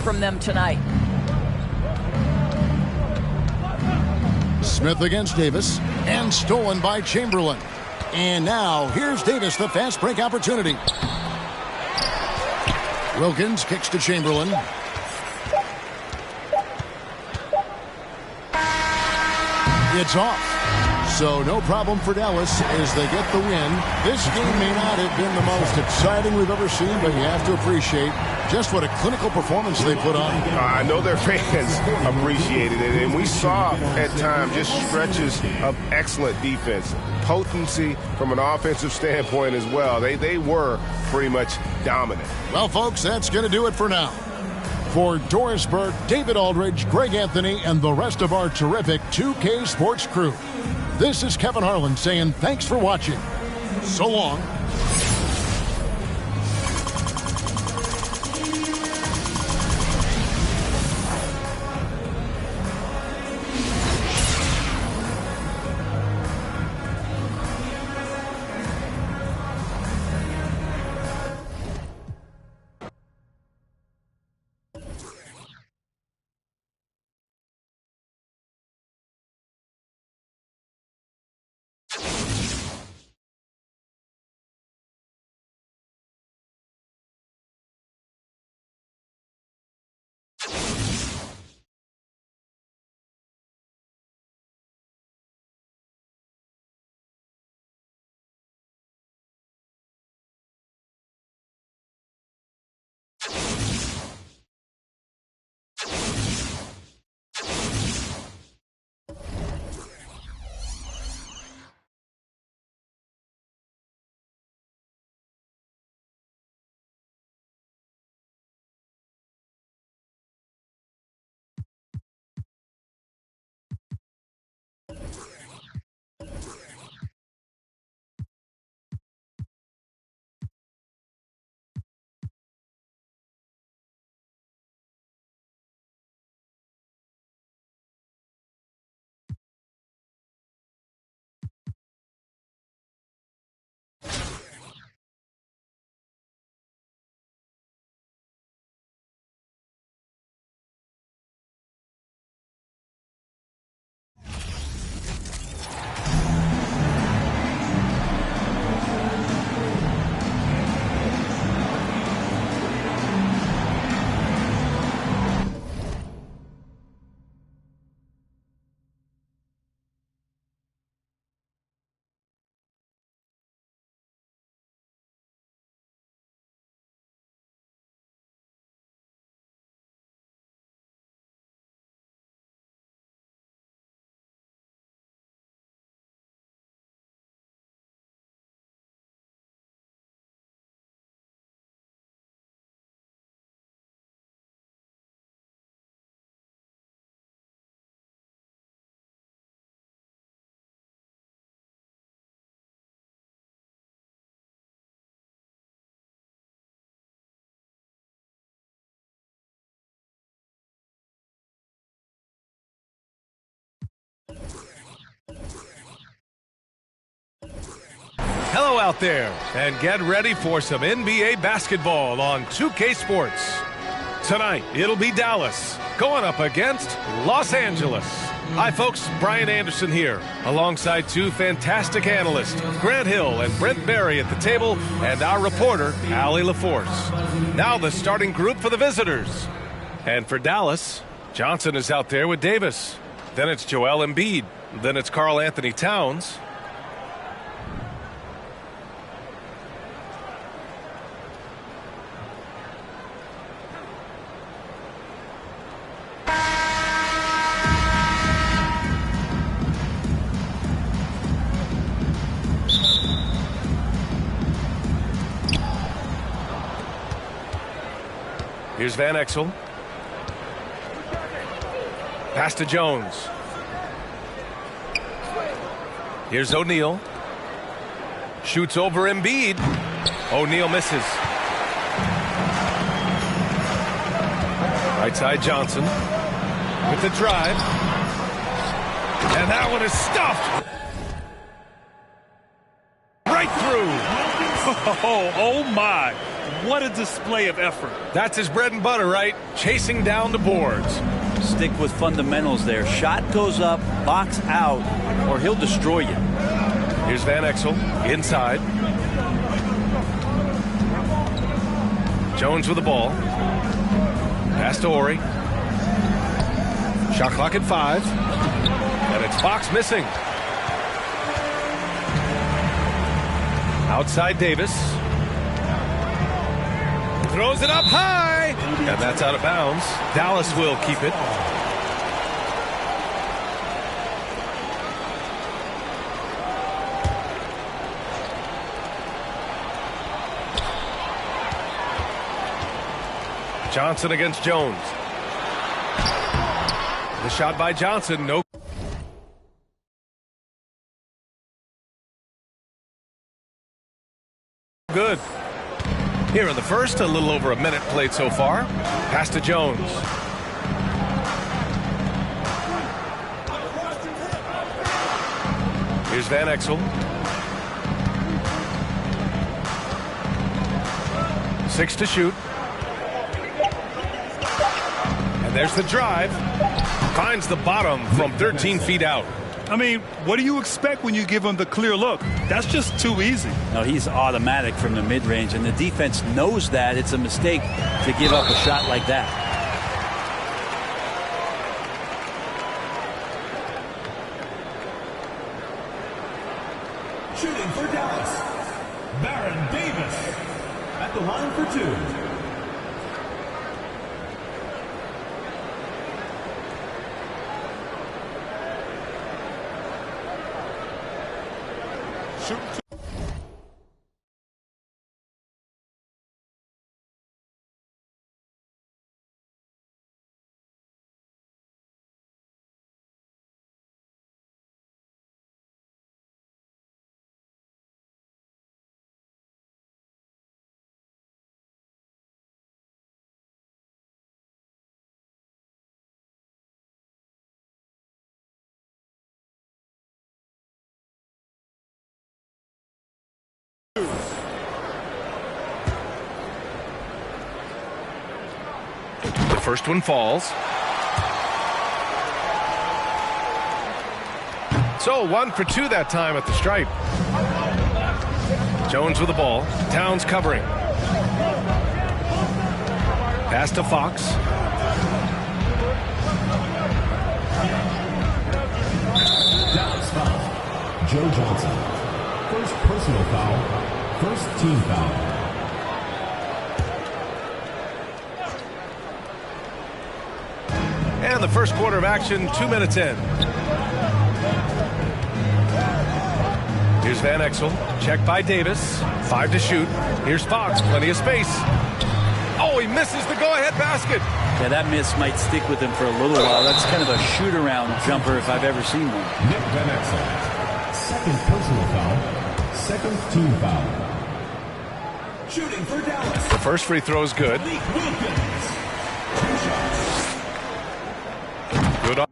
From them tonight. Smith against Davis, and stolen by Chamberlain. And now here's Davis, the fast break opportunity. Wilkins kicks to Chamberlain. It's off. So no problem for Dallas as they get the win. This game may not have been the most exciting we've ever seen, but you have to appreciate just what a clinical performance they put on. I know their fans appreciated it, and we saw at times just stretches of excellent defense, potency from an offensive standpoint as well. They were pretty much dominant. Well, folks, that's going to do it for now. For Doris Burke, David Aldridge, Greg Anthony, and the rest of our terrific 2K Sports crew, this is Kevin Harlan saying thanks for watching. So long. Hello out there, and get ready for some NBA basketball on 2K Sports. Tonight, it'll be Dallas going up against Los Angeles. Hi, folks. Brian Anderson here, alongside two fantastic analysts, Grant Hill and Brent Berry at the table, and our reporter, Allie LaForce. Now the starting group for the visitors. And for Dallas, Johnson is out there with Davis. Then it's Joel Embiid. Then it's Karl Anthony Towns. Here's Van Exel. Pass to Jones. Here's O'Neal. Shoots over Embiid. O'Neal misses. Right side Johnson with the drive. And that one is stuffed. Right through. Oh my. What a display of effort. That's his bread and butter, right? Chasing down the boards. Stick with fundamentals there. Shot goes up, box out, or he'll destroy you. Here's Van Exel inside. Jones with the ball. Pass to Ori. Shot clock at 5. And it's Fox missing. Outside Davis. Throws it up high. And that's out of bounds. Dallas will keep it. Johnson against Jones. The shot by Johnson, no. Good. Here in the first, a little over a minute played so far. Pass to Jones. Here's Van Exel. 6 to shoot. And there's the drive. Finds the bottom from 13 feet out. I mean, what do you expect when you give him the clear look? That's just too easy. No, he's automatic from the mid-range, and the defense knows that it's a mistake to give up a shot like that. Shooting for Dallas, Baron Davis at the line for 2. The first one falls. So 1 for 2 that time at the stripe. Jones with the ball. Towns covering. Pass to Fox. Dallas foul. Joe Johnson. First personal foul. First team foul. And the first quarter of action, 2 minutes in. Here's Van Exel. Check by Davis. 5 to shoot. Here's Fox. Plenty of space. Oh, he misses the go-ahead basket. Yeah, that miss might stick with him for a little while. That's kind of a shoot-around jumper if I've ever seen one. Nick Van Exel. Second personal foul. Second team foul. Shooting for Dallas. The first free throw is good. Good on.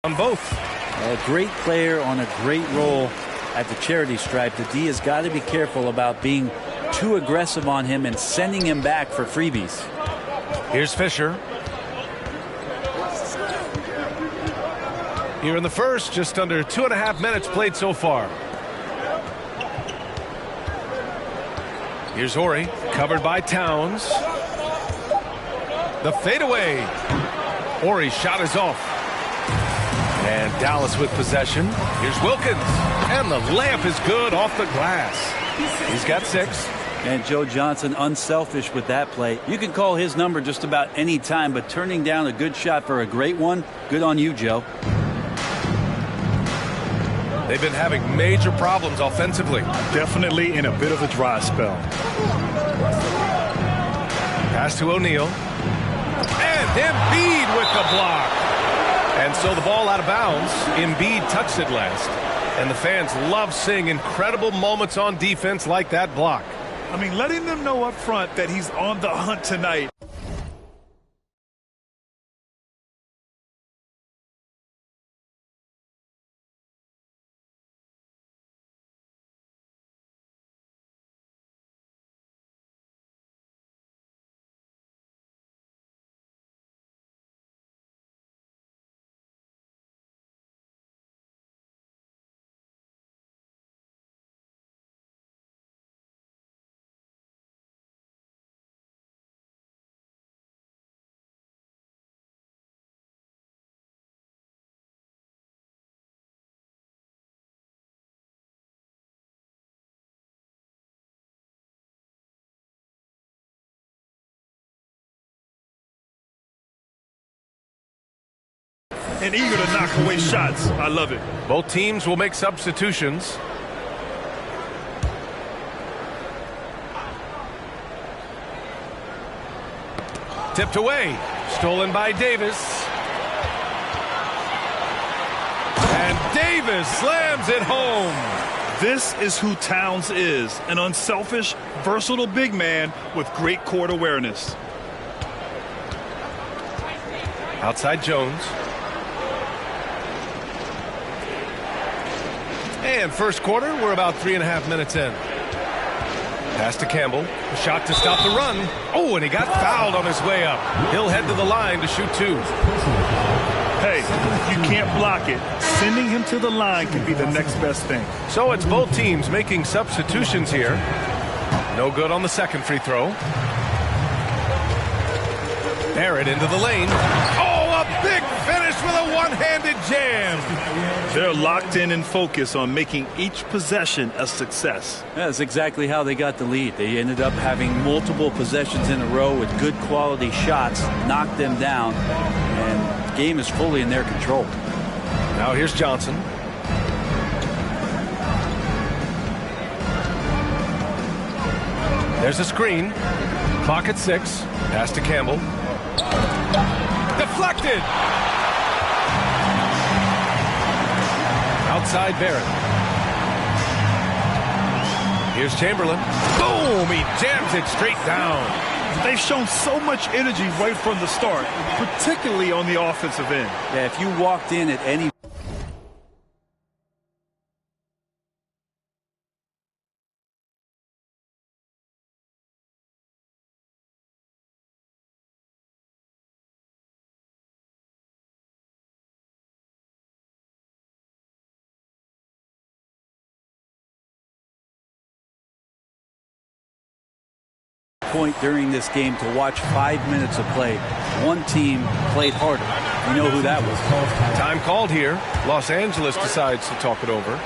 on both. A great player on a great role at the charity stripe. The D has got to be careful about being too aggressive on him and sending him back for freebies. Here's Fisher. Here in the first, just under 2.5 minutes played so far. Here's Horry, covered by Towns. The fadeaway. Horry's shot is off. And Dallas with possession. Here's Wilkins. And the layup is good off the glass. He's got 6. And Joe Johnson unselfish with that play. You can call his number just about any time, but turning down a good shot for a great one, good on you, Joe. They've been having major problems offensively. Definitely in a bit of a dry spell. Pass to O'Neal. And Embiid with the block. And so the ball out of bounds. Embiid touched it last. And the fans love seeing incredible moments on defense like that block. I mean, letting them know up front that he's on the hunt tonight. And eager to knock away shots. I love it. Both teams will make substitutions. Tipped away. Stolen by Davis. And Davis slams it home. This is who Towns is. An unselfish, versatile big man with great court awareness. Outside Jones. And first quarter, we're about 3.5 minutes in. Pass to Campbell. A shot to stop the run. Oh, and he got fouled on his way up. He'll head to the line to shoot 2. Hey, you can't block it. Sending him to the line can be the next best thing. So it's both teams making substitutions here. No good on the second free throw. Barrett into the lane. Oh, a big finish with a one-handed jam. They're locked in and focused on making each possession a success. That's exactly how they got the lead. They ended up having multiple possessions in a row with good quality shots, knocked them down, and the game is fully in their control. Now here's Johnson. There's a screen. Clock at 6. Pass to Campbell. Deflected. Outside Barrett. Here's Chamberlain. Boom! He jams it straight down. They've shown so much energy right from the start, particularly on the offensive end. Yeah, if you walked in at any point during this game to watch 5 minutes of play, one team played harder. You know who that was. Time called here. Los Angeles decides to talk it over.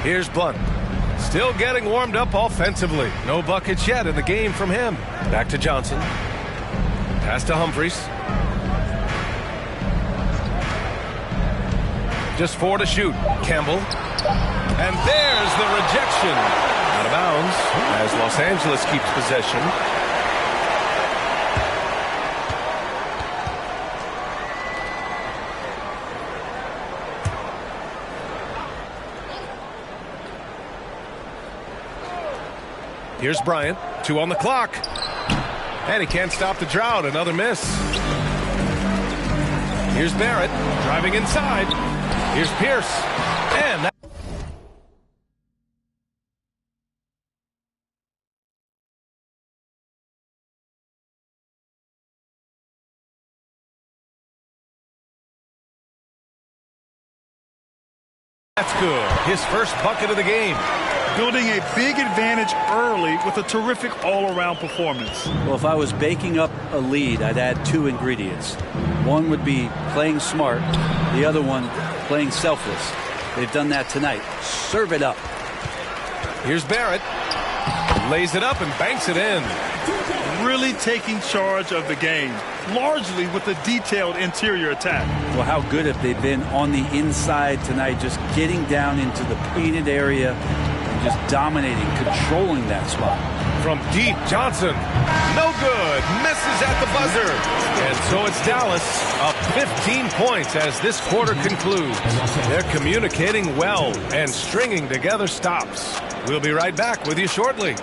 Here's Blunt. Still getting warmed up offensively. No buckets yet in the game from him. Back to Johnson. Pass to Humphries. Just 4 to shoot. Campbell. And there's the rejection. Out of bounds as Los Angeles keeps possession. Here's Bryant. 2 on the clock. And he can't stop the drought. Another miss. Here's Barrett driving inside. Here's Pierce. And that that's good. His first bucket of the game. Building a big advantage early with a terrific all-around performance. Well, if I was baking up a lead, I'd add 2 ingredients. One would be playing smart. The other one, playing selfless. They've done that tonight. Serve it up. Here's Barrett. Lays it up and banks it in. Really taking charge of the game, largely with a detailed interior attack. Well, how good have they been on the inside tonight, just getting down into the painted area and just dominating, controlling that spot. From deep, Johnson. No good. Misses at the buzzer. And so it's Dallas up 15 points as this quarter concludes. They're communicating well and stringing together stops. We'll be right back with you shortly.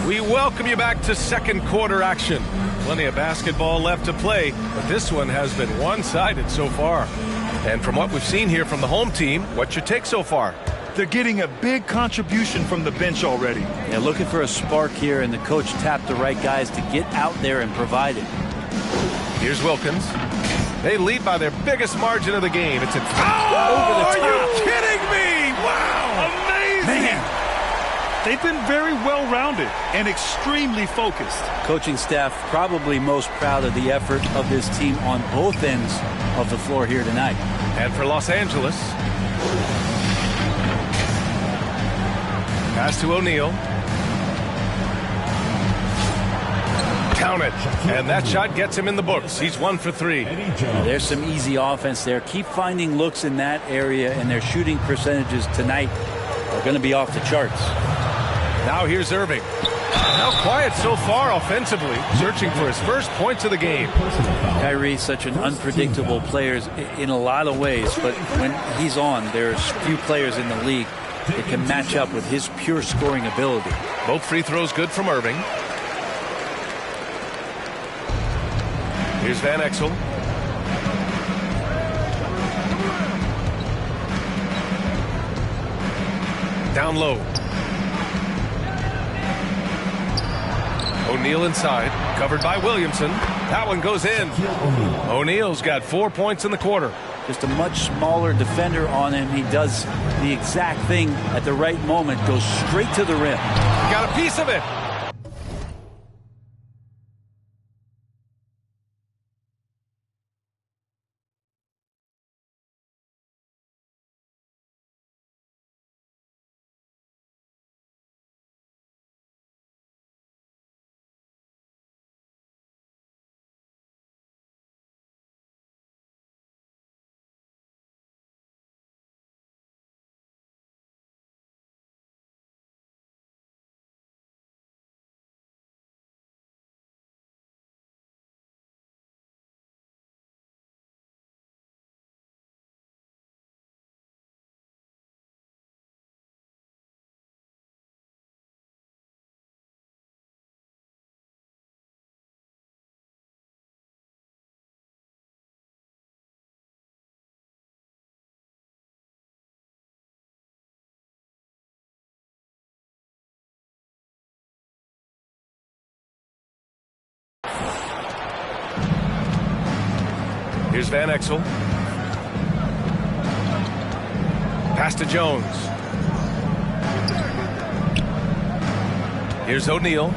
We welcome you back to second quarter action. Plenty of basketball left to play, but this one has been one-sided so far. And from what we've seen here from the home team, what's your take so far? They're getting a big contribution from the bench already. Yeah, looking for a spark here, and the coach tapped the right guys to get out there and provide it. Here's Wilkins. They lead by their biggest margin of the game. It's over the top. Are you kidding me? Wow! Amazing! Man. They've been very well-rounded and extremely focused. Coaching staff probably most proud of the effort of this team on both ends of the floor here tonight. And for Los Angeles, pass to O'Neal. Count it. And that shot gets him in the books. He's 1 for 3. There's some easy offense there. Keep finding looks in that area, and their shooting percentages tonight are going to be off the charts. Now here's Irving. Now quiet so far offensively, searching for his first points of the game. Kyrie's such an unpredictable player in a lot of ways, but when he's on, there's few players in the league that can match up with his pure scoring ability. Both free throws good from Irving. Here's Van Exel. Down low. O'Neal inside, covered by Williamson. That one goes in. O'Neal's got 4 points in the quarter. Just a much smaller defender on him. He does the exact thing at the right moment, goes straight to the rim. Got a piece of it. Here's Van Exel. Pass to Jones. Here's O'Neal.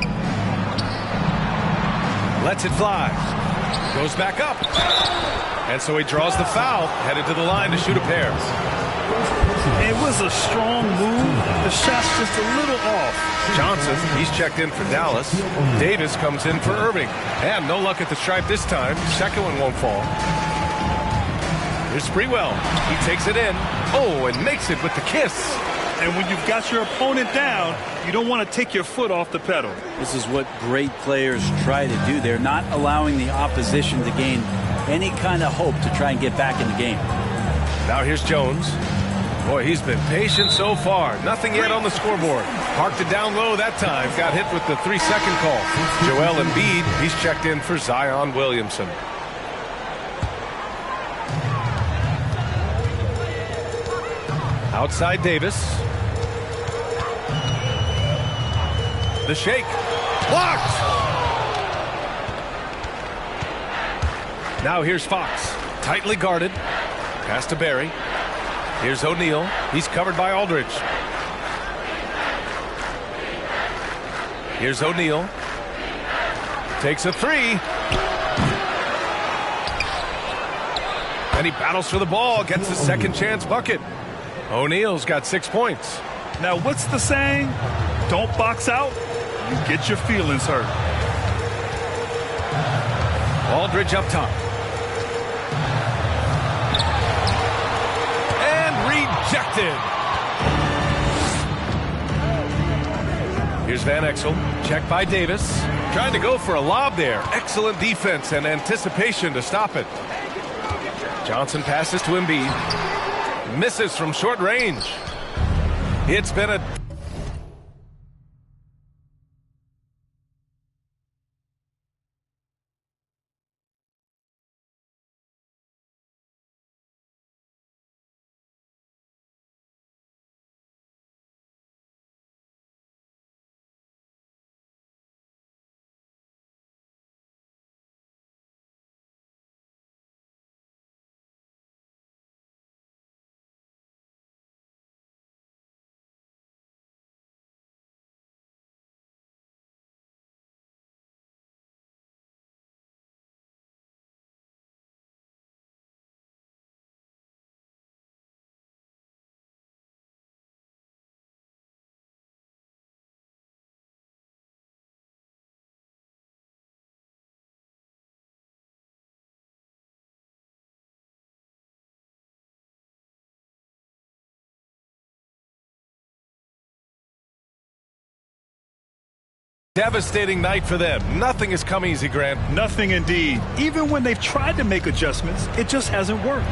Lets it fly. Goes back up. And so he draws the foul, headed to the line to shoot a pair. It was a strong move. The shot's just a little off. Johnson, he's checked in for Dallas. Davis comes in for Irving. And no luck at the stripe this time. Second one won't fall. Here's Sprewell. He takes it in. Oh, and makes it with the kiss. And when you've got your opponent down, you don't want to take your foot off the pedal. This is what great players try to do. They're not allowing the opposition to gain any kind of hope to try and get back in the game. Now here's Jones. Boy, he's been patient so far. Nothing yet on the scoreboard. Parked it down low that time. Got hit with the 3-second call. Joel Embiid, he's checked in for Zion Williamson. Outside Davis. The shake. Blocked! Now here's Fox. Tightly guarded. Pass to Barry. Here's O'Neal. He's covered by Aldridge. Here's O'Neal. Takes a three. And he battles for the ball. Gets the second chance bucket. O'Neal's got 6 points. Now, what's the saying? Don't box out. You get your feelings hurt. Aldridge up top. Rejected. Here's Van Exel. Checked by Davis. Trying to go for a lob there. Excellent defense and anticipation to stop it. Johnson passes to Embiid. Misses from short range. It's been a Devastating night for them. Nothing has come easy, Grant. Nothing indeed. Even when they've tried to make adjustments, it just hasn't worked.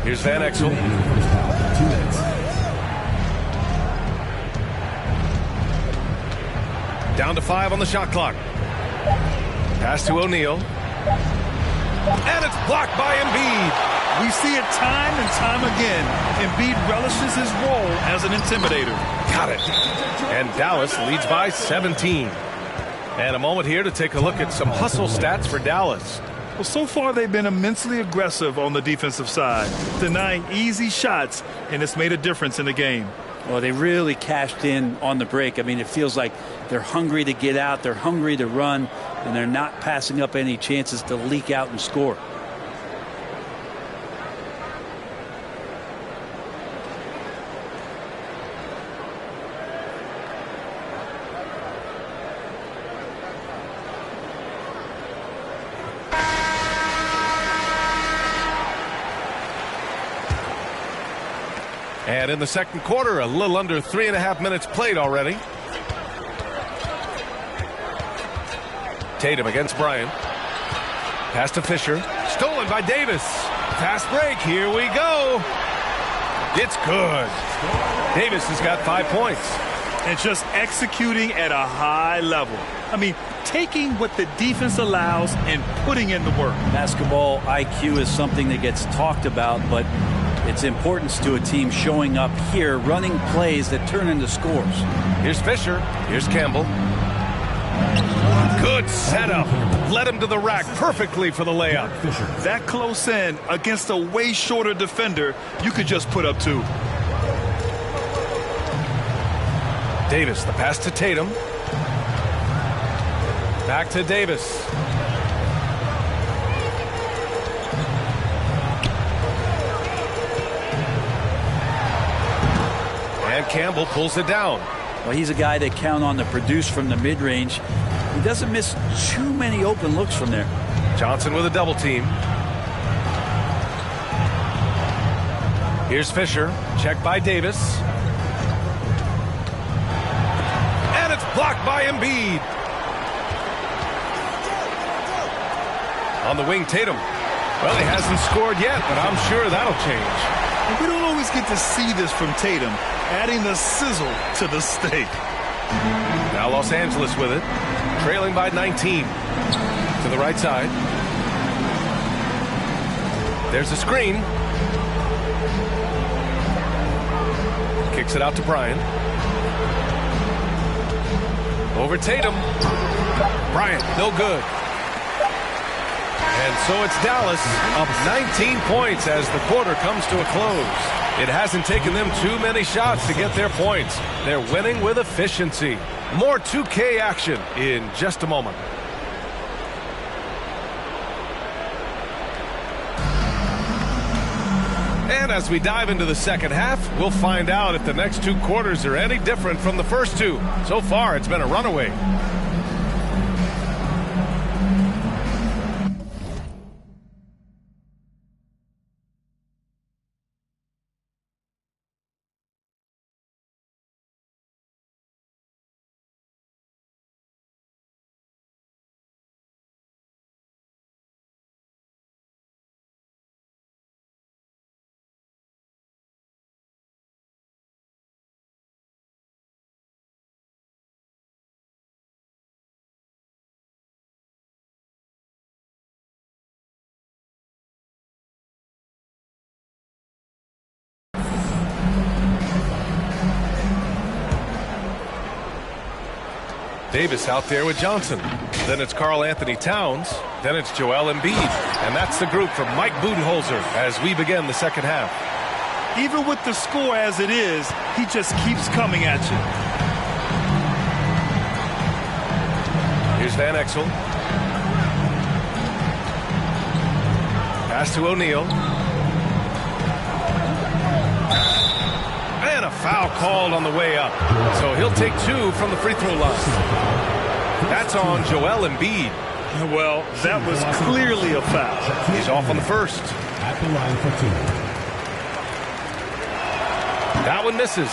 Here's Van Exel. Down to 5 on the shot clock. Pass to O'Neal. And it's blocked by Embiid. We see it time and time again. Embiid relishes his role as an intimidator. Got it. And Dallas leads by 17. And a moment here to take a look at some hustle stats for Dallas. Well, so far they've been immensely aggressive on the defensive side, denying easy shots, and it's made a difference in the game. Well, they really cashed in on the break. I mean, it feels like they're hungry to get out, they're hungry to run, and they're not passing up any chances to leak out and score. And in the second quarter, a little under 3.5 minutes played already. Tatum against Bryant. Pass to Fisher. Stolen by Davis. Fast break. Here we go. It's good. Davis has got 5 points. And just executing at a high level. I mean, taking what the defense allows and putting in the work. Basketball IQ is something that gets talked about, but its importance to a team showing up here, running plays that turn into scores. Here's Fisher. Here's Campbell. Good setup. Led him to the rack perfectly for the layup. That close in against a way shorter defender, you could just put up 2. Davis, the pass to Tatum. Back to Davis. And Campbell pulls it down. Well, he's a guy that count on to produce from the mid-range. He doesn't miss too many open looks from there. Johnson with a double team. Here's Fisher. Check by Davis. And it's blocked by Embiid. On the wing, Tatum. Well, he hasn't scored yet, but I'm sure that'll change. And we don't always get to see this from Tatum, adding the sizzle to the steak. Now Los Angeles with it, trailing by 19. To the right side. There's a screen. Kicks it out to Bryant. Over Tatum. Bryant, no good. And so it's Dallas up 19 points as the quarter comes to a close. It hasn't taken them too many shots to get their points. They're winning with efficiency. More 2K action in just a moment. And as we dive into the second half, we'll find out if the next 2 quarters are any different from the first 2. So far, it's been a runaway. Davis out there with Johnson. Then it's Karl Anthony Towns. Then it's Joel Embiid. And that's the group from Mike Budenholzer as we begin the second half. Even with the score as it is, he just keeps coming at you. Here's Van Exel. Pass to O'Neal. And a foul called on the way up. So he'll take 2 from the free throw line. That's on Joel Embiid. Well, that was clearly a foul. He's off on the first. At the line for 2. That one misses.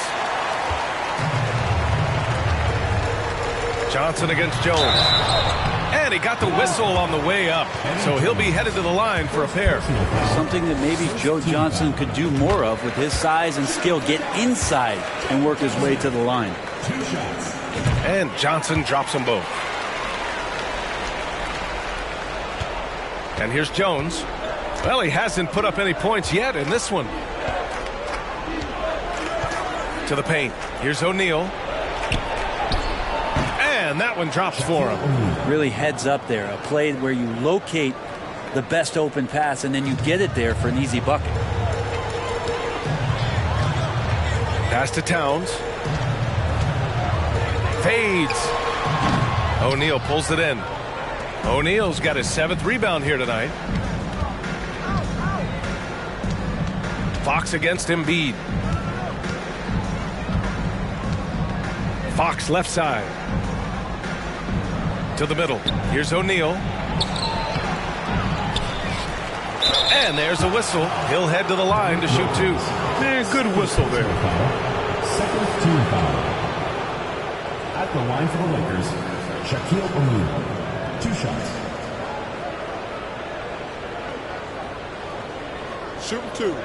Johnson against Jones. And he got the whistle on the way up. So he'll be headed to the line for a pair. Something that maybe Joe Johnson could do more of with his size and skill. Get inside and work his way to the line. And Johnson drops them both. And here's Jones. Well, he hasn't put up any points yet in this one. To the paint. Here's O'Neal. And that one drops for him. Really heads up there. A play where you locate the best open pass and then you get it there for an easy bucket. Pass to Towns. Fades. O'Neal pulls it in. O'Neal's got his 7th rebound here tonight. Fox against Embiid. Fox left side. To the middle. Here's O'Neal. And there's a whistle. He'll head to the line to shoot 2. Man, good whistle there. Second team foul. At the line for the Lakers, Shaquille O'Neal. 2 shots. Shoot 2.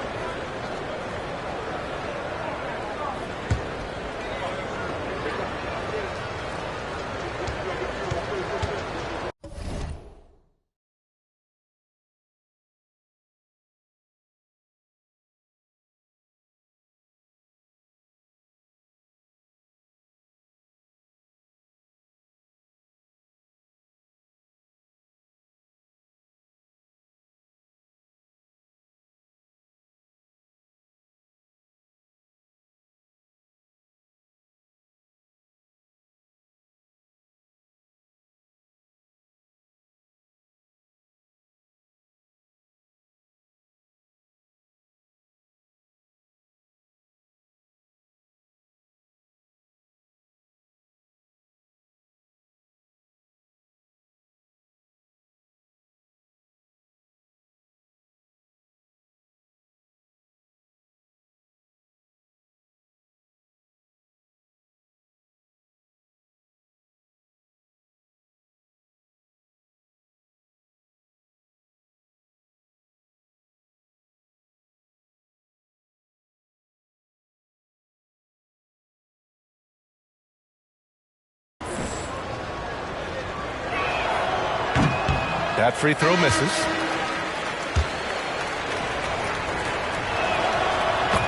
That free throw misses.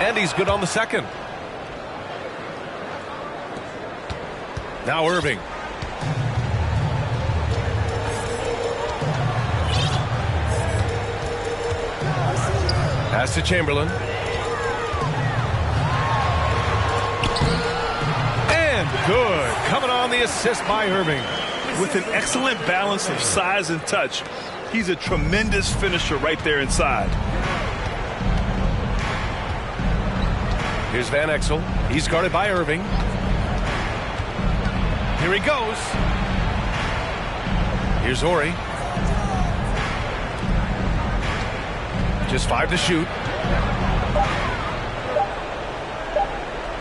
And he's good on the second. Now Irving. Pass to Chamberlain. And good. Coming on the assist by Irving. With an excellent balance of size and touch, he's a tremendous finisher right there inside. Here's Van Exel. He's guarded by Irving. Here he goes. Here's Horry. Just 5 to shoot.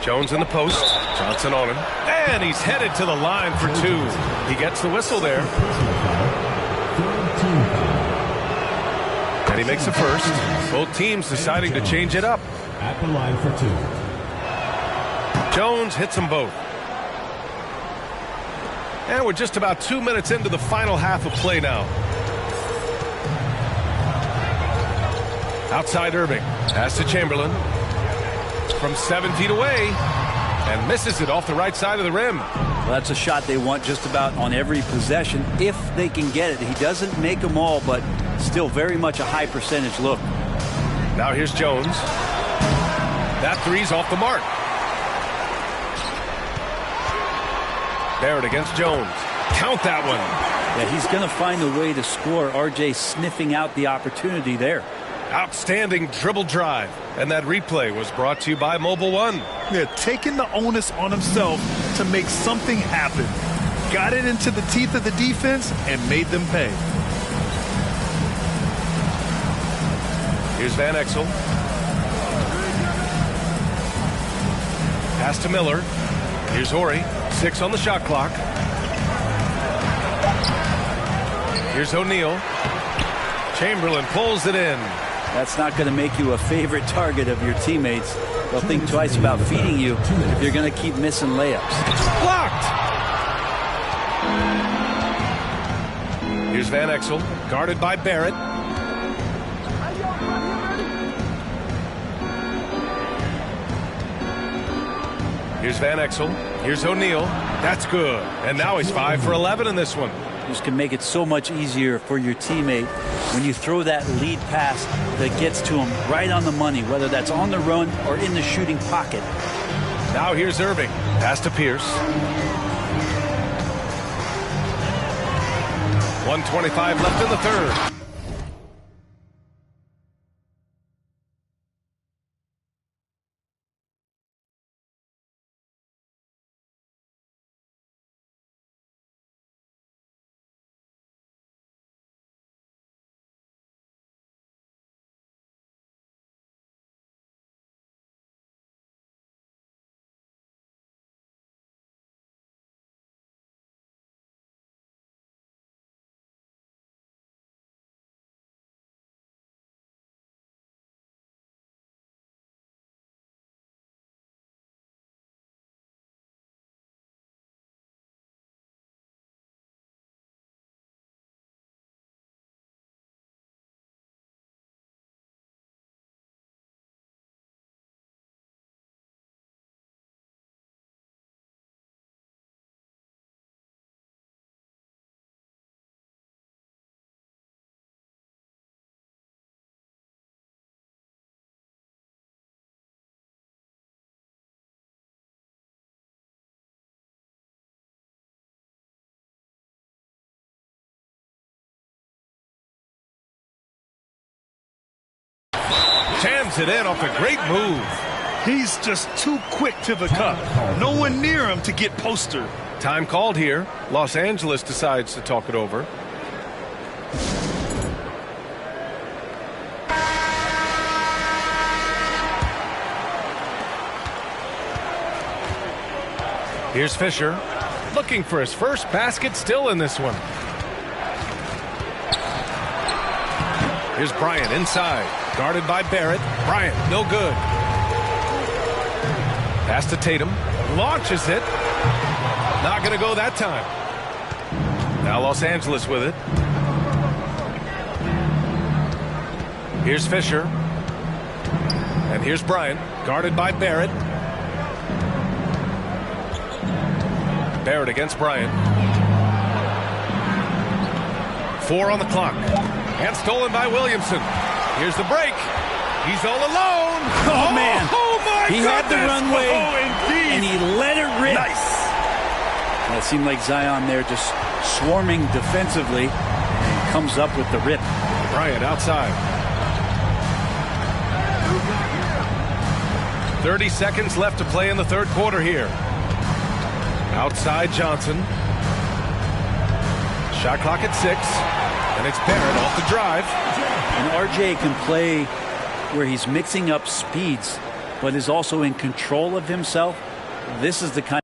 Jones in the post. Johnson on him. And he's headed to the line for 2. He gets the whistle there. And he makes the first. Both teams deciding to change it up. At the line for 2. Jones hits them both. And we're just about 2 minutes into the final half of play now. Outside Irving. Pass to Chamberlain. From 7 feet away. And misses it off the right side of the rim. Well, that's a shot they want just about on every possession if they can get it. He doesn't make them all, but still very much a high percentage look. Now here's Jones. That three's off the mark. Barrett against Jones. Count that one. Yeah, he's going to find a way to score. RJ sniffing out the opportunity there. Outstanding dribble drive. And that replay was brought to you by Mobile One. Yeah, taking the onus on himself to make something happen. Got it into the teeth of the defense and made them pay. Here's Van Exel. Pass to Miller. Here's Horry. 6 on the shot clock. Here's O'Neal. Chamberlain pulls it in. That's not going to make you a favorite target of your teammates. They'll think twice about feeding you if you're going to keep missing layups. Blocked! Here's Van Exel, guarded by Barrett. Here's Van Exel. Here's O'Neal. That's good. And now he's 5 for 11 in this one. This can make it so much easier for your teammate when you throw that lead pass that gets to him right on the money, whether that's on the run or in the shooting pocket. Now here's Irving. Pass to Pierce. 1:25 left in the third. Jams it in off a great move. He's just too quick to the cup. No one near him to get postered. Time called here. Los Angeles decides to talk it over. Here's Fisher, looking for his first basket, still in this one. Here's Bryant inside, guarded by Barrett. Bryant, no good. Pass to Tatum, launches it. Not going to go that time. Now Los Angeles with it. Here's Fisher. And here's Bryant, guarded by Barrett. Barrett against Bryant. 4 on the clock. And stolen by Williamson. Here's the break. He's all alone. Oh, man. Oh, my He had the runway, indeed. and he let it rip. Nice. It seemed like Zion there just swarming defensively and comes up with the rip. Bryant outside. 30 seconds left to play in the third quarter here. Outside Johnson. Shot clock at 6. And it's Barrett off the drive. And RJ can play where he's mixing up speeds, but is also in control of himself. This is the kind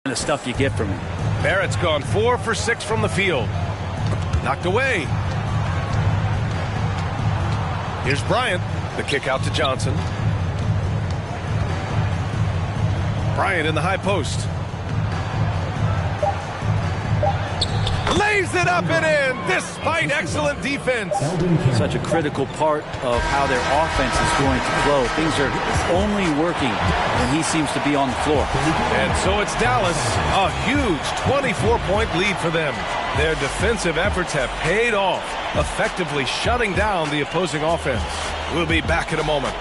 The stuff you get from him. Barrett's gone 4 for 6 from the field. Knocked away. Here's Bryant. The kick out to Johnson. Bryant in the high post. Lays it up and in despite excellent defense. Such a critical part of how their offense is going to flow. Things are only working when he seems to be on the floor. And so it's Dallas, a huge 24-point lead for them. Their defensive efforts have paid off, effectively shutting down the opposing offense. We'll be back in a moment.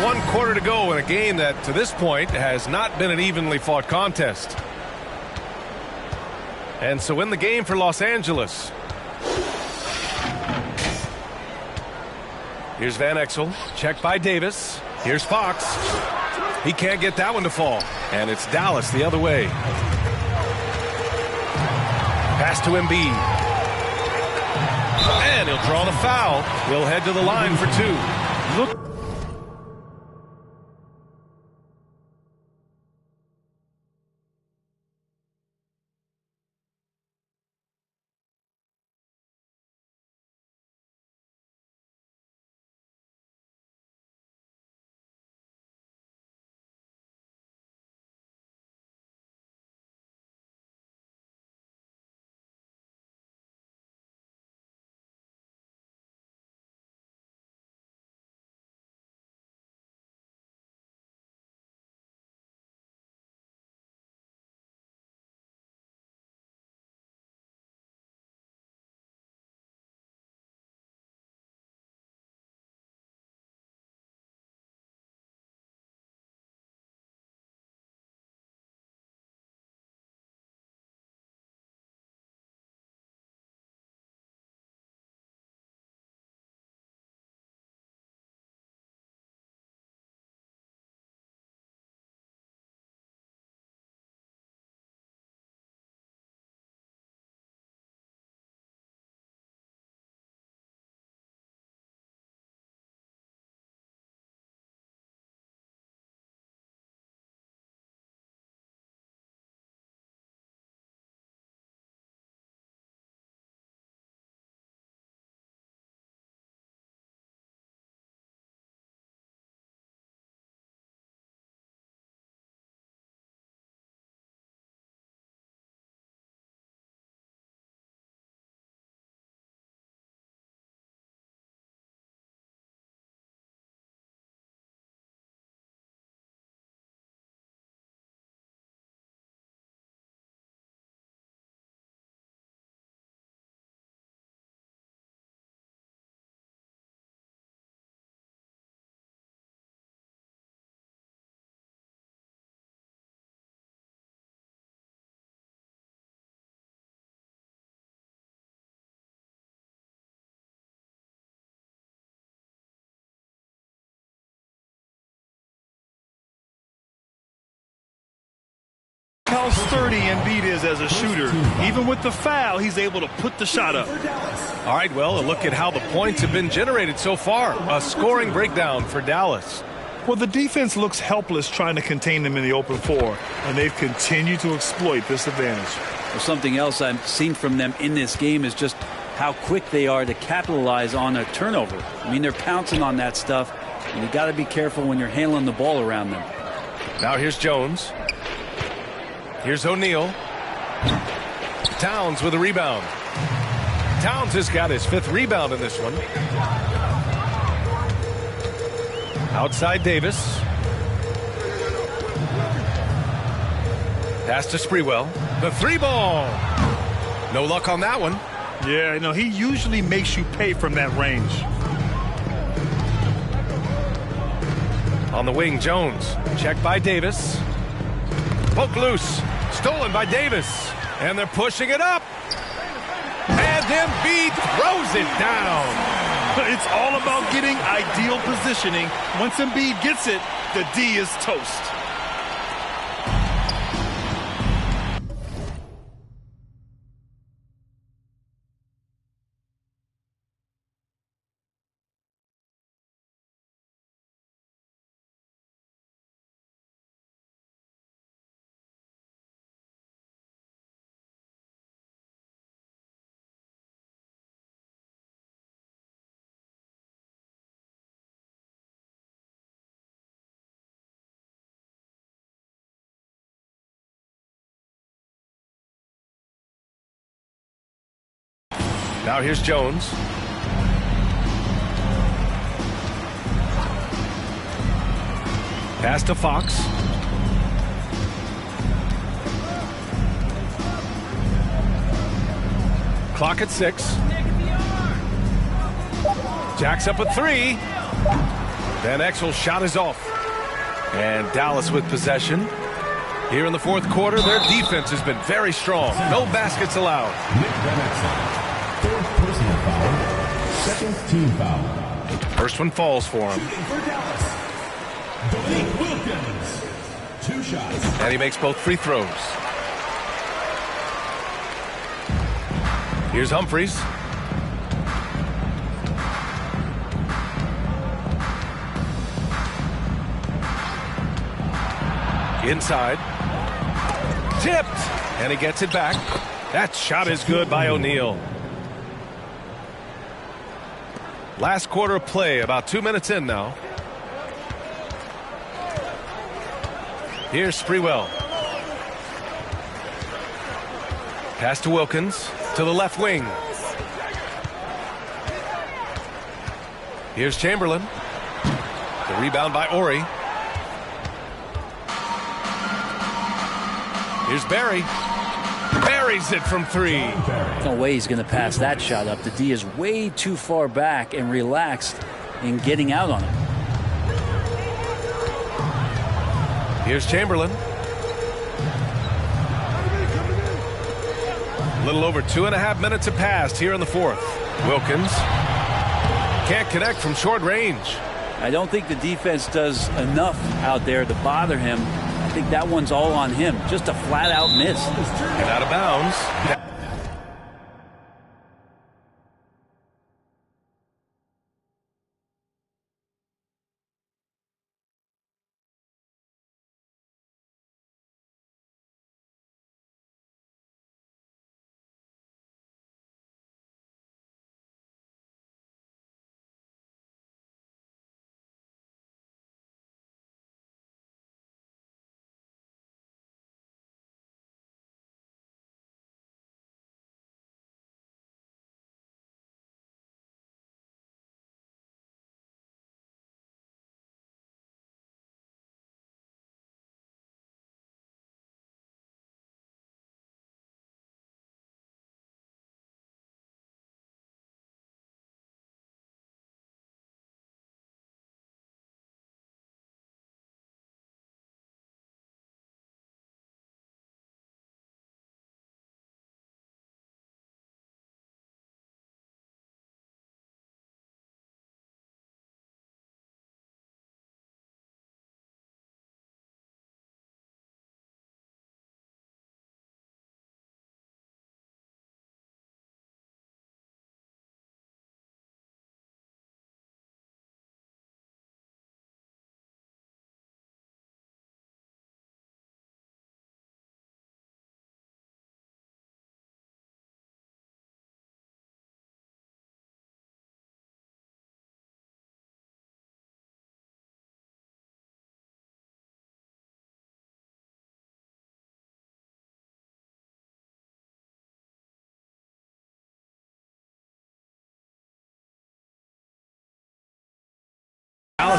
One quarter to go in a game that, to this point, has not been an evenly fought contest. And so in the game for Los Angeles. Here's Van Exel. Checked by Davis. Here's Fox. He can't get that one to fall. And it's Dallas the other way. Pass to Embiid. And he'll draw the foul. He'll head to the line for 2. Look. How sturdy Embiid is as a shooter. Even with the foul, he's able to put the shot up. All right, well, a look at how the points have been generated so far. A scoring breakdown for Dallas. Well, the defense looks helpless trying to contain them in the open floor, and they've continued to exploit this advantage. Well, something else I've seen from them in this game is just how quick they are to capitalize on a turnover. I mean, they're pouncing on that stuff, and you got to be careful when you're handling the ball around them. Now here's Jones. Here's O'Neal. Towns with a rebound. Towns has got his 5th rebound in this one. Outside Davis. Pass to Sprewell. The 3-ball. No luck on that one. Yeah, you know, he usually makes you pay from that range. On the wing, Jones. Checked by Davis. Poke loose. Stolen by Davis. And they're pushing it up. And Embiid throws it down. It's all about getting ideal positioning. Once Embiid gets it, the D is toast. Now here's Jones. Pass to Fox. Clock at 6. Jacks up a 3. Van Exel's shot is off. And Dallas with possession. Here in the 4th quarter, their defense has been very strong. No baskets allowed. Nick Van Exel. 4th personal foul. 2nd team foul. First one falls for him. For Dallas, Dominique Wilkins. 2 shots. And he makes both free throws. Here's Humphries. Inside. Tipped. And he gets it back. That shot is good by O'Neal. Last quarter of play, about 2 minutes in now. Here's Sprewell. Pass to Wilkins. To the left wing. Here's Chamberlain. The rebound by Ori. Here's Barry. Buries it from 3. No way he's going to pass that shot up. The D is way too far back and relaxed in getting out on it. Here's Chamberlain. A little over 2.5 minutes have passed here in the 4th. Wilkins can't connect from short range. I don't think the defense does enough out there to bother him. I think that one's all on him. Just a flat-out miss. And out of bounds.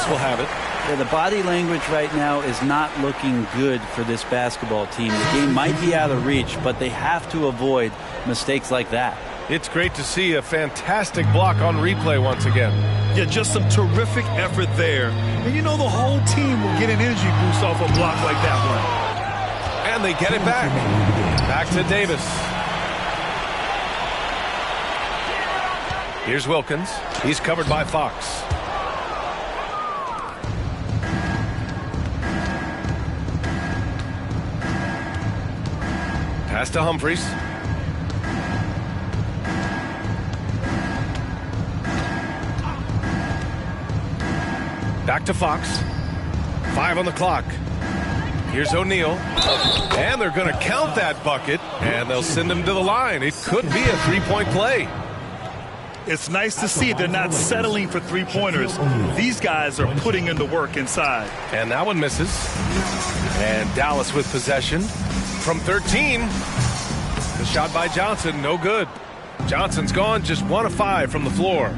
Dallas will have it. Yeah, the body language right now is not looking good for this basketball team. The game might be out of reach, but they have to avoid mistakes like that. It's great to see a fantastic block on replay once again. Yeah, just some terrific effort there. And you know the whole team will get an energy boost off a block like that one. And they get it back. Back to Davis. Here's Wilkins. He's covered by Fox. Pass to Humphries. Back to Fox. 5 on the clock. Here's O'Neal. And they're going to count that bucket, and they'll send him to the line. It could be a three-point play. It's nice to see they're not settling for three-pointers. These guys are putting in the work inside. And that one misses. And Dallas with possession from 13. The shot by Johnson, no good. Johnson's gone just 1 of 5 from the floor.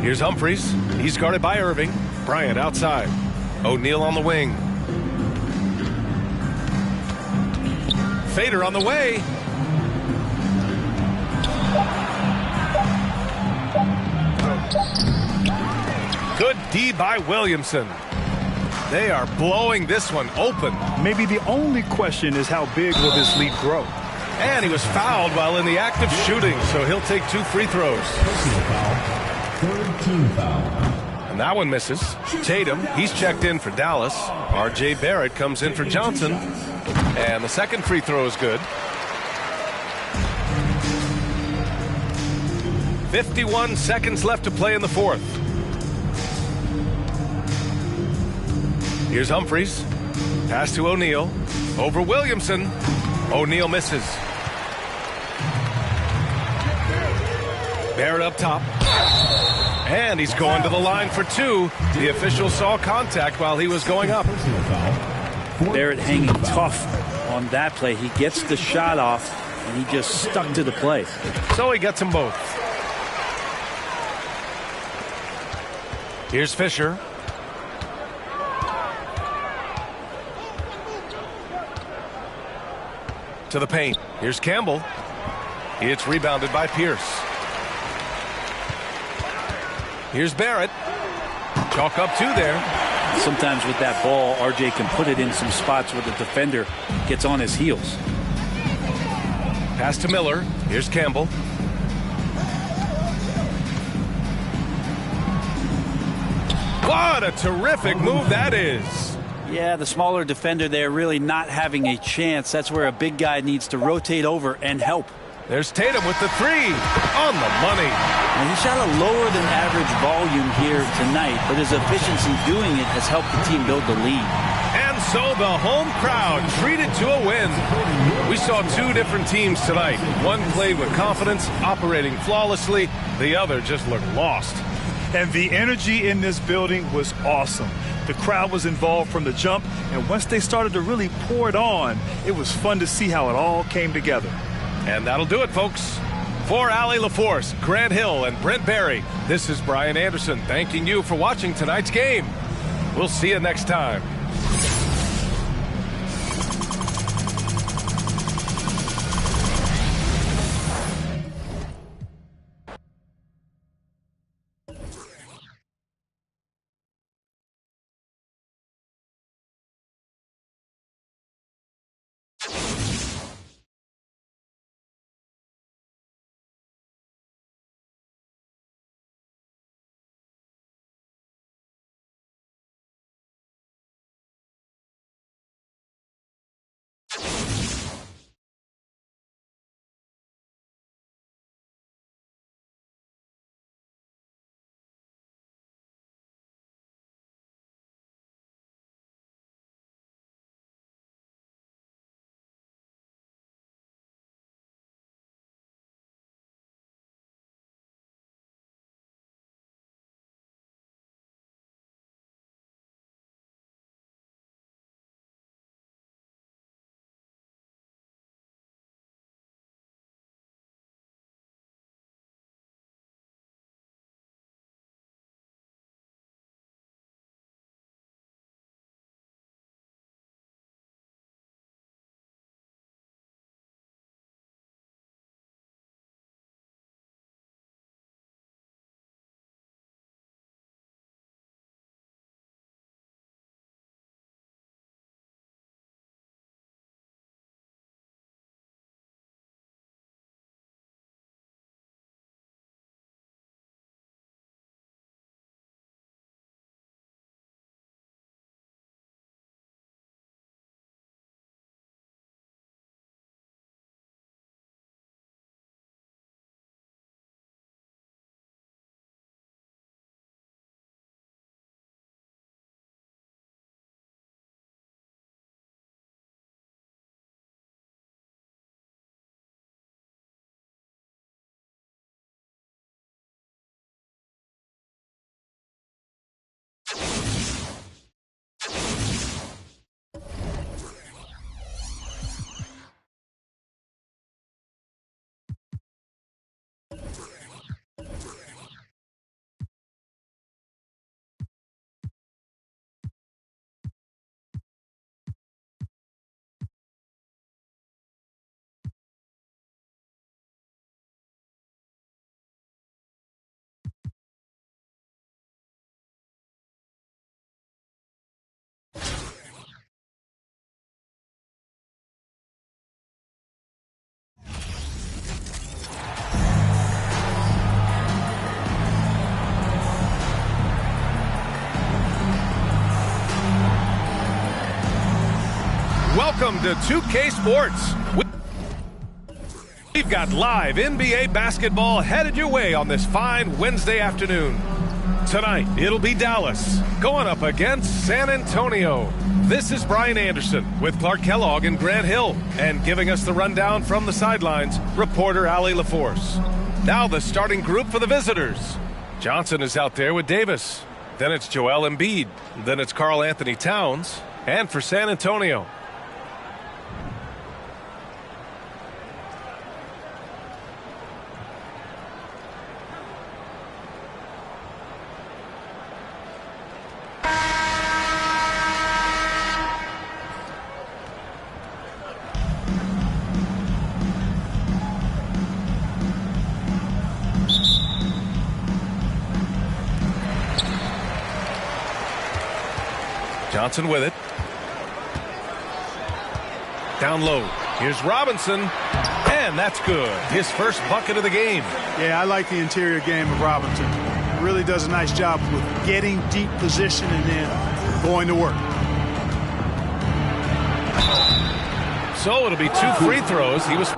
Here's Humphries. He's guarded by Irving. Bryant outside. O'Neal on the wing. Fader on the way. Good D by Williamson. They are blowing this one open. Maybe the only question is how big will this lead grow? And he was fouled while in the act of shooting, so he'll take 2 free throws. Third team foul. And that one misses. Tatum, he's checked in for Dallas. R.J. Barrett comes in for Johnson. And the second free throw is good. 51 seconds left to play in the fourth. Here's Humphries. Pass to O'Neal. Over Williamson. O'Neal misses. Barrett up top. And he's going to the line for 2. The official saw contact while he was going up. Barrett hanging tough on that play. He gets the shot off, and he just stuck to the play. So he gets them both. Here's Fisher. To the paint. Here's Campbell. It's rebounded by Pierce. Here's Barrett. Chalk up 2 there. Sometimes with that ball, RJ can put it in some spots where the defender gets on his heels. Pass to Miller. Here's Campbell. What a terrific move that is. Yeah, the smaller defender there really not having a chance. That's where a big guy needs to rotate over and help. There's Tatum with the 3 on the money. And he shot a lower than average volume here tonight, but his efficiency doing it has helped the team build the lead. And so the home crowd treated to a win. We saw 2 different teams tonight. One played with confidence, operating flawlessly. The other just looked lost. And the energy in this building was awesome. The crowd was involved from the jump, and once they started to really pour it on, it was fun to see how it all came together. And that'll do it, folks. For Allie LaForce, Grant Hill, and Brent Barry, this is Brian Anderson thanking you for watching tonight's game. We'll see you next time. Welcome to 2K Sports. We've got live NBA basketball headed your way on this fine Wednesday afternoon. Tonight, it'll be Dallas going up against San Antonio. This is Brian Anderson with Clark Kellogg and Grant Hill. And giving us the rundown from the sidelines, reporter Allie LaForce. Now the starting group for the visitors. Johnson is out there with Davis. Then it's Joel Embiid. Then it's Karl Anthony Towns. And for San Antonio, Johnson with it. Down low. Here's Robinson. And that's good. His first bucket of the game. Yeah, I like the interior game of Robinson. Really does a nice job with getting deep position and then going to work. So it'll be 2 free throws. He was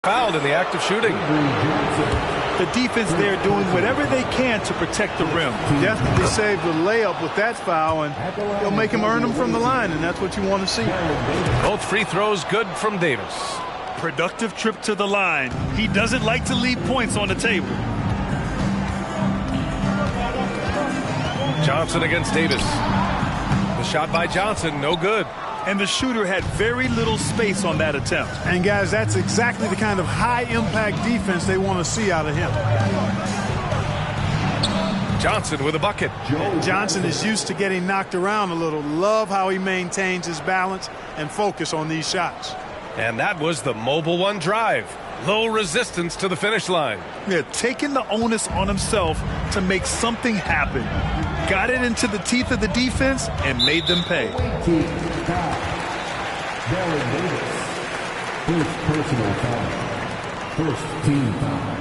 fouled in the act of shooting. The defense there doing whatever they can to protect the rim. Definitely saved the layup with that foul, and they'll make him earn them from the line, and that's what you want to see. Both free throws good from Davis. Productive trip to the line. He doesn't like to leave points on the table. Johnson against Davis. The shot by Johnson, no good. And the shooter had very little space on that attempt. And guys, that's exactly the kind of high-impact defense they want to see out of him. Johnson with a bucket. Johnson is used to getting knocked around a little. Love how he maintains his balance and focus on these shots. And that was the mobile one drive. Low resistance to the finish line. Yeah, taking the onus on himself to make something happen. Got it into the teeth of the defense and made them pay. First personal foul. First team foul.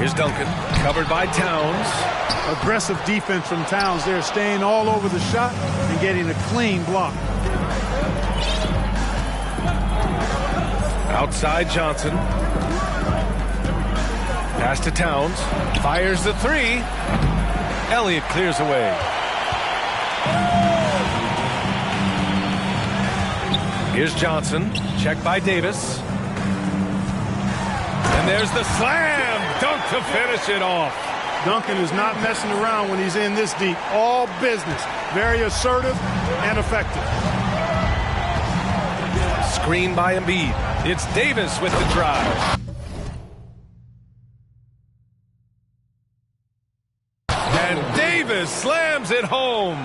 Here's Duncan, covered by Towns. Aggressive defense from Towns there, staying all over the shot and getting a clean block. Outside Johnson. Pass to Towns. Fires the three. Elliott clears away. Here's Johnson. Checked by Davis. And there's the slam. Dunk to finish it off. Duncan is not messing around when he's in this deep. All business. Very assertive and effective. Screen by Embiid. It's Davis with the drive. And Davis slams it home.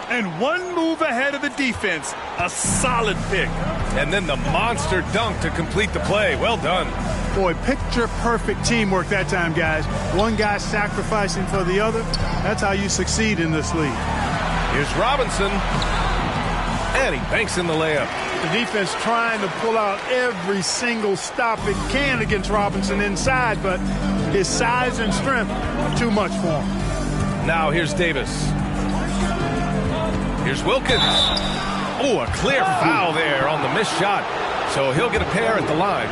And one move ahead of the defense. A solid pick. And then the monster dunk to complete the play. Well done. Boy, picture-perfect teamwork that time, guys. One guy sacrificing for the other. That's how you succeed in this league. Here's Robinson. And he banks in the layup. The defense trying to pull out every single stop it can against Robinson inside, but his size and strength are too much for him. Now here's Davis. Here's Wilkins. Oh, a clear foul there on the missed shot. So he'll get a pair at the line.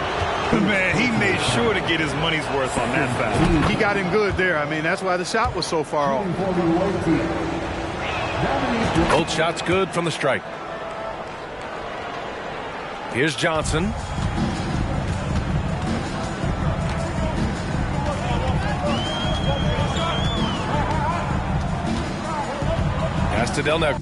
Man, he made sure to get his money's worth on that foul. He got him good there. I mean, that's why the shot was so far off. Both shots good from the strike. Here's Johnson. Pass to Del Negro.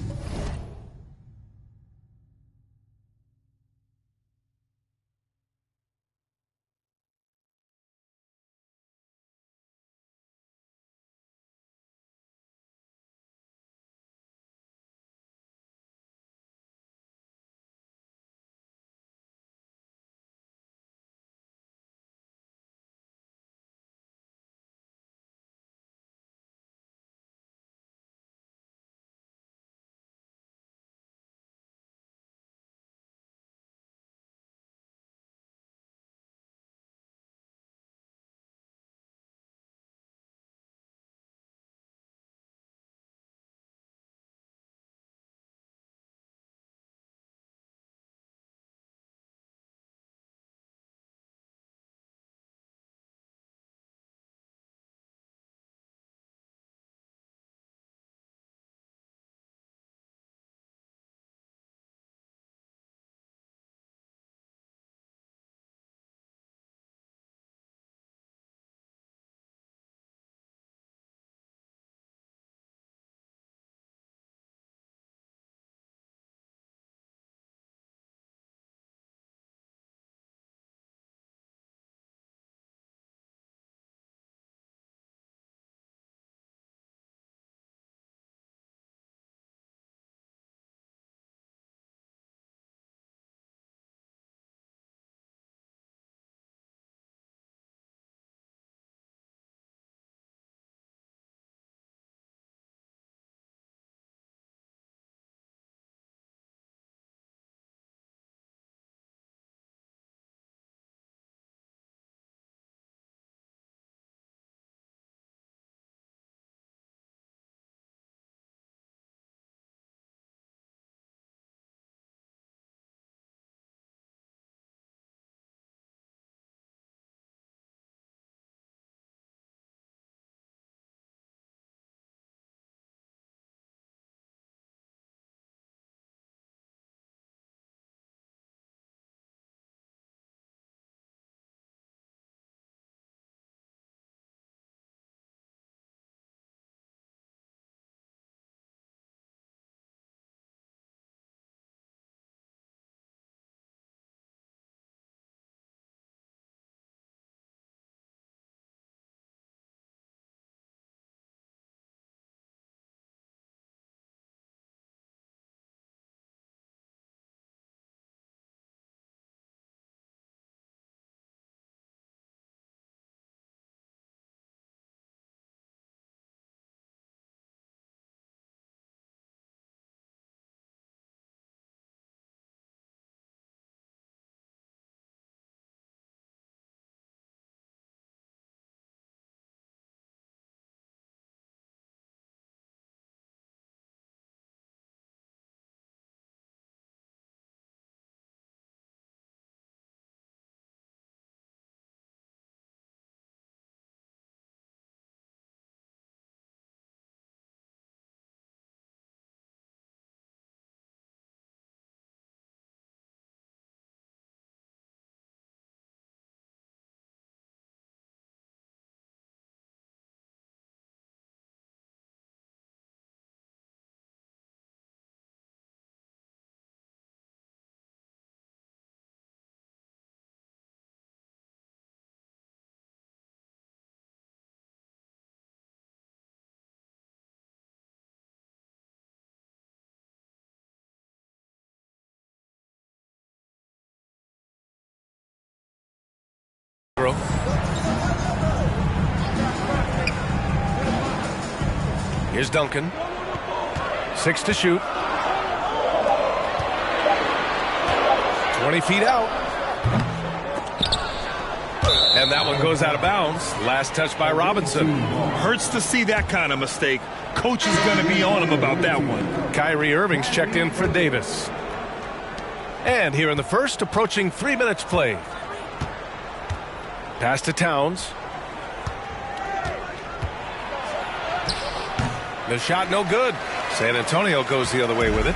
Here's Duncan. 6 to shoot. 20 feet out. And that one goes out of bounds. Last touch by Robinson. Hurts to see that kind of mistake. Coach is going to be on him about that one. Kyrie Irving's checked in for Davis. And here in the first, approaching 3 minutes played. Pass to Towns. The shot no good. San Antonio goes the other way with it.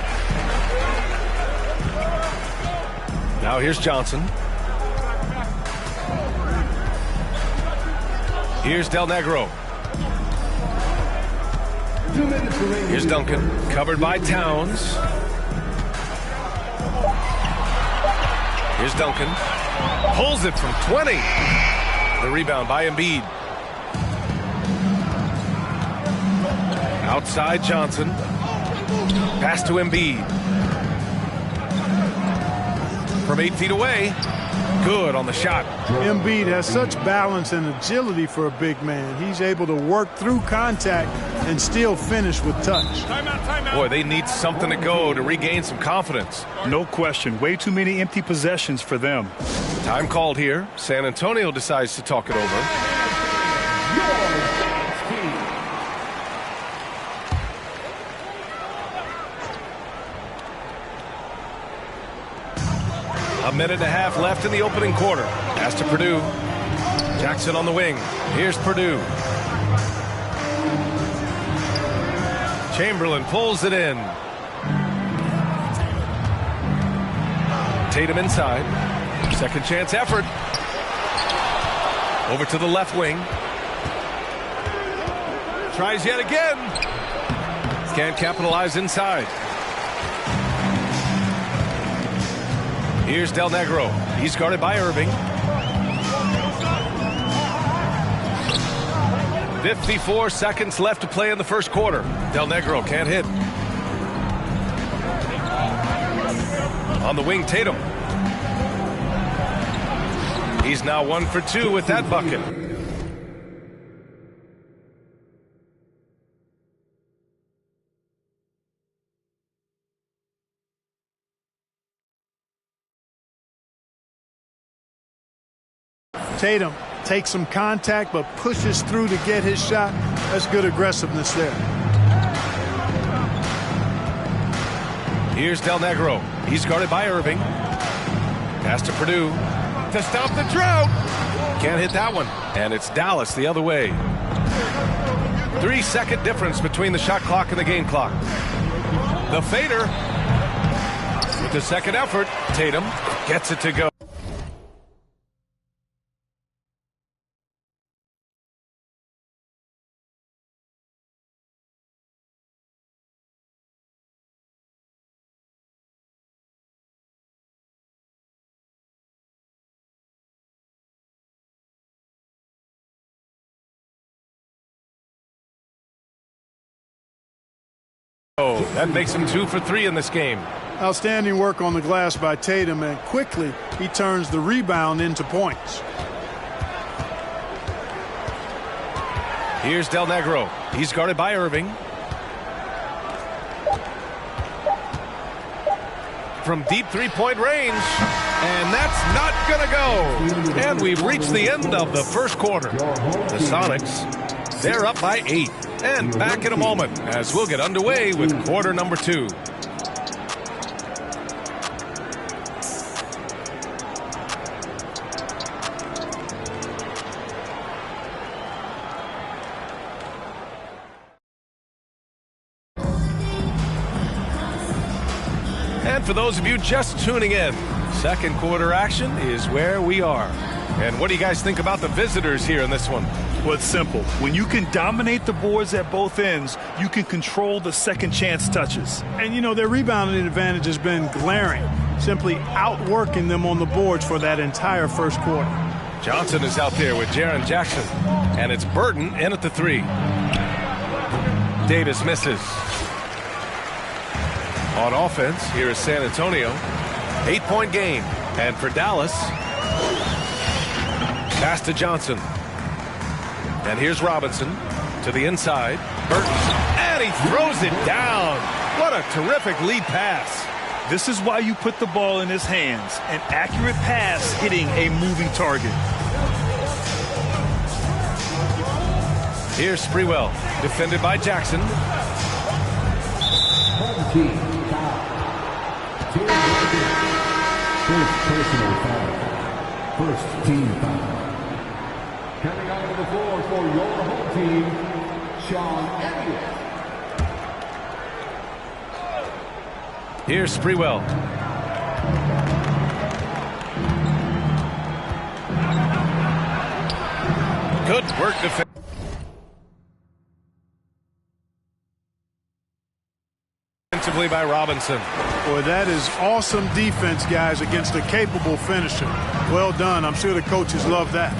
Now here's Johnson. Here's Del Negro. Here's Duncan. Covered by Towns. Here's Duncan. Pulls it from 20. The rebound by Embiid. Outside Johnson. Pass to Embiid. From 8 feet away. Good on the shot. Embiid has such balance and agility for a big man. He's able to work through contact and still finish with touch. Timeout. Boy, they need something to go to regain some confidence. No question. Way too many empty possessions for them. Time called here. San Antonio decides to talk it over. A minute and a half left in the opening quarter. Pass to Purdue. Jackson on the wing. Here's Purdue. Chamberlain pulls it in. Tatum inside. Second chance effort. Over to the left wing. Tries yet again. Can't capitalize inside. Here's Del Negro. He's guarded by Irving. 54 seconds left to play in the first quarter. Del Negro can't hit. On the wing, Tatum. He's now 1 for 2 with that bucket. Tatum takes some contact but pushes through to get his shot. That's good aggressiveness there. Here's Del Negro. He's guarded by Irving. Pass to Purdue to stop the drought. Can't hit that one. And it's Dallas the other way. 3-second difference between the shot clock and the game clock. The fader with the second effort. Tatum gets it to go. That makes him 2 for 3 in this game. Outstanding work on the glass by Tatum, and quickly he turns the rebound into points. Here's Del Negro. He's guarded by Irving. From deep three-point range. And that's not going to go. And we've reached the end of the first quarter. The Sonics, they're up by 8. And back in a moment as we'll get underway with quarter number 2. And for those of you just tuning in, second quarter action is where we are. And what do you guys think about the visitors here in this one? Well, it's simple. When you can dominate the boards at both ends, you can control the second chance touches. And, you know, their rebounding advantage has been glaring, simply outworking them on the boards for that entire first quarter. Johnson is out there with Jaren Jackson, and it's Burton in at the 3. Davis misses. On offense, here is San Antonio. 8-point game. And for Dallas, pass to Johnson. And here's Robinson to the inside. Burton, and he throws it down. What a terrific lead pass. This is why you put the ball in his hands. An accurate pass hitting a moving target. Here's Sprewell, defended by Jackson. First personal foul. First team foul. Coming onto the floor for your home team, Sean Elliott. Here's Sprewell. Good work defensively by Robinson. Boy, that is awesome defense, guys, against a capable finisher. Well done. I'm sure the coaches love that.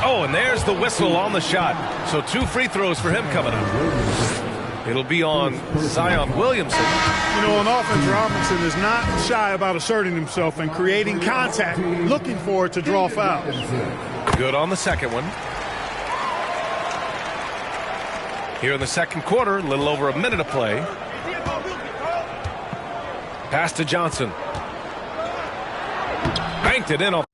Oh, and there's the whistle on the shot. So 2 free throws for him coming up. It'll be on Zion Williamson. You know, on offense, Robinson is not shy about asserting himself and creating contact, looking for it to draw fouls. Good on the second one. Here in the second quarter, a little over a minute of play. Pass to Johnson. Banked it in off.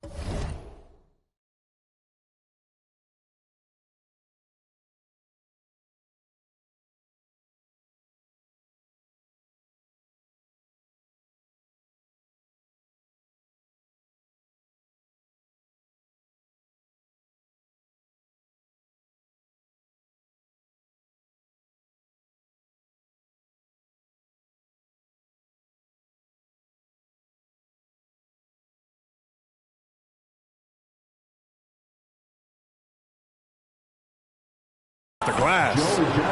The glass.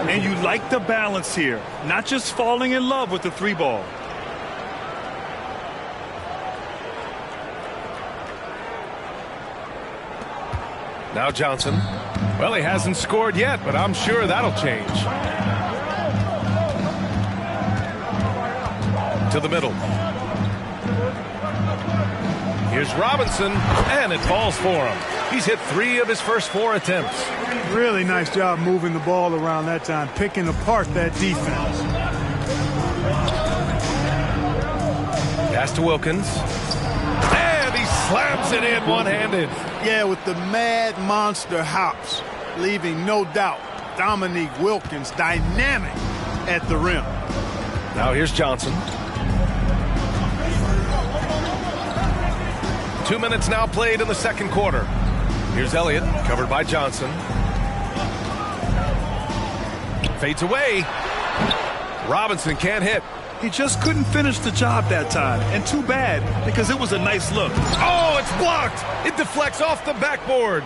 And you like the balance here, not just falling in love with the 3-ball. Now Johnson. Well, he hasn't scored yet, but I'm sure that'll change. To the middle. Here's Robinson, and it falls for him. He's hit 3 of his first 4 attempts. Really nice job moving the ball around that time, picking apart that defense. Pass to Wilkins. And he slams it in one-handed. Yeah, with the mad monster hops, leaving no doubt Dominique Wilkins dynamic at the rim. Now here's Johnson. 2 minutes now played in the second quarter. Here's Elliott, covered by Johnson. Fades away. Robinson can't hit. He just couldn't finish the job that time. And too bad, because it was a nice look. Oh, it's blocked. It deflects off the backboard.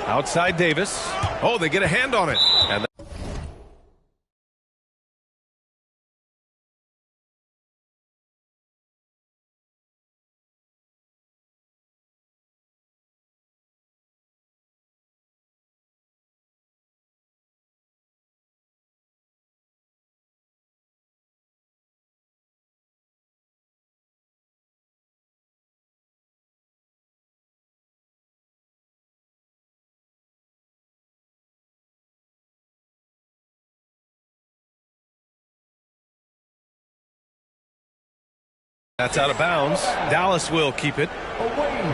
Outside Davis. Oh, they get a hand on it. And that's out of bounds. Dallas will keep it.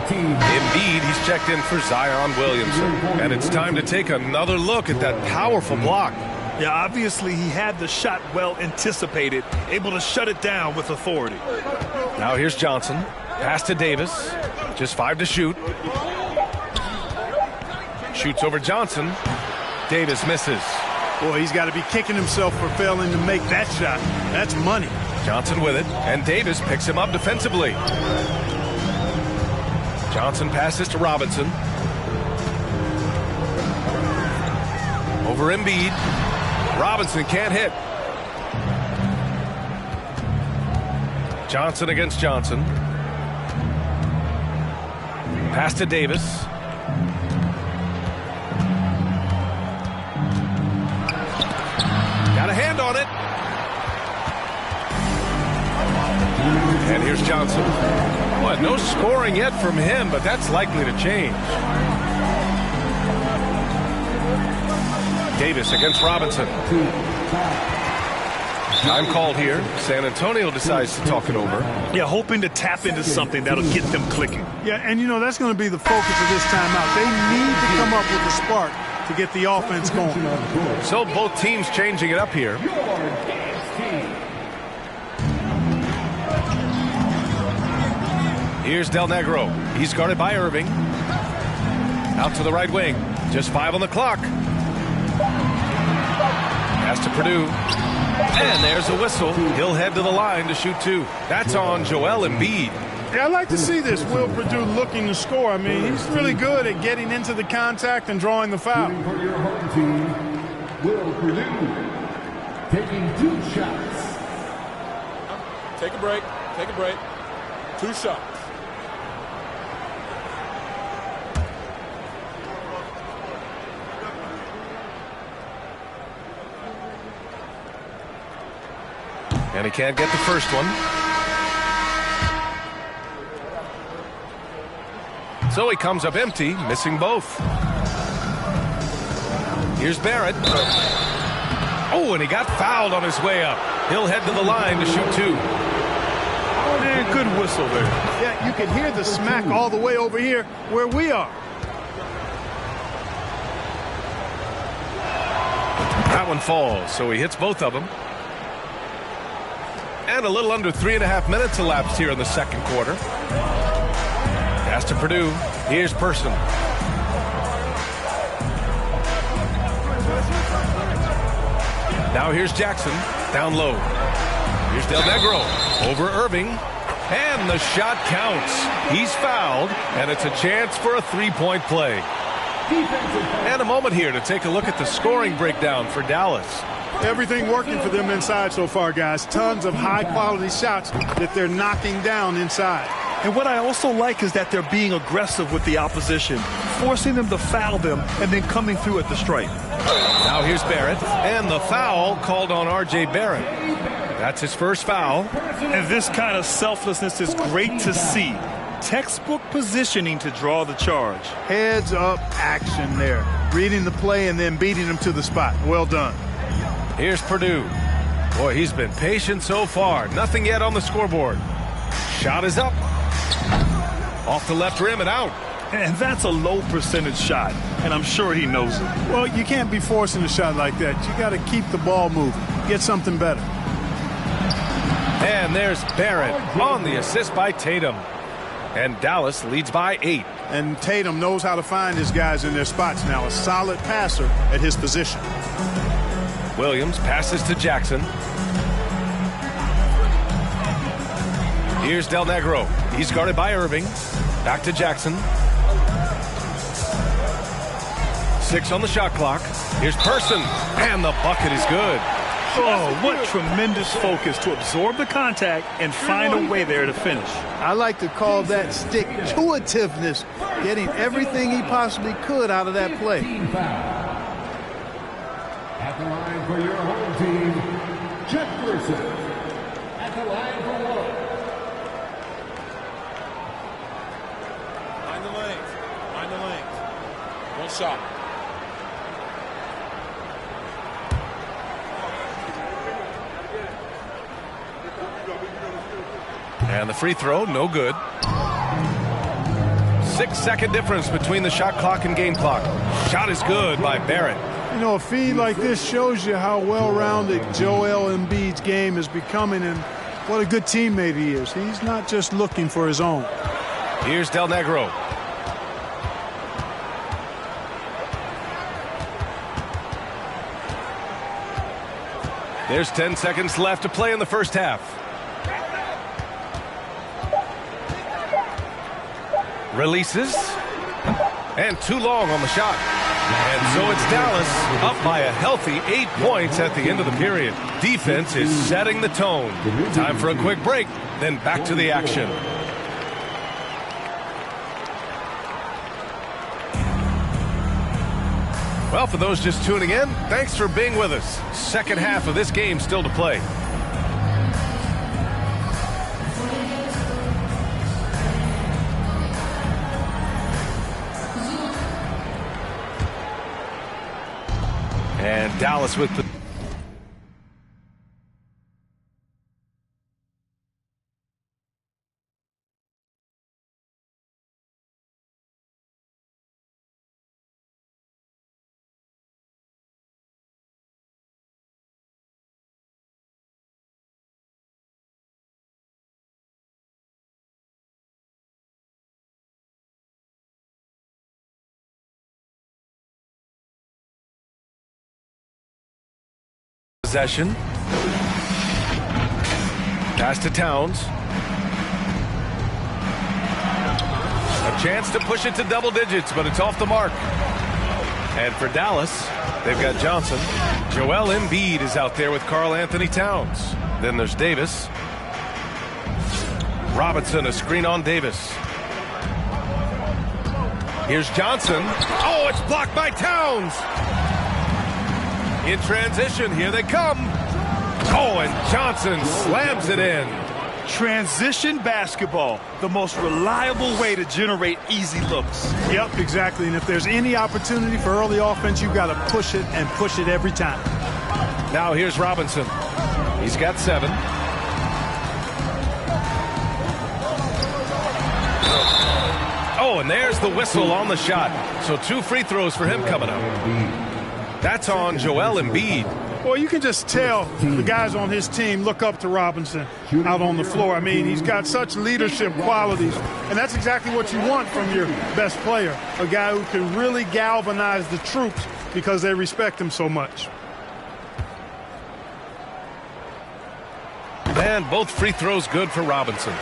Embiid, he's checked in for Zion Williamson. And it's time to take another look at that powerful block. Yeah, obviously he had the shot well anticipated, able to shut it down with authority. Now here's Johnson. Pass to Davis. Just 5 to shoot. Shoots over Johnson. Davis misses. Boy, he's got to be kicking himself for failing to make that shot. That's money. Johnson with it, and Davis picks him up defensively. Johnson passes to Robinson. Over Embiid. Robinson can't hit. Johnson against Johnson. Pass to Davis. Got a hand on it. And here's Johnson. Well, no scoring yet from him, but that's likely to change. Davis against Robinson. Time called here. San Antonio decides to talk it over. Yeah, hoping to tap into something that'll get them clicking. Yeah, and you know, that's going to be the focus of this timeout. They need to come up with a spark to get the offense going. So both teams changing it up here. Here's Del Negro. He's guarded by Irving. Out to the right wing. Just 5 on the clock. Pass to Purdue. And there's a whistle. He'll head to the line to shoot 2. That's on Joel Embiid. Yeah, I like to see this. Will Purdue looking to score. I mean, he's really good at getting into the contact and drawing the foul. For your home team, Will Purdue taking 2 shots. Take a break. Take a break. 2 shots. And he can't get the first one. So he comes up empty, missing both. Here's Barrett. Oh, and he got fouled on his way up. He'll head to the line to shoot 2. Man, good whistle there. Yeah, you can hear the smack all the way over here where we are. That one falls, so he hits both of them. And a little under 3.5 minutes elapsed here in the second quarter. Pass to Purdue. Here's Person. Now here's Jackson. Down low. Here's Del Negro. Over Irving. And the shot counts. He's fouled, and it's a chance for a 3-point play. And a moment here to take a look at the scoring breakdown for Dallas. Everything working for them inside so far, guys. Tons of high-quality shots that they're knocking down inside. And what I also like is that they're being aggressive with the opposition, forcing them to foul them and then coming through at the stripe. Now here's Barrett, and the foul called on R.J. Barrett. That's his first foul. And this kind of selflessness is great to see. Textbook positioning to draw the charge. Heads-up action there. Reading the play and then beating them to the spot. Well done. Here's Purdue. Boy, he's been patient so far. Nothing yet on the scoreboard. Shot is up. Off the left rim and out. And that's a low percentage shot, and I'm sure he knows it. Well, you can't be forcing a shot like that. You got to keep the ball moving. Get something better. And there's Barrett on the assist by Tatum. And Dallas leads by 8. And Tatum knows how to find his guys in their spots now. A solid passer at his position. Williams passes to Jackson. Here's Del Negro. He's guarded by Irving. Back to Jackson. 6 on the shot clock. Here's Person. And the bucket is good. Oh, what tremendous focus to absorb the contact and find a way there to finish. I like to call that stick-to-itiveness, getting everything he possibly could out of that play. At the line for your home team, Jefferson. At the line for one. Find the lanes. Find the lanes. 1 shot. And the free throw, no good. 6-second difference between the shot clock and game clock. Shot is good by Barrett. You know, a feed like this shows you how well-rounded Joel Embiid's game is becoming and what a good teammate he is. He's not just looking for his own. Here's Del Negro. There's 10 seconds left to play in the first half. Releases. And too long on the shot. And so it's Dallas up by a healthy 8 points at the end of the period. Defense is setting the tone. Time for a quick break, then back to the action. Well, for those just tuning in, thanks for being with us. Second half of this game still to play. And Dallas with the possession. Pass to Towns. A chance to push it to double digits, but it's off the mark. And for Dallas, they've got Johnson. Joel Embiid is out there with Karl Anthony Towns. Then there's Davis. Robinson, a screen on Davis. Here's Johnson. Oh, it's blocked by Towns. In transition, here they come. Oh, and Johnson slams it in. Transition basketball, the most reliable way to generate easy looks. Yep, exactly. And if there's any opportunity for early offense, you've got to push it and push it every time. Now here's Robinson. He's got 7. Oh, and there's the whistle on the shot. So 2 free throws for him coming up. That's on Joel Embiid. Well, you can just tell the guys on his team look up to Robinson out on the floor. I mean, he's got such leadership qualities, and that's exactly what you want from your best player, a guy who can really galvanize the troops because they respect him so much. And both free throws good for Robinson.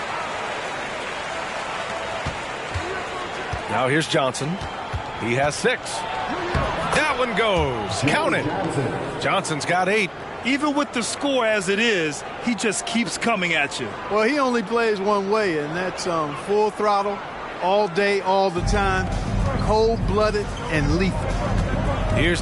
Now here's Johnson. He has 6. That one goes. Count it. Johnson's got 8. Even with the score as it is, he just keeps coming at you. Well, he only plays one way, and that's full throttle, all day, all the time, cold-blooded and lethal. Here's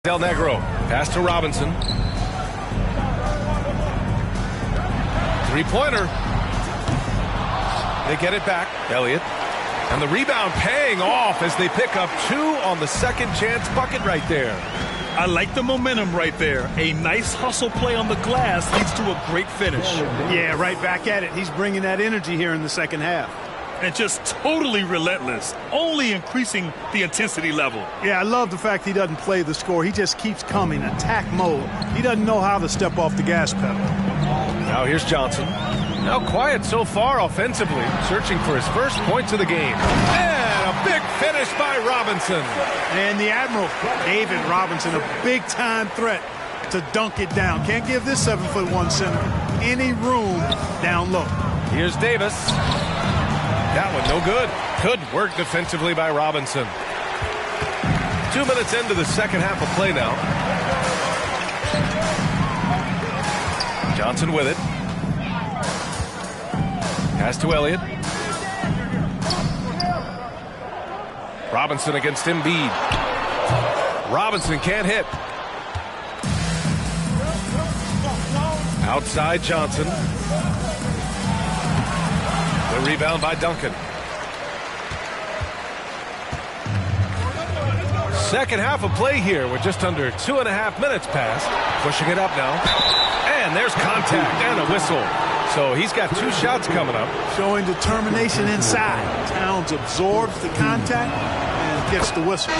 Del Negro. Pass to Robinson. Three-pointer. They get it back. Elliott. And the rebound paying off as they pick up 2 on the second chance bucket right there. I like the momentum right there. A nice hustle play on the glass leads to a great finish. Yeah, right back at it. He's bringing that energy here in the second half. And just totally relentless, only increasing the intensity level. Yeah, I love the fact he doesn't play the score. He just keeps coming, attack mode. He doesn't know how to step off the gas pedal. Now here's Johnson. Now quiet so far offensively, searching for his first points of the game. And a big finish by Robinson. And the Admiral, David Robinson, a big-time threat to dunk it down. Can't give this 7'1" center any room down low. Here's Davis. That one no good. Good work defensively by Robinson. 2 minutes into the second half of play now. Johnson with it. Pass to Elliott. Robinson against Embiid. Robinson can't hit. Outside Johnson. The rebound by Duncan. Second half of play here with just under 2.5 minutes passed. Pushing it up now. And there's contact and a whistle. So he's got 2 shots coming up. Showing determination inside. Towns absorbs the contact and gets the whistle.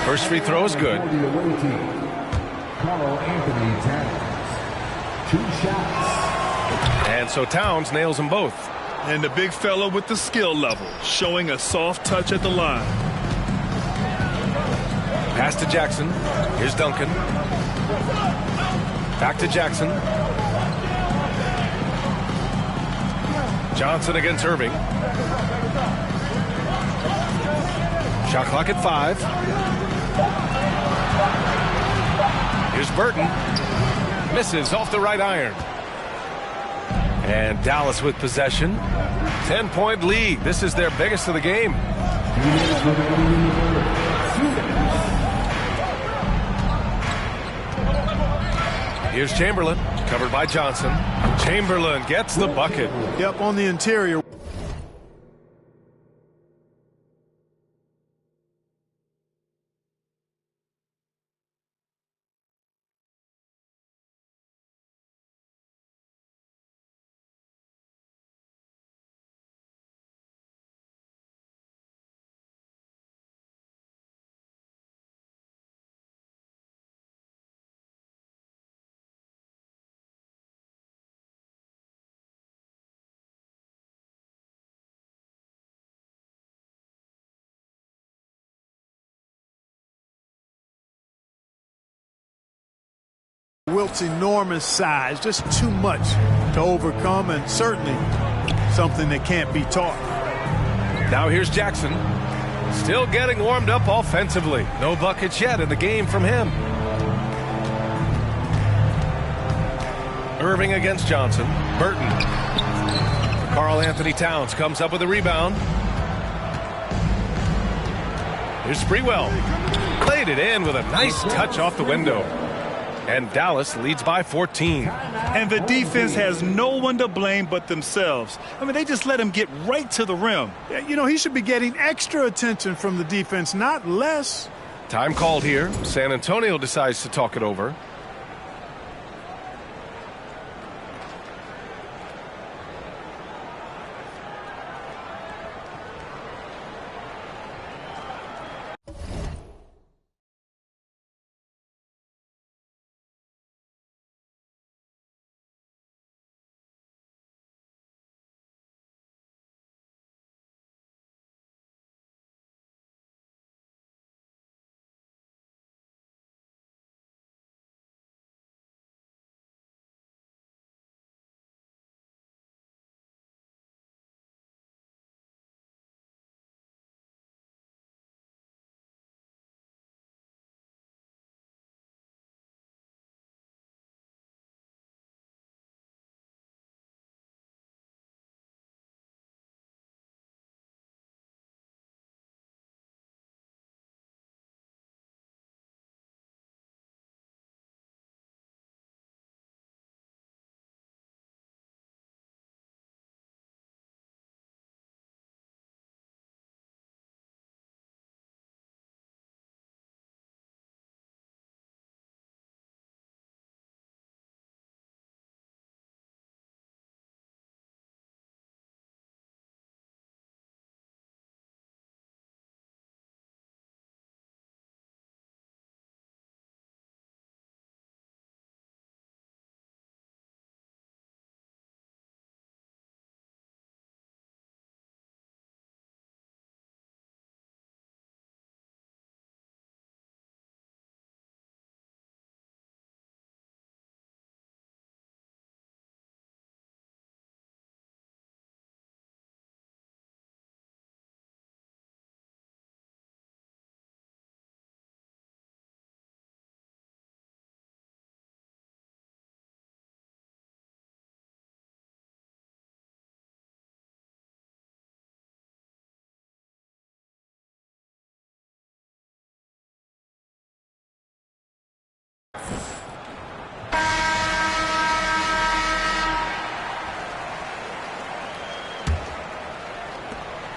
First free throw is good. Karl Anthony Towns. 2 shots. And so Towns nails them both. And the big fella with the skill level, showing a soft touch at the line. Pass to Jackson. Here's Duncan. Back to Jackson. Johnson against Irving. Shot clock at 5. Here's Burton. Misses off the right iron. And Dallas with possession. 10-point lead. This is their biggest of the game. Here's Chamberlain, covered by Johnson. Chamberlain gets the bucket. Yep, on the interior. Wilt's enormous size, just too much to overcome, and certainly something that can't be taught. Now here's Jackson. Still getting warmed up offensively. No buckets yet in the game from him. Irving against Johnson. Burton. Karl Anthony Towns comes up with a rebound. Here's Sprewell. Played it in with a nice touch off the window. And Dallas leads by 14. And the defense has no one to blame but themselves. I mean, they just let him get right to the rim. You know, he should be getting extra attention from the defense, not less. Time called here. San Antonio decides to talk it over.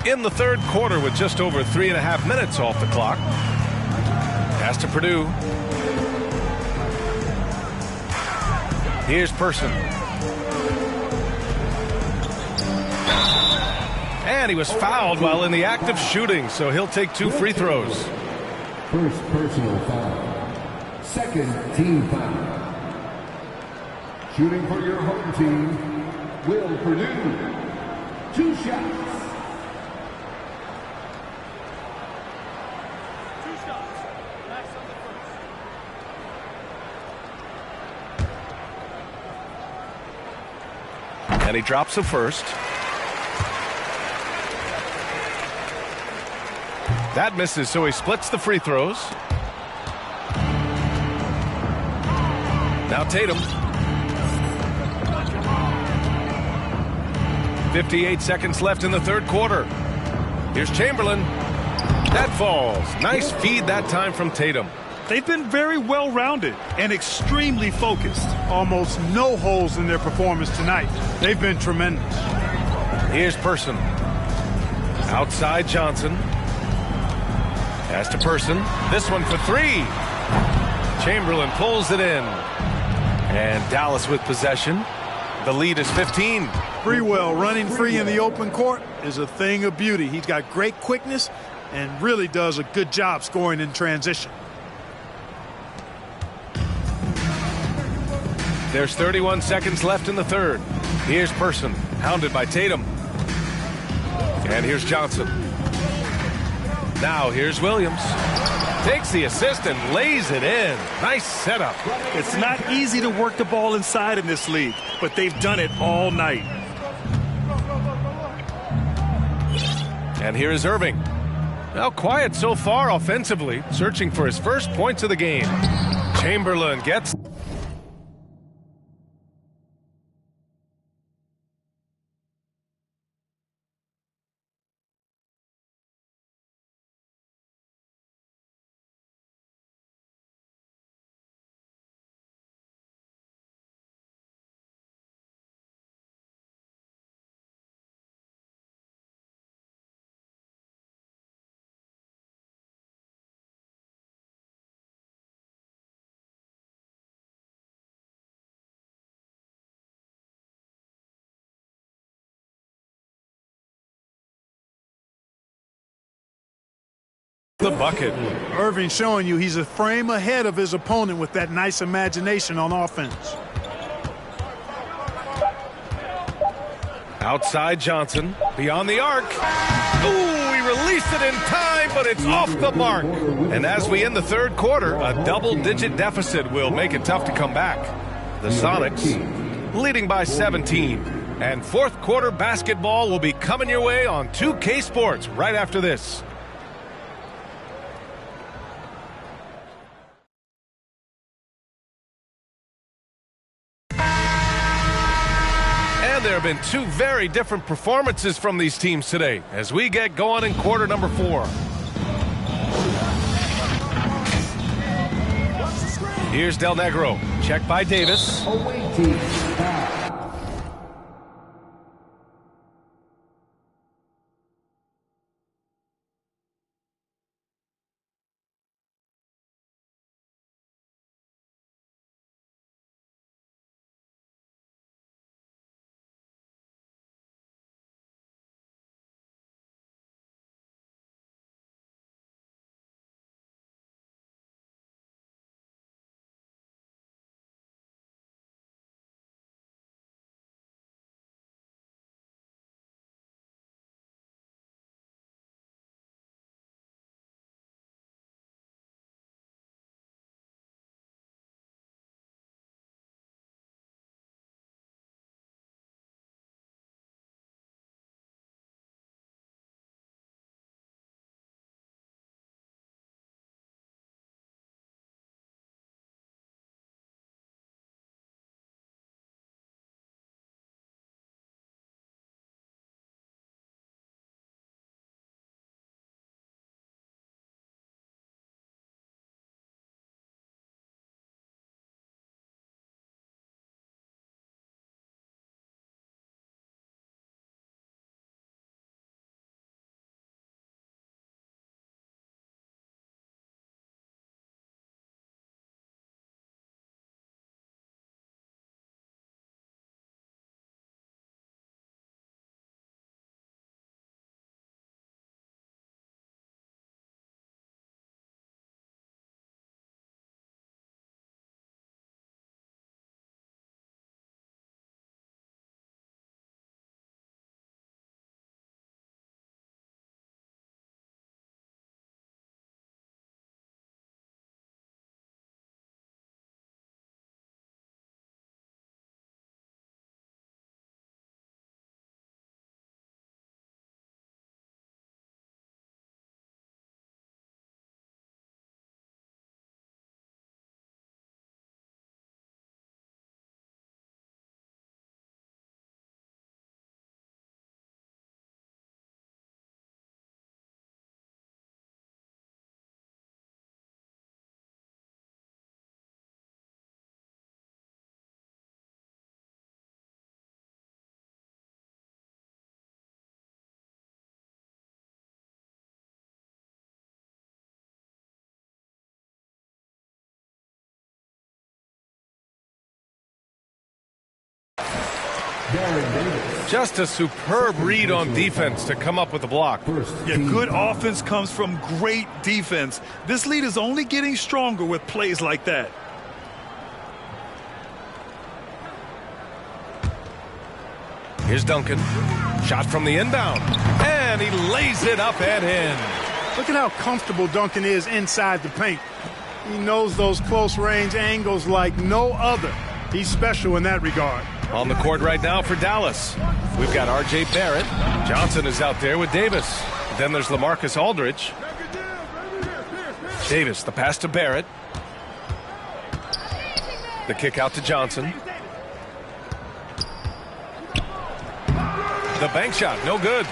In the third quarter with just over 3.5 minutes off the clock. Pass to Purdue. Here's Person. And he was fouled while in the act of shooting, so he'll take 2 free throws. First personal foul. Second team foul. Shooting for your home team, Will Purdue. 2 shots. And he drops the first. That misses, so he splits the free throws. Now Tatum. 58 seconds left in the third quarter. Here's Chamberlain. That falls. Nice feed that time from Tatum. They've been very well-rounded and extremely focused. Almost no holes in their performance tonight. They've been tremendous. Here's Person. Outside Johnson. Pass to Person. This one for three. Chamberlain pulls it in. And Dallas with possession. The lead is 15. Freewell running free in the open court is a thing of beauty. He's got great quickness and really does a good job scoring in transition. There's 31 seconds left in the third. Here's Person, hounded by Tatum. And here's Johnson. Now here's Williams. Takes the assist and lays it in. Nice setup. It's not easy to work the ball inside in this league, but they've done it all night. And here is Irving. Now quiet so far offensively, searching for his first points of the game. Chamberlain gets... the bucket. Irving showing you he's a frame ahead of his opponent with that nice imagination on offense. Outside Johnson, beyond the arc. Ooh, he released it in time, but it's off the mark. And as we end the third quarter, a double-digit deficit will make it tough to come back. The Sonics leading by 17. And fourth quarter basketball will be coming your way on 2K Sports right after this. There have been two very different performances from these teams today as we get going in quarter number 4. Here's Del Negro. Check by Davis. Just a superb read on defense to come up with the block. Yeah, good offense comes from great defense. This lead is only getting stronger with plays like that. Here's Duncan. Shot from the inbound. And he lays it up and in. Look at how comfortable Duncan is inside the paint. He knows those close range angles like no other. He's special in that regard. On the court right now for Dallas, we've got R.J. Barrett. Johnson is out there with Davis. Then there's LaMarcus Aldridge. Davis, the pass to Barrett. The kick out to Johnson. The bank shot, no good.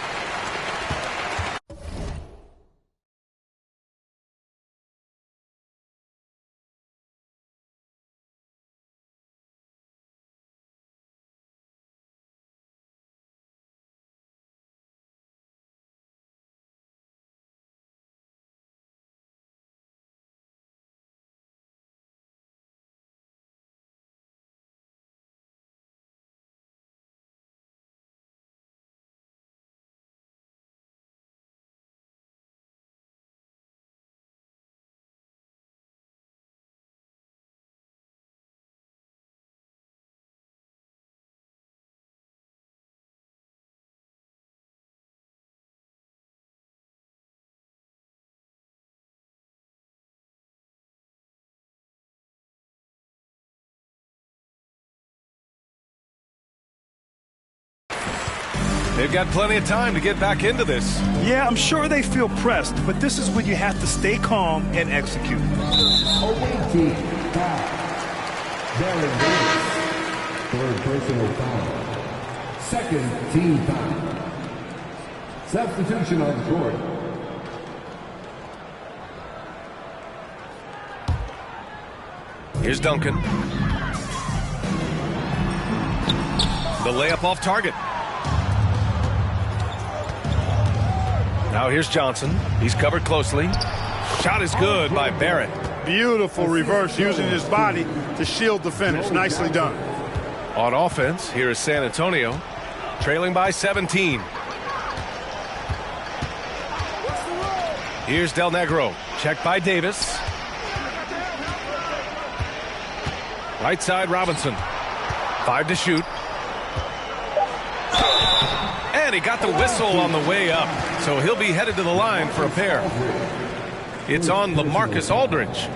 They've got plenty of time to get back into this. Yeah, I'm sure they feel pressed, but this is when you have to stay calm and execute. Away team foul. Baron Davis. Third personal foul. Second team foul. Substitution on the court. Here's Duncan. The layup off target. Now here's Johnson. He's covered closely. Shot is good by Barrett. Beautiful reverse using his body to shield the finish. Nicely done. On offense, here is San Antonio, trailing by 17. Here's Del Negro. Checked by Davis. Right side, Robinson. 5 to shoot. And he got the whistle on the way up, so he'll be headed to the line for a pair. It's on LaMarcus Aldridge.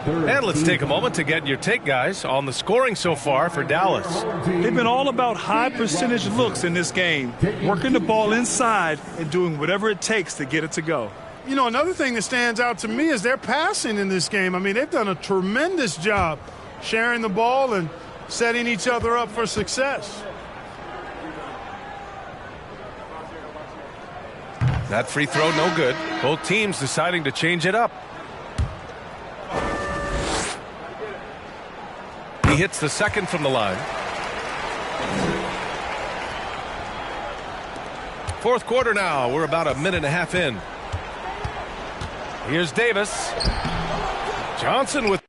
And let's take a moment to get your take, guys, on the scoring so far for Dallas. They've been all about high percentage looks in this game, working the ball inside and doing whatever it takes to get it to go. You know, another thing that stands out to me is their passing in this game. I mean, they've done a tremendous job sharing the ball and setting each other up for success. That free throw, no good. Both teams deciding to change it up. He hits the second from the line. Fourth quarter now. We're about a minute and a half in. Here's Davis. Johnson with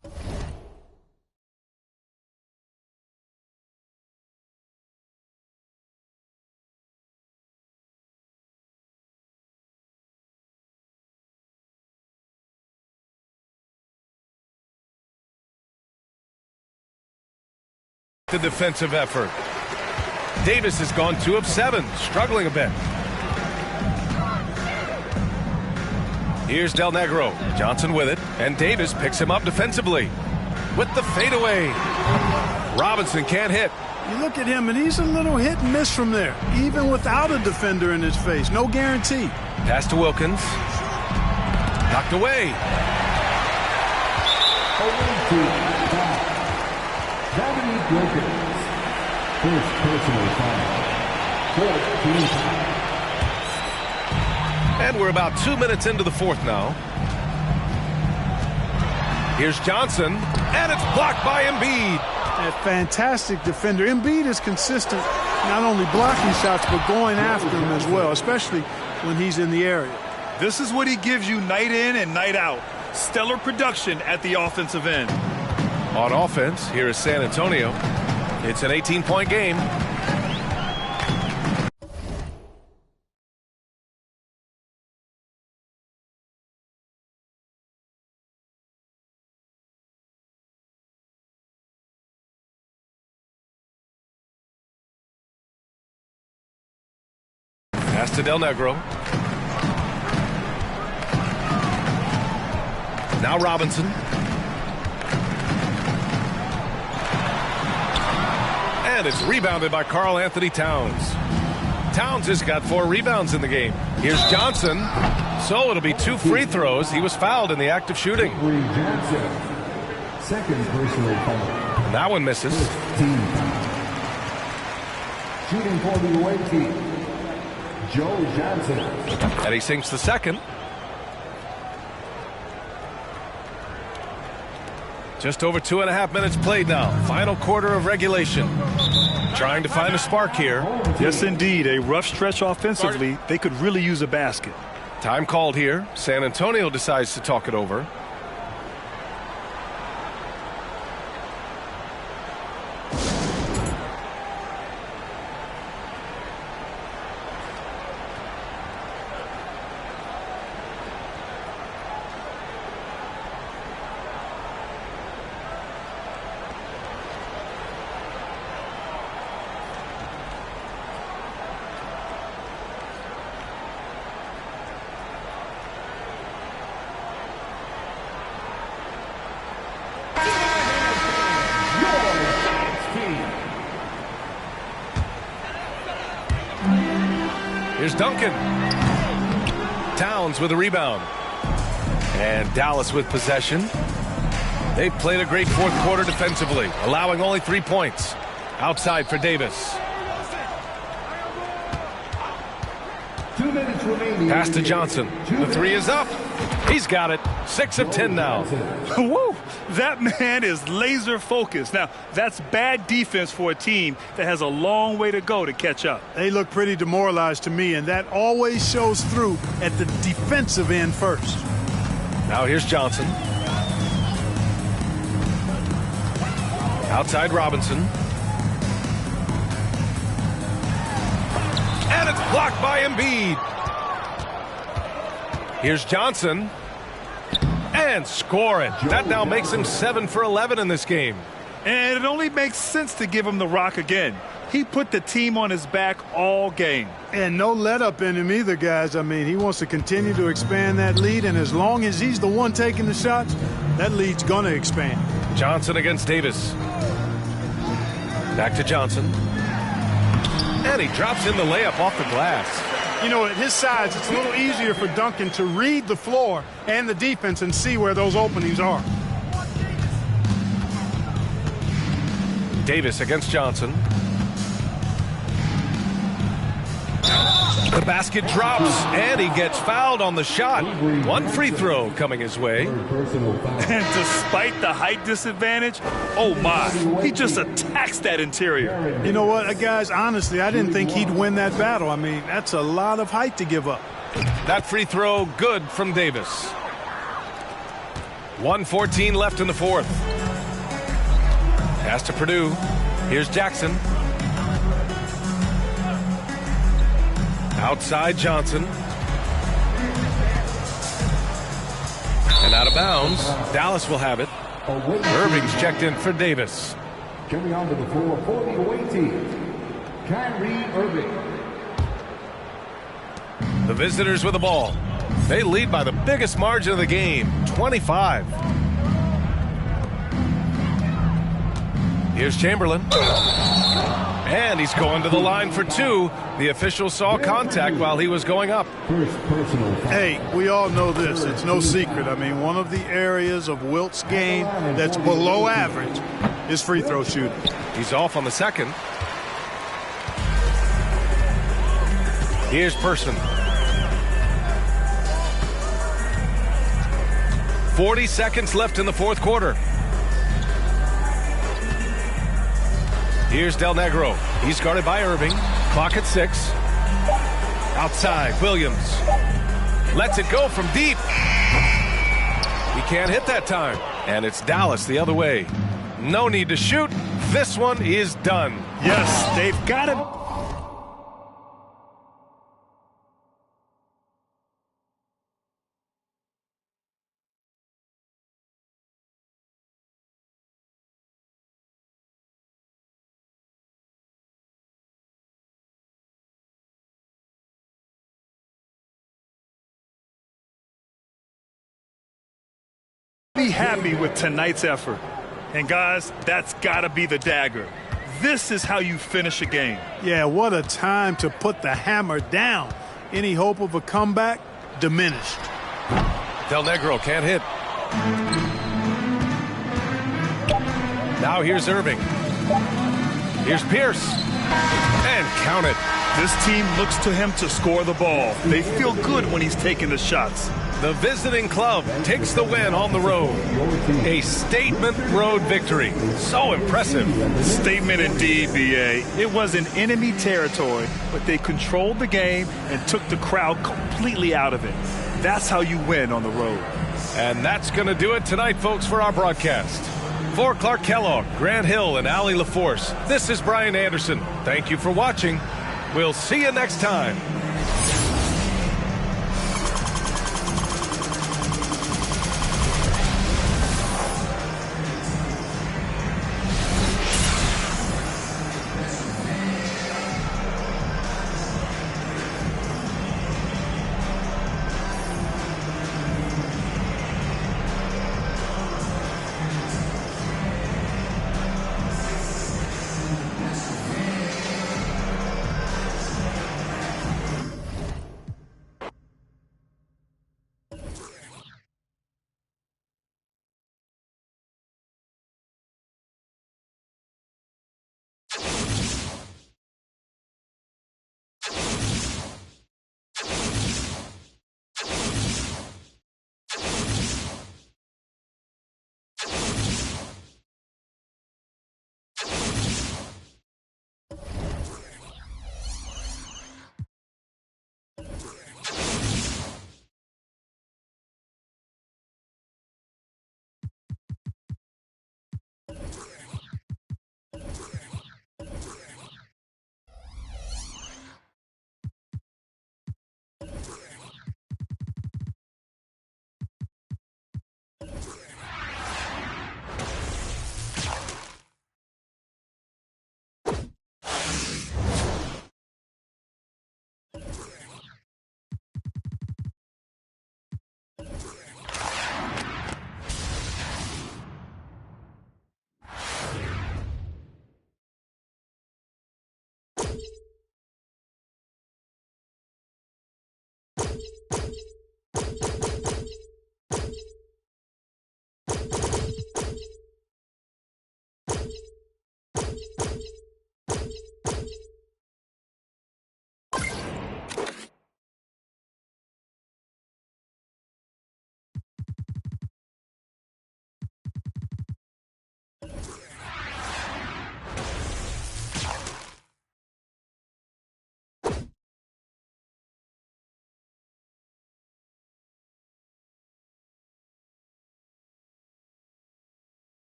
the defensive effort. Davis has gone 2 of 7, struggling a bit. Here's Del Negro. Johnson with it, and Davis picks him up defensively with the fadeaway. Robinson can't hit. You look at him, and he's a little hit and miss from there, even without a defender in his face. No guarantee. Pass to Wilkins. Knocked away. Wilkins. First personal foul. 14 foul. And we're about 2 minutes into the fourth now. Here's Johnson, and it's blocked by Embiid. A fantastic defender. Embiid is consistent, not only blocking shots, but going after them as well, especially when he's in the area. This is what he gives you night in and night out. Stellar production at the offensive end. On offense, here is San Antonio. It's an 18-point game. Pass to Del Negro. Now Robinson. And it's rebounded by Karl Anthony Towns. Towns has got 4 rebounds in the game. Here's Johnson. So it'll be 2 free throws. He was fouled in the act of shooting. Second personal foul. And that one misses. Team foul. Shooting for the away team, Joe Johnson. And he sinks the second. Just over 2.5 minutes played now. Final quarter of regulation. Trying to find a spark here. Yes, indeed. A rough stretch offensively. They could really use a basket. Time called here. San Antonio decides to talk it over. Here's Duncan. Towns with a rebound. And Dallas with possession. They've played a great fourth quarter defensively, allowing only 3 points. Outside for Davis. 2 minutes remaining. Pass to Johnson. The 3 is up. He's got it. 6 of 10 now. Woo! That man is laser focused. Now, that's bad defense for a team that has a long way to go to catch up. They look pretty demoralized to me, and that always shows through at the defensive end first. Now here's Johnson. Outside Robinson. And it's blocked by Embiid. Here's Johnson. And score it. That now makes him 7 for 11 in this game. And it only makes sense to give him the rock again. He put the team on his back all game. And no let up in him either, guys. I mean, he wants to continue to expand that lead, and as long as he's the one taking the shots, that lead's going to expand. Johnson against Davis. Back to Johnson. And he drops in the layup off the glass. You know, at his size, it's a little easier for Duncan to read the floor and the defense and see where those openings are. Davis against Johnson. The basket drops, and he gets fouled on the shot. 1 free throw coming his way. And despite the height disadvantage, oh my, he just attacks that interior. You know what, guys, honestly, I didn't think he'd win that battle. I mean, that's a lot of height to give up. That free throw good from Davis. 1:14 left in the fourth. Pass to Purdue. Here's Jackson. Outside Johnson. And out of bounds. Dallas will have it. Irving's checked in for Davis. Coming onto the floor for the away team, Kyrie Irving. The visitors with the ball. They lead by the biggest margin of the game, 25. Here's Chamberlain. And he's going to the line for 2. The official saw contact while he was going up. Hey, we all know this. It's no secret. I mean, one of the areas of Wilt's game that's below average is free throw shooting. He's off on the second. Here's Person. 40 seconds left in the fourth quarter. Here's Del Negro. He's guarded by Irving. Clock at 6. Outside, Williams. Lets it go from deep. He can't hit that time. And it's Dallas the other way. No need to shoot. This one is done. Yes, they've got him. Be happy with tonight's effort. And guys, that's got to be the dagger. This is how you finish a game. Yeah, what a time to put the hammer down. Any hope of a comeback diminished. Del Negro can't hit. Now here's Irving. Here's Pierce. And count it. This team looks to him to score the ball. They feel good when he's taking the shots. The visiting club takes the win on the road. A statement road victory. So impressive. Statement indeed, B.A. It was in enemy territory, but they controlled the game and took the crowd completely out of it. That's how you win on the road. And that's going to do it tonight, folks, for our broadcast. For Clark Kellogg, Grant Hill, and Allie LaForce, this is Brian Anderson. Thank you for watching. We'll see you next time.